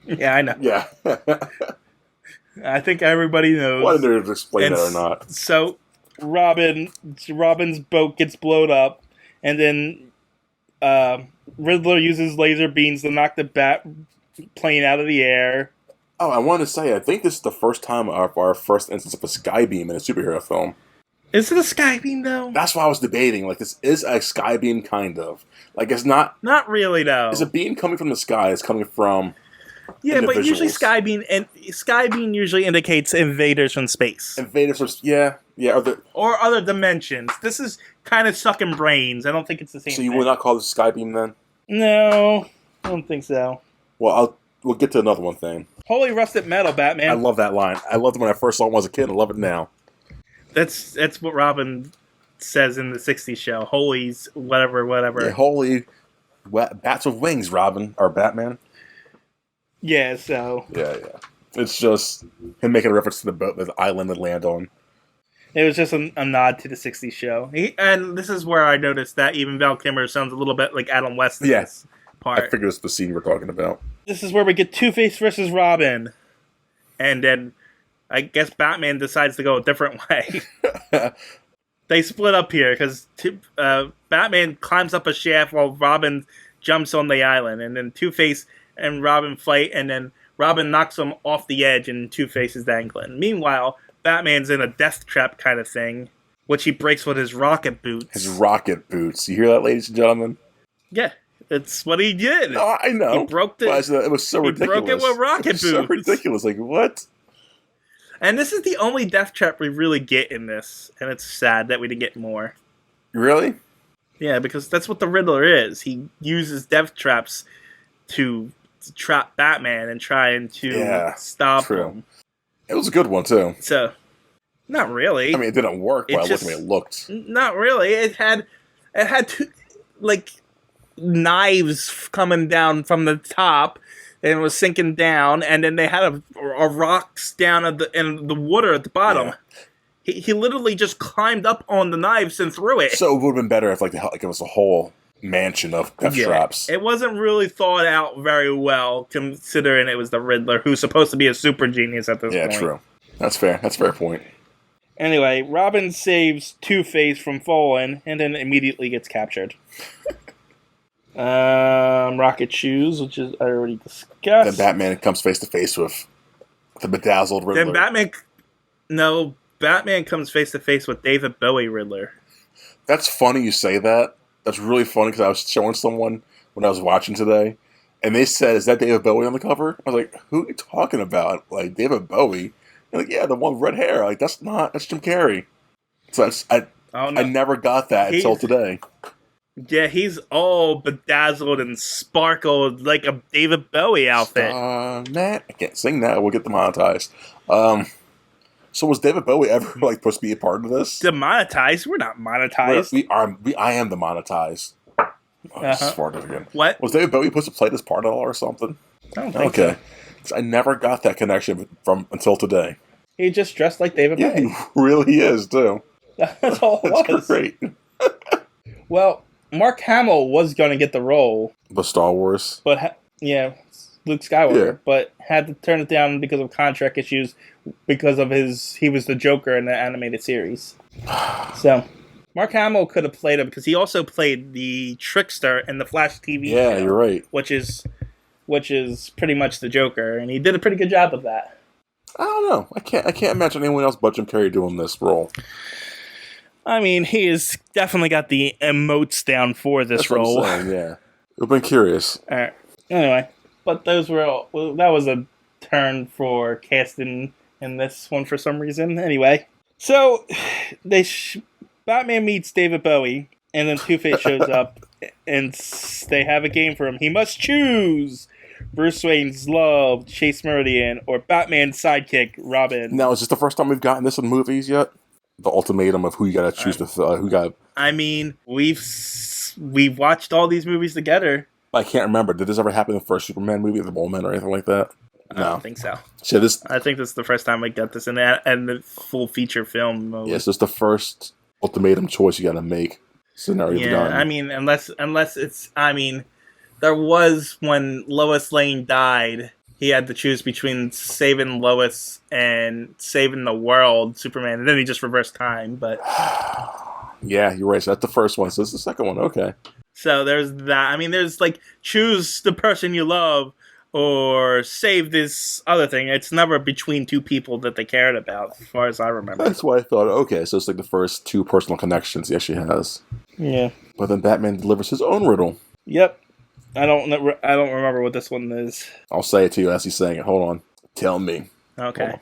Speaker 1: Yeah, I know.
Speaker 2: Yeah.
Speaker 1: I think everybody knows.
Speaker 2: Whether to explain that or not.
Speaker 1: So, Robin's boat gets blown up, and then Riddler uses laser beams to knock the bat plane out of the air.
Speaker 2: Oh, I wanted to say, I think this is the first time of our first instance of a skybeam in a superhero film.
Speaker 1: Is it a skybeam, though?
Speaker 2: That's why I was debating. Like, this is a skybeam, kind of. Like, it's not...
Speaker 1: Not really, though.
Speaker 2: It's a beam coming from the sky. It's coming from...
Speaker 1: Yeah, but usually skybeam usually indicates invaders from space.
Speaker 2: Invaders from... Yeah.
Speaker 1: Or other dimensions. This is kind of sucking brains. I don't think it's the same thing.
Speaker 2: So you would not call this skybeam, then?
Speaker 1: No, I don't think so.
Speaker 2: Well, we'll get to another one thing.
Speaker 1: Holy rusted metal, Batman.
Speaker 2: I love that line. I loved it when I first saw it when I was a kid. I love it now.
Speaker 1: That's what Robin says in the 60s show. Holy's whatever.
Speaker 2: Yeah, holy bats with wings, Robin. Or Batman.
Speaker 1: Yeah, so...
Speaker 2: Yeah. It's just him making a reference to the boat, the island they land on.
Speaker 1: It was just a nod to the 60s show. And this is where I noticed that even Val Kilmer sounds a little bit like Adam West in this part.
Speaker 2: I figured it's the scene we're talking about.
Speaker 1: This is where we get Two-Face versus Robin. And then I guess Batman decides to go a different way. They split up here because Batman climbs up a shaft while Robin jumps on the island. And then Two-Face and Robin fight, and then Robin knocks him off the edge and Two-Face is dangling. Meanwhile, Batman's in a death trap kind of thing, which he breaks with his rocket boots.
Speaker 2: His rocket boots. You hear that, ladies and gentlemen?
Speaker 1: Yeah, it's what he did.
Speaker 2: No, I know.
Speaker 1: He broke it.
Speaker 2: It was so ridiculous.
Speaker 1: He broke it with rocket boots.
Speaker 2: So ridiculous. Like, what?
Speaker 1: And this is the only death trap we really get in this, and it's sad that we didn't get more.
Speaker 2: Really?
Speaker 1: Yeah, because that's what the Riddler is. He uses death traps to trap Batman and trying to stop him.
Speaker 2: It was a good one, too.
Speaker 1: So, not really.
Speaker 2: I mean, it didn't work, but it looked.
Speaker 1: Not really. It had two, like, knives coming down from the top, and it was sinking down, and then they had a rocks down in the water at the bottom. He literally just climbed up on the knives and threw it.
Speaker 2: So it would have been better if like it was a whole mansion of death traps.
Speaker 1: It wasn't really thought out very well, considering it was the Riddler, who's supposed to be a super genius at this point.
Speaker 2: Yeah, true. That's fair. That's a fair point.
Speaker 1: Anyway, Robin saves Two-Face from falling, and then immediately gets captured. Rocket shoes, which is I already discussed.
Speaker 2: Then Batman comes face to face with the bedazzled Riddler.
Speaker 1: Then Batman comes face to face with David Bowie Riddler.
Speaker 2: That's funny you say that. That's really funny because I was showing someone when I was watching today, and they said, "Is that David Bowie on the cover?" I was like, "Who are you talking about? Like David Bowie?" They're like, "Yeah, the one with red hair." Like that's Jim Carrey. So I never got that until today.
Speaker 1: Yeah, he's all bedazzled and sparkled like a David Bowie outfit.
Speaker 2: Man, I can't sing that. We'll get demonetized. So was David Bowie ever like supposed to be a part of this?
Speaker 1: Demonetized? We're not monetized.
Speaker 2: I am demonetized. This is far again.
Speaker 1: What?
Speaker 2: Was David Bowie supposed to play this part at all or something?
Speaker 1: I don't think so.
Speaker 2: I never got that connection from until today.
Speaker 1: He just dressed like David Bowie.
Speaker 2: Yeah, he really is too.
Speaker 1: That's all it was.
Speaker 2: That's great.
Speaker 1: Well, Mark Hamill was going to get the role.
Speaker 2: The Star Wars.
Speaker 1: But, Luke Skywalker. But had to turn it down because of contract issues because of he was the Joker in the animated series. So, Mark Hamill could have played him because he also played the Trickster in the Flash TV show.
Speaker 2: Yeah, you're right.
Speaker 1: Which is pretty much the Joker, and he did a pretty good job of that.
Speaker 2: I don't know. I can't imagine anyone else but Jim Carrey doing this role.
Speaker 1: I mean, he has definitely got the emotes down for this role.
Speaker 2: What I'm saying, yeah. I've been curious.
Speaker 1: All right. Anyway, but those were all. Well, that was a turn for casting in this one for some reason. Anyway, so Batman meets David Bowie, and then Two-Face shows up, and they have a game for him. He must choose Bruce Wayne's love, Chase Meridian, or Batman's sidekick, Robin.
Speaker 2: Now, is this the first time we've gotten this in movies yet? The ultimatum of who you got to choose who got.
Speaker 1: I mean, we've watched all these movies together.
Speaker 2: I can't remember. Did this ever happen in the first Superman movie, The Moment, or anything like that? No.
Speaker 1: I don't think so.
Speaker 2: I
Speaker 1: think this is the first time we got this in the full feature film mode.
Speaker 2: Yes, it's the first ultimatum choice you got to make. Scenario.
Speaker 1: Yeah, I mean, unless it's. I mean, there was when Lois Lane died. He had to choose between saving Lois and saving the world, Superman, and then he just reversed time. But
Speaker 2: yeah, you're right. So that's the first one. So this is the second one. Okay.
Speaker 1: So there's that. I mean, there's like choose the person you love or save this other thing. It's never between two people that they cared about, as far as I remember.
Speaker 2: That's why I thought, okay, so it's like the first two personal connections he actually has.
Speaker 1: Yeah.
Speaker 2: But then Batman delivers his own riddle.
Speaker 1: Yep. I don't remember what this one is.
Speaker 2: I'll say it to you as he's saying it. Hold on. Tell me.
Speaker 1: Okay.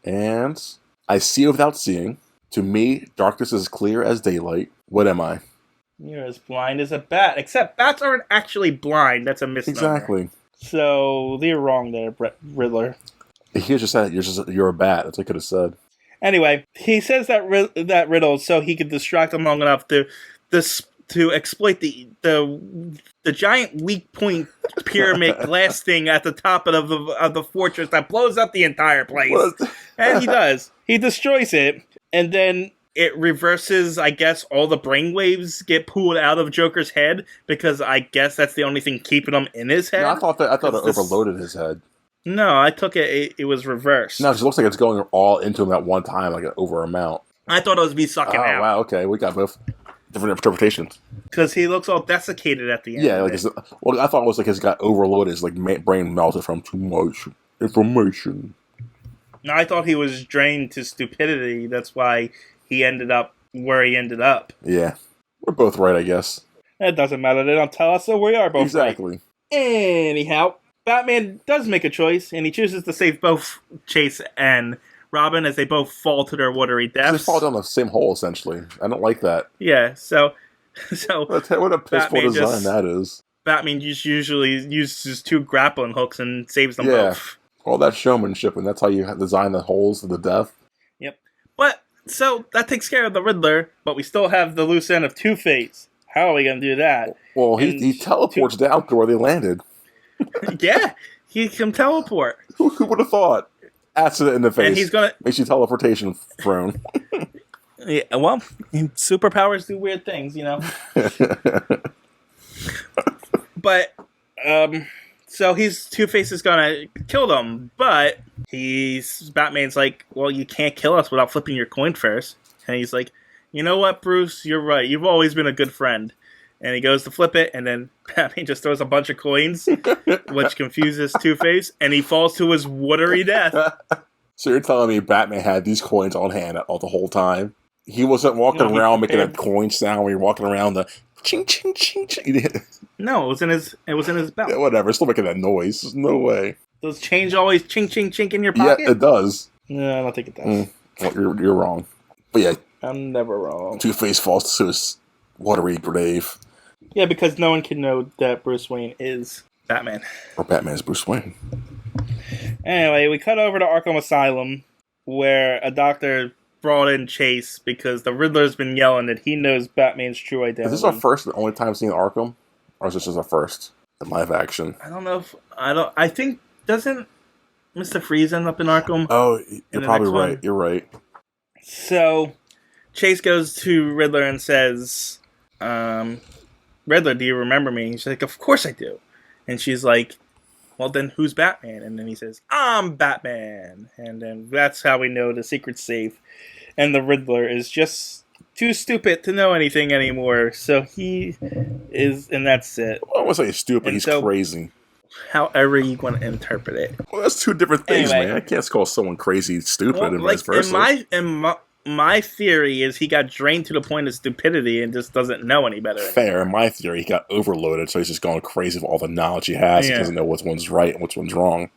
Speaker 2: And I see without seeing. To me, darkness is clear as daylight. What am I?
Speaker 1: You're as blind as a bat. Except bats aren't actually blind. That's a misnomer.
Speaker 2: Exactly.
Speaker 1: So you're wrong there, Riddler.
Speaker 2: He just said you're a bat. That's what I could have said.
Speaker 1: Anyway, he says that riddle so he could distract him long enough to exploit the giant weak point pyramid glass thing at the top of the fortress that blows up the entire place. And he does. He destroys it, and then it reverses, I guess, all the brainwaves get pulled out of Joker's head, because I guess that's the only thing keeping him in his head.
Speaker 2: No, I thought it overloaded his head.
Speaker 1: No, I took it was reversed.
Speaker 2: No, because it looks like it's going all into him at one time, like an over amount.
Speaker 1: I thought it was me sucking out.
Speaker 2: Oh, wow, okay. We got both different interpretations.
Speaker 1: Because he looks all desiccated at the end.
Speaker 2: Yeah, I thought it was like his got overloaded. His brain melted from too much information.
Speaker 1: No, I thought he was drained to stupidity. That's why he ended up where he ended up.
Speaker 2: Yeah. We're both right, I guess.
Speaker 1: It doesn't matter. They don't tell us, so we are both
Speaker 2: exactly.
Speaker 1: Right. Anyhow, Batman does make a choice, and he chooses to save both Chase and Robin as they both fall to their watery deaths.
Speaker 2: They fall down the same hole, essentially. I don't like that.
Speaker 1: Yeah, so
Speaker 2: what a piss-poor design that is.
Speaker 1: Batman just usually uses two grappling hooks and saves them both.
Speaker 2: All that showmanship, and that's how you design the holes of the death.
Speaker 1: Yep. But, so, that takes care of the Riddler, but we still have the loose end of Two-Face. How are we going to do that?
Speaker 2: Well, he teleports down to where they landed.
Speaker 1: Yeah, he can teleport.
Speaker 2: Who would have thought? Accident in the face.
Speaker 1: And he's gonna.
Speaker 2: Makes you teleportation prone.
Speaker 1: Yeah, well, superpowers do weird things, you know. But so Two-Face is gonna kill them, but Batman's like, well, you can't kill us without flipping your coin first. And he's like, you know what, Bruce, you're right. You've always been a good friend. And he goes to flip it, and then Batman just throws a bunch of coins, which confuses Two-Face, and he falls to his watery death.
Speaker 2: So you're telling me Batman had these coins on hand all the whole time? He wasn't walking around making a coin sound when you're walking around the ching ching ching ching.
Speaker 1: No, it was in his belt.
Speaker 2: Yeah, whatever, it's still making that noise. There's no way.
Speaker 1: Does change always ching ching chink in your pocket?
Speaker 2: Yeah, it does.
Speaker 1: No, I don't think it does.
Speaker 2: Well, you're wrong. But yeah,
Speaker 1: I'm never wrong.
Speaker 2: Two-Face falls to his watery grave.
Speaker 1: Yeah, because no one can know that Bruce Wayne is Batman.
Speaker 2: Or Batman's Bruce Wayne.
Speaker 1: Anyway, we cut over to Arkham Asylum, where a doctor brought in Chase because the Riddler's been yelling that he knows Batman's true identity.
Speaker 2: Is this our first and only time seeing Arkham? Or is this just our first in live action?
Speaker 1: I don't know if... I think... Doesn't Mr. Freeze end up in Arkham?
Speaker 2: Oh, you're probably right. One? You're right.
Speaker 1: So, Chase goes to Riddler and says... Riddler, do you remember me? She's like, of course I do. And she's like, well, then who's Batman? And then he says, I'm Batman. And then that's how we know the secret's safe. And the Riddler is just too stupid to know anything anymore. So he is, and that's it.
Speaker 2: Well, I won't say he's stupid, he's crazy.
Speaker 1: However you want to interpret it.
Speaker 2: Well, that's two different things, man. I can't call someone crazy stupid and vice versa.
Speaker 1: My theory is he got drained to the point of stupidity and just doesn't know any better.
Speaker 2: Fair. In my theory, he got overloaded, so he's just going crazy with all the knowledge he has. Yeah. He doesn't know which one's right and which one's wrong.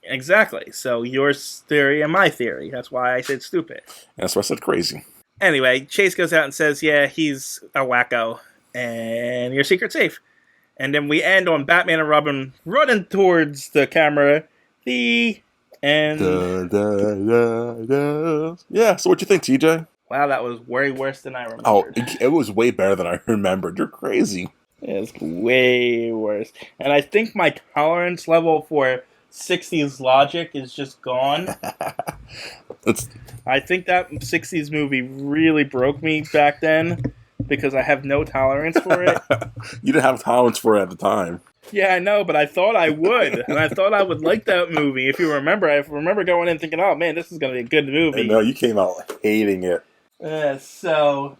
Speaker 1: Exactly. So your theory and my theory. That's why I said stupid.
Speaker 2: And that's why I said crazy.
Speaker 1: Anyway, Chase goes out and says, yeah, he's a wacko, and your secret's safe. And then we end on Batman and Robin running towards the camera. The end.
Speaker 2: Yeah, so what you think, TJ?
Speaker 1: Wow, that was way worse than I remembered.
Speaker 2: Oh, it was way better than I remembered. You're crazy.
Speaker 1: It's way worse. And I think my tolerance level for 60s logic is just gone. I think that 60s movie really broke me back then because I have no tolerance for it.
Speaker 2: You didn't have tolerance for it at the time.
Speaker 1: Yeah, I know, but I thought I would. And I thought I would like that movie. If you remember, I remember going in thinking, oh man, this is going to be a good movie.
Speaker 2: No, you came out hating it.
Speaker 1: So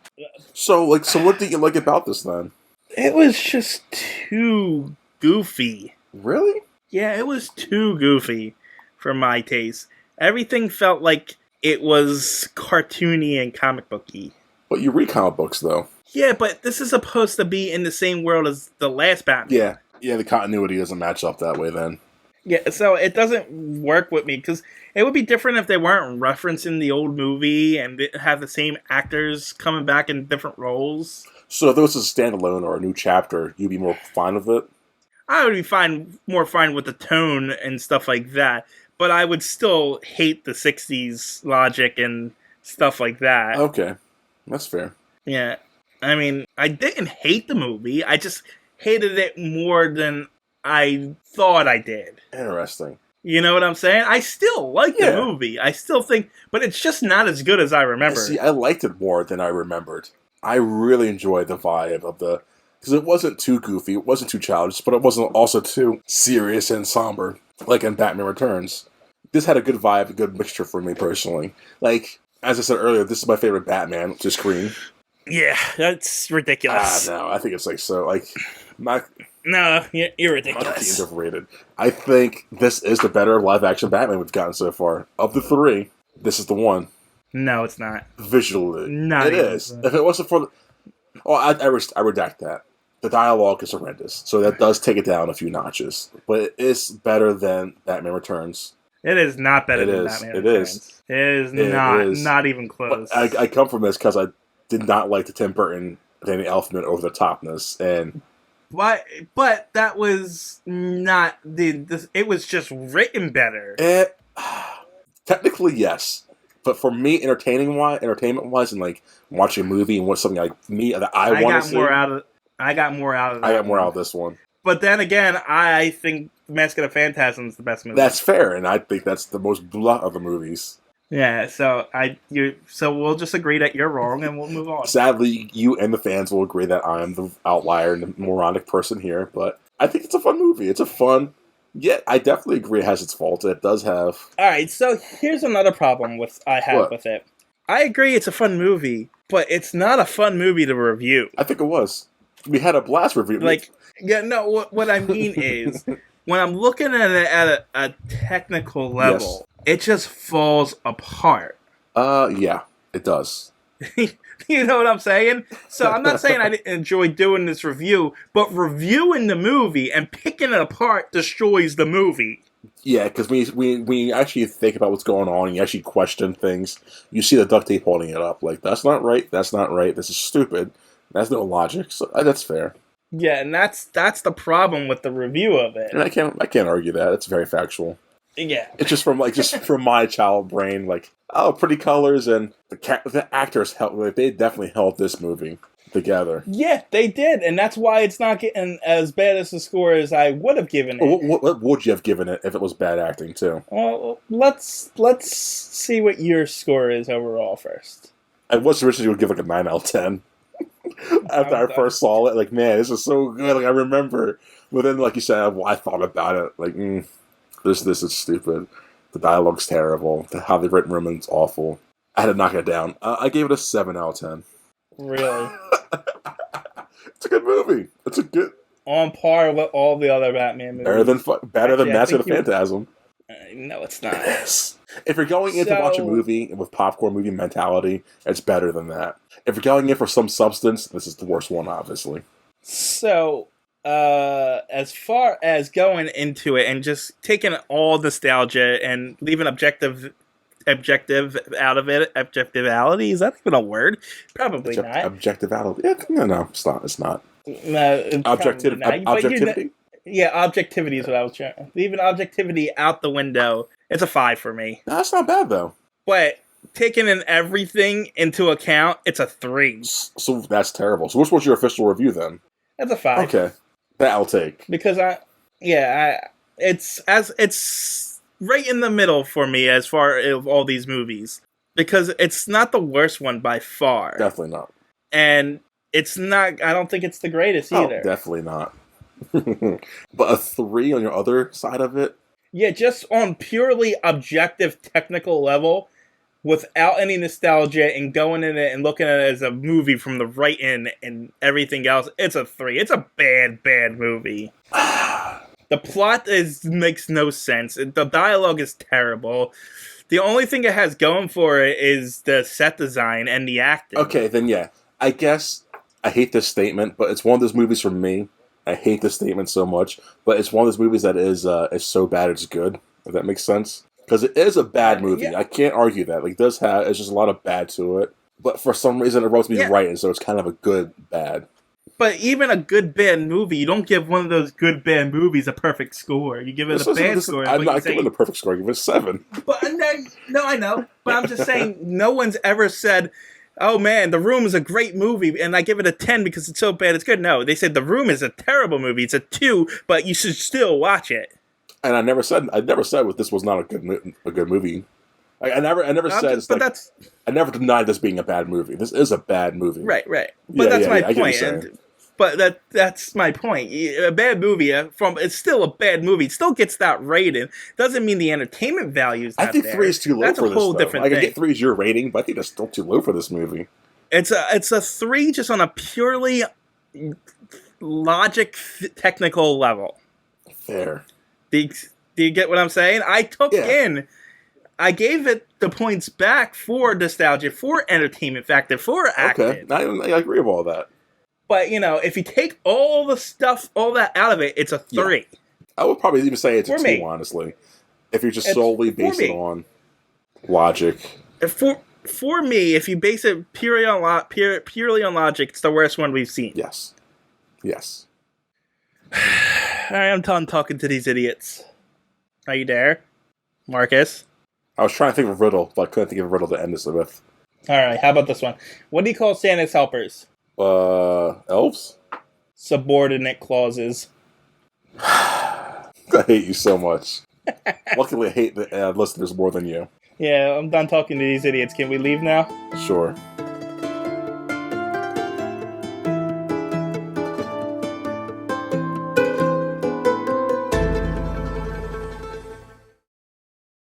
Speaker 2: what did you like about this then?
Speaker 1: It was just too goofy.
Speaker 2: Really?
Speaker 1: Yeah, it was too goofy for my taste. Everything felt like it was cartoony and comic booky.
Speaker 2: But you read comic books, though.
Speaker 1: Yeah, but this is supposed to be in the same world as the last Batman.
Speaker 2: Yeah, the continuity doesn't match up that way then.
Speaker 1: Yeah, so it doesn't work with me, because it would be different if they weren't referencing the old movie and have the same actors coming back in different roles.
Speaker 2: So if it was a standalone or a new chapter, you'd be more fine with it?
Speaker 1: I would be more fine with the tone and stuff like that, but I would still hate the 60s logic and stuff like that.
Speaker 2: Okay, that's fair.
Speaker 1: Yeah, I mean, I didn't hate the movie, I just hated it more than I thought I did.
Speaker 2: Interesting.
Speaker 1: You know what I'm saying? I still like the movie. I still think, but it's just not as good as I remember.
Speaker 2: See, I liked it more than I remembered. I really enjoyed the vibe of because it wasn't too goofy, it wasn't too childish, but it wasn't also too serious and somber, like in Batman Returns. This had a good vibe, a good mixture for me personally. Like, as I said earlier, this is my favorite Batman, which is Scream.
Speaker 1: Yeah, that's ridiculous.
Speaker 2: No, I think it's
Speaker 1: No, you're ridiculous.
Speaker 2: Overrated. I think this is the better live-action Batman we've gotten so far. Of the three, this is the one.
Speaker 1: No, it's not.
Speaker 2: Visually.
Speaker 1: Not
Speaker 2: it is. If it wasn't for... I redact that. The dialogue is horrendous, so that does take it down a few notches. But it is better than Batman Returns.
Speaker 1: It is not better than Batman Returns. It is not even close.
Speaker 2: But I come from this because I did not like the Tim Burton, Danny Elfman over-the-topness, and...
Speaker 1: But that was not it was just written better.
Speaker 2: Technically, yes. But for me, entertainment-wise, and like watching a movie and what's something like me that I want to see.
Speaker 1: I got more out of that.
Speaker 2: I got more out of this one.
Speaker 1: But then again, I think Mask of the Phantasm is the best movie.
Speaker 2: That's fair, and I think that's the most blah of the movies.
Speaker 1: Yeah, so we'll just agree that you're wrong, and we'll move on.
Speaker 2: Sadly, you and the fans will agree that I'm the outlier and the moronic person here, but I think it's a fun movie. It's a fun. Yet, I definitely agree it has its faults. It does have.
Speaker 1: All right, so here's another problem with it. I agree it's a fun movie, but it's not a fun movie to review.
Speaker 2: I think it was. We had a blast review.
Speaker 1: What I mean is, when I'm looking at it at a technical level, it just falls apart.
Speaker 2: Yeah, it does.
Speaker 1: You know what I'm saying? So I'm not saying I didn't enjoy doing this review, but reviewing the movie and picking it apart destroys the movie.
Speaker 2: Yeah, because when you actually think about what's going on and you actually question things, you see the duct tape holding it up. Like, that's not right, this is stupid, that's no logic, so that's fair.
Speaker 1: Yeah, and that's the problem with the review of it.
Speaker 2: And I can't argue that. It's very factual.
Speaker 1: Yeah.
Speaker 2: It's just from my child brain, like, oh, pretty colors, and the actors they definitely held this movie together.
Speaker 1: Yeah, they did, and that's why it's not getting as bad as the score as I would have given it.
Speaker 2: What would you have given it if it was bad acting too?
Speaker 1: Well, let's see what your score is overall first.
Speaker 2: I was originally would give like a 9 out of 10. After I first saw it, like, man, this is so good. Like, I remember, but then, like you said, I thought about it, like, this is stupid. The dialogue's terrible. How they've written Roman's awful. I had to knock it down. I gave it a 7 out of 10.
Speaker 1: Really?
Speaker 2: It's a good movie. It's a good...
Speaker 1: On par with all the other Batman movies.
Speaker 2: Better than Mask of the Phantasm.
Speaker 1: No, it's not.
Speaker 2: Yes. If you're going in to watch a movie with popcorn movie mentality, it's better than that. If you're going in for some substance, this is the worst one, obviously.
Speaker 1: So, as far as going into it and just taking all nostalgia and leaving objective out of it, objectivality, is that even a word? Probably not.
Speaker 2: Objectivality? Yeah, no, it's not.
Speaker 1: No,
Speaker 2: objectivity?
Speaker 1: Yeah, objectivity is what I was trying. Leaving objectivity out the window, it's a 5 for me.
Speaker 2: No, that's not bad, though.
Speaker 1: But taking in everything into account, it's a 3.
Speaker 2: So that's terrible. So what's your official review, then?
Speaker 1: That's a 5.
Speaker 2: Okay. That I'll take.
Speaker 1: Because it's right in the middle for me as far as all these movies. Because it's not the worst one by far.
Speaker 2: Definitely not.
Speaker 1: And it's not, I don't think it's the greatest either.
Speaker 2: Oh, definitely not. But a 3 on your other side of it?
Speaker 1: Yeah, just on purely objective technical level, without any nostalgia and going in it and looking at it as a movie from the right end and everything else, it's a 3. It's a bad movie. The plot makes no sense. The dialogue is terrible. The only thing it has going for it is the set design and the acting.
Speaker 2: Okay, then yeah. I guess I hate this statement, but it's one of those movies for me. I hate this statement so much, but it's one of those movies that is so bad it's good, if that makes sense. Because it is a bad movie. Yeah. I can't argue that. Like, it's just a lot of bad to it. But for some reason, it wrote me right, and so it's kind of a good bad.
Speaker 1: But even a good bad movie, you don't give one of those good bad movies a perfect score. You give it a bad score.
Speaker 2: I'm not giving it a perfect score. I give it a 7.
Speaker 1: But no, I know. But I'm just saying, no one's ever said, oh man, The Room is a great movie, and I give it a 10 because it's so bad it's good. No, they said The Room is a terrible movie. It's a 2, but you should still watch it.
Speaker 2: And I never said this was not a good movie. I never said. I never denied this being a bad movie. This is a bad movie.
Speaker 1: Right. But that's my point. But that's my point. A bad movie it's still a bad movie. It still gets that rating. Doesn't mean the entertainment value is not there.
Speaker 2: I think 3 is too low
Speaker 1: that's
Speaker 2: for this.
Speaker 1: That's a whole different thing.
Speaker 2: I get 3 is your rating, but I think that's still too low for this movie.
Speaker 1: It's a 3 just on a purely logic technical level.
Speaker 2: Fair.
Speaker 1: Do you get what I'm saying? I gave it the points back for nostalgia, for entertainment factor, for acting.
Speaker 2: Okay, I agree with all that.
Speaker 1: But, if you take all that out of it, it's a 3.
Speaker 2: Yeah. I would probably even say it's a 2, honestly. If you're just solely based it on logic.
Speaker 1: For me, if you base it purely on logic, it's the worst one we've seen.
Speaker 2: Yes.
Speaker 1: All right, I'm done talking to these idiots. Are you there, Marcus?
Speaker 2: I was trying to think of a riddle, but I couldn't think of a riddle to end this with.
Speaker 1: All right, how about this one? What do you call Santa's helpers?
Speaker 2: Elves?
Speaker 1: Subordinate clauses.
Speaker 2: I hate you so much. Luckily, I hate the listeners more than you.
Speaker 1: Yeah, I'm done talking to these idiots. Can we leave now?
Speaker 2: Sure.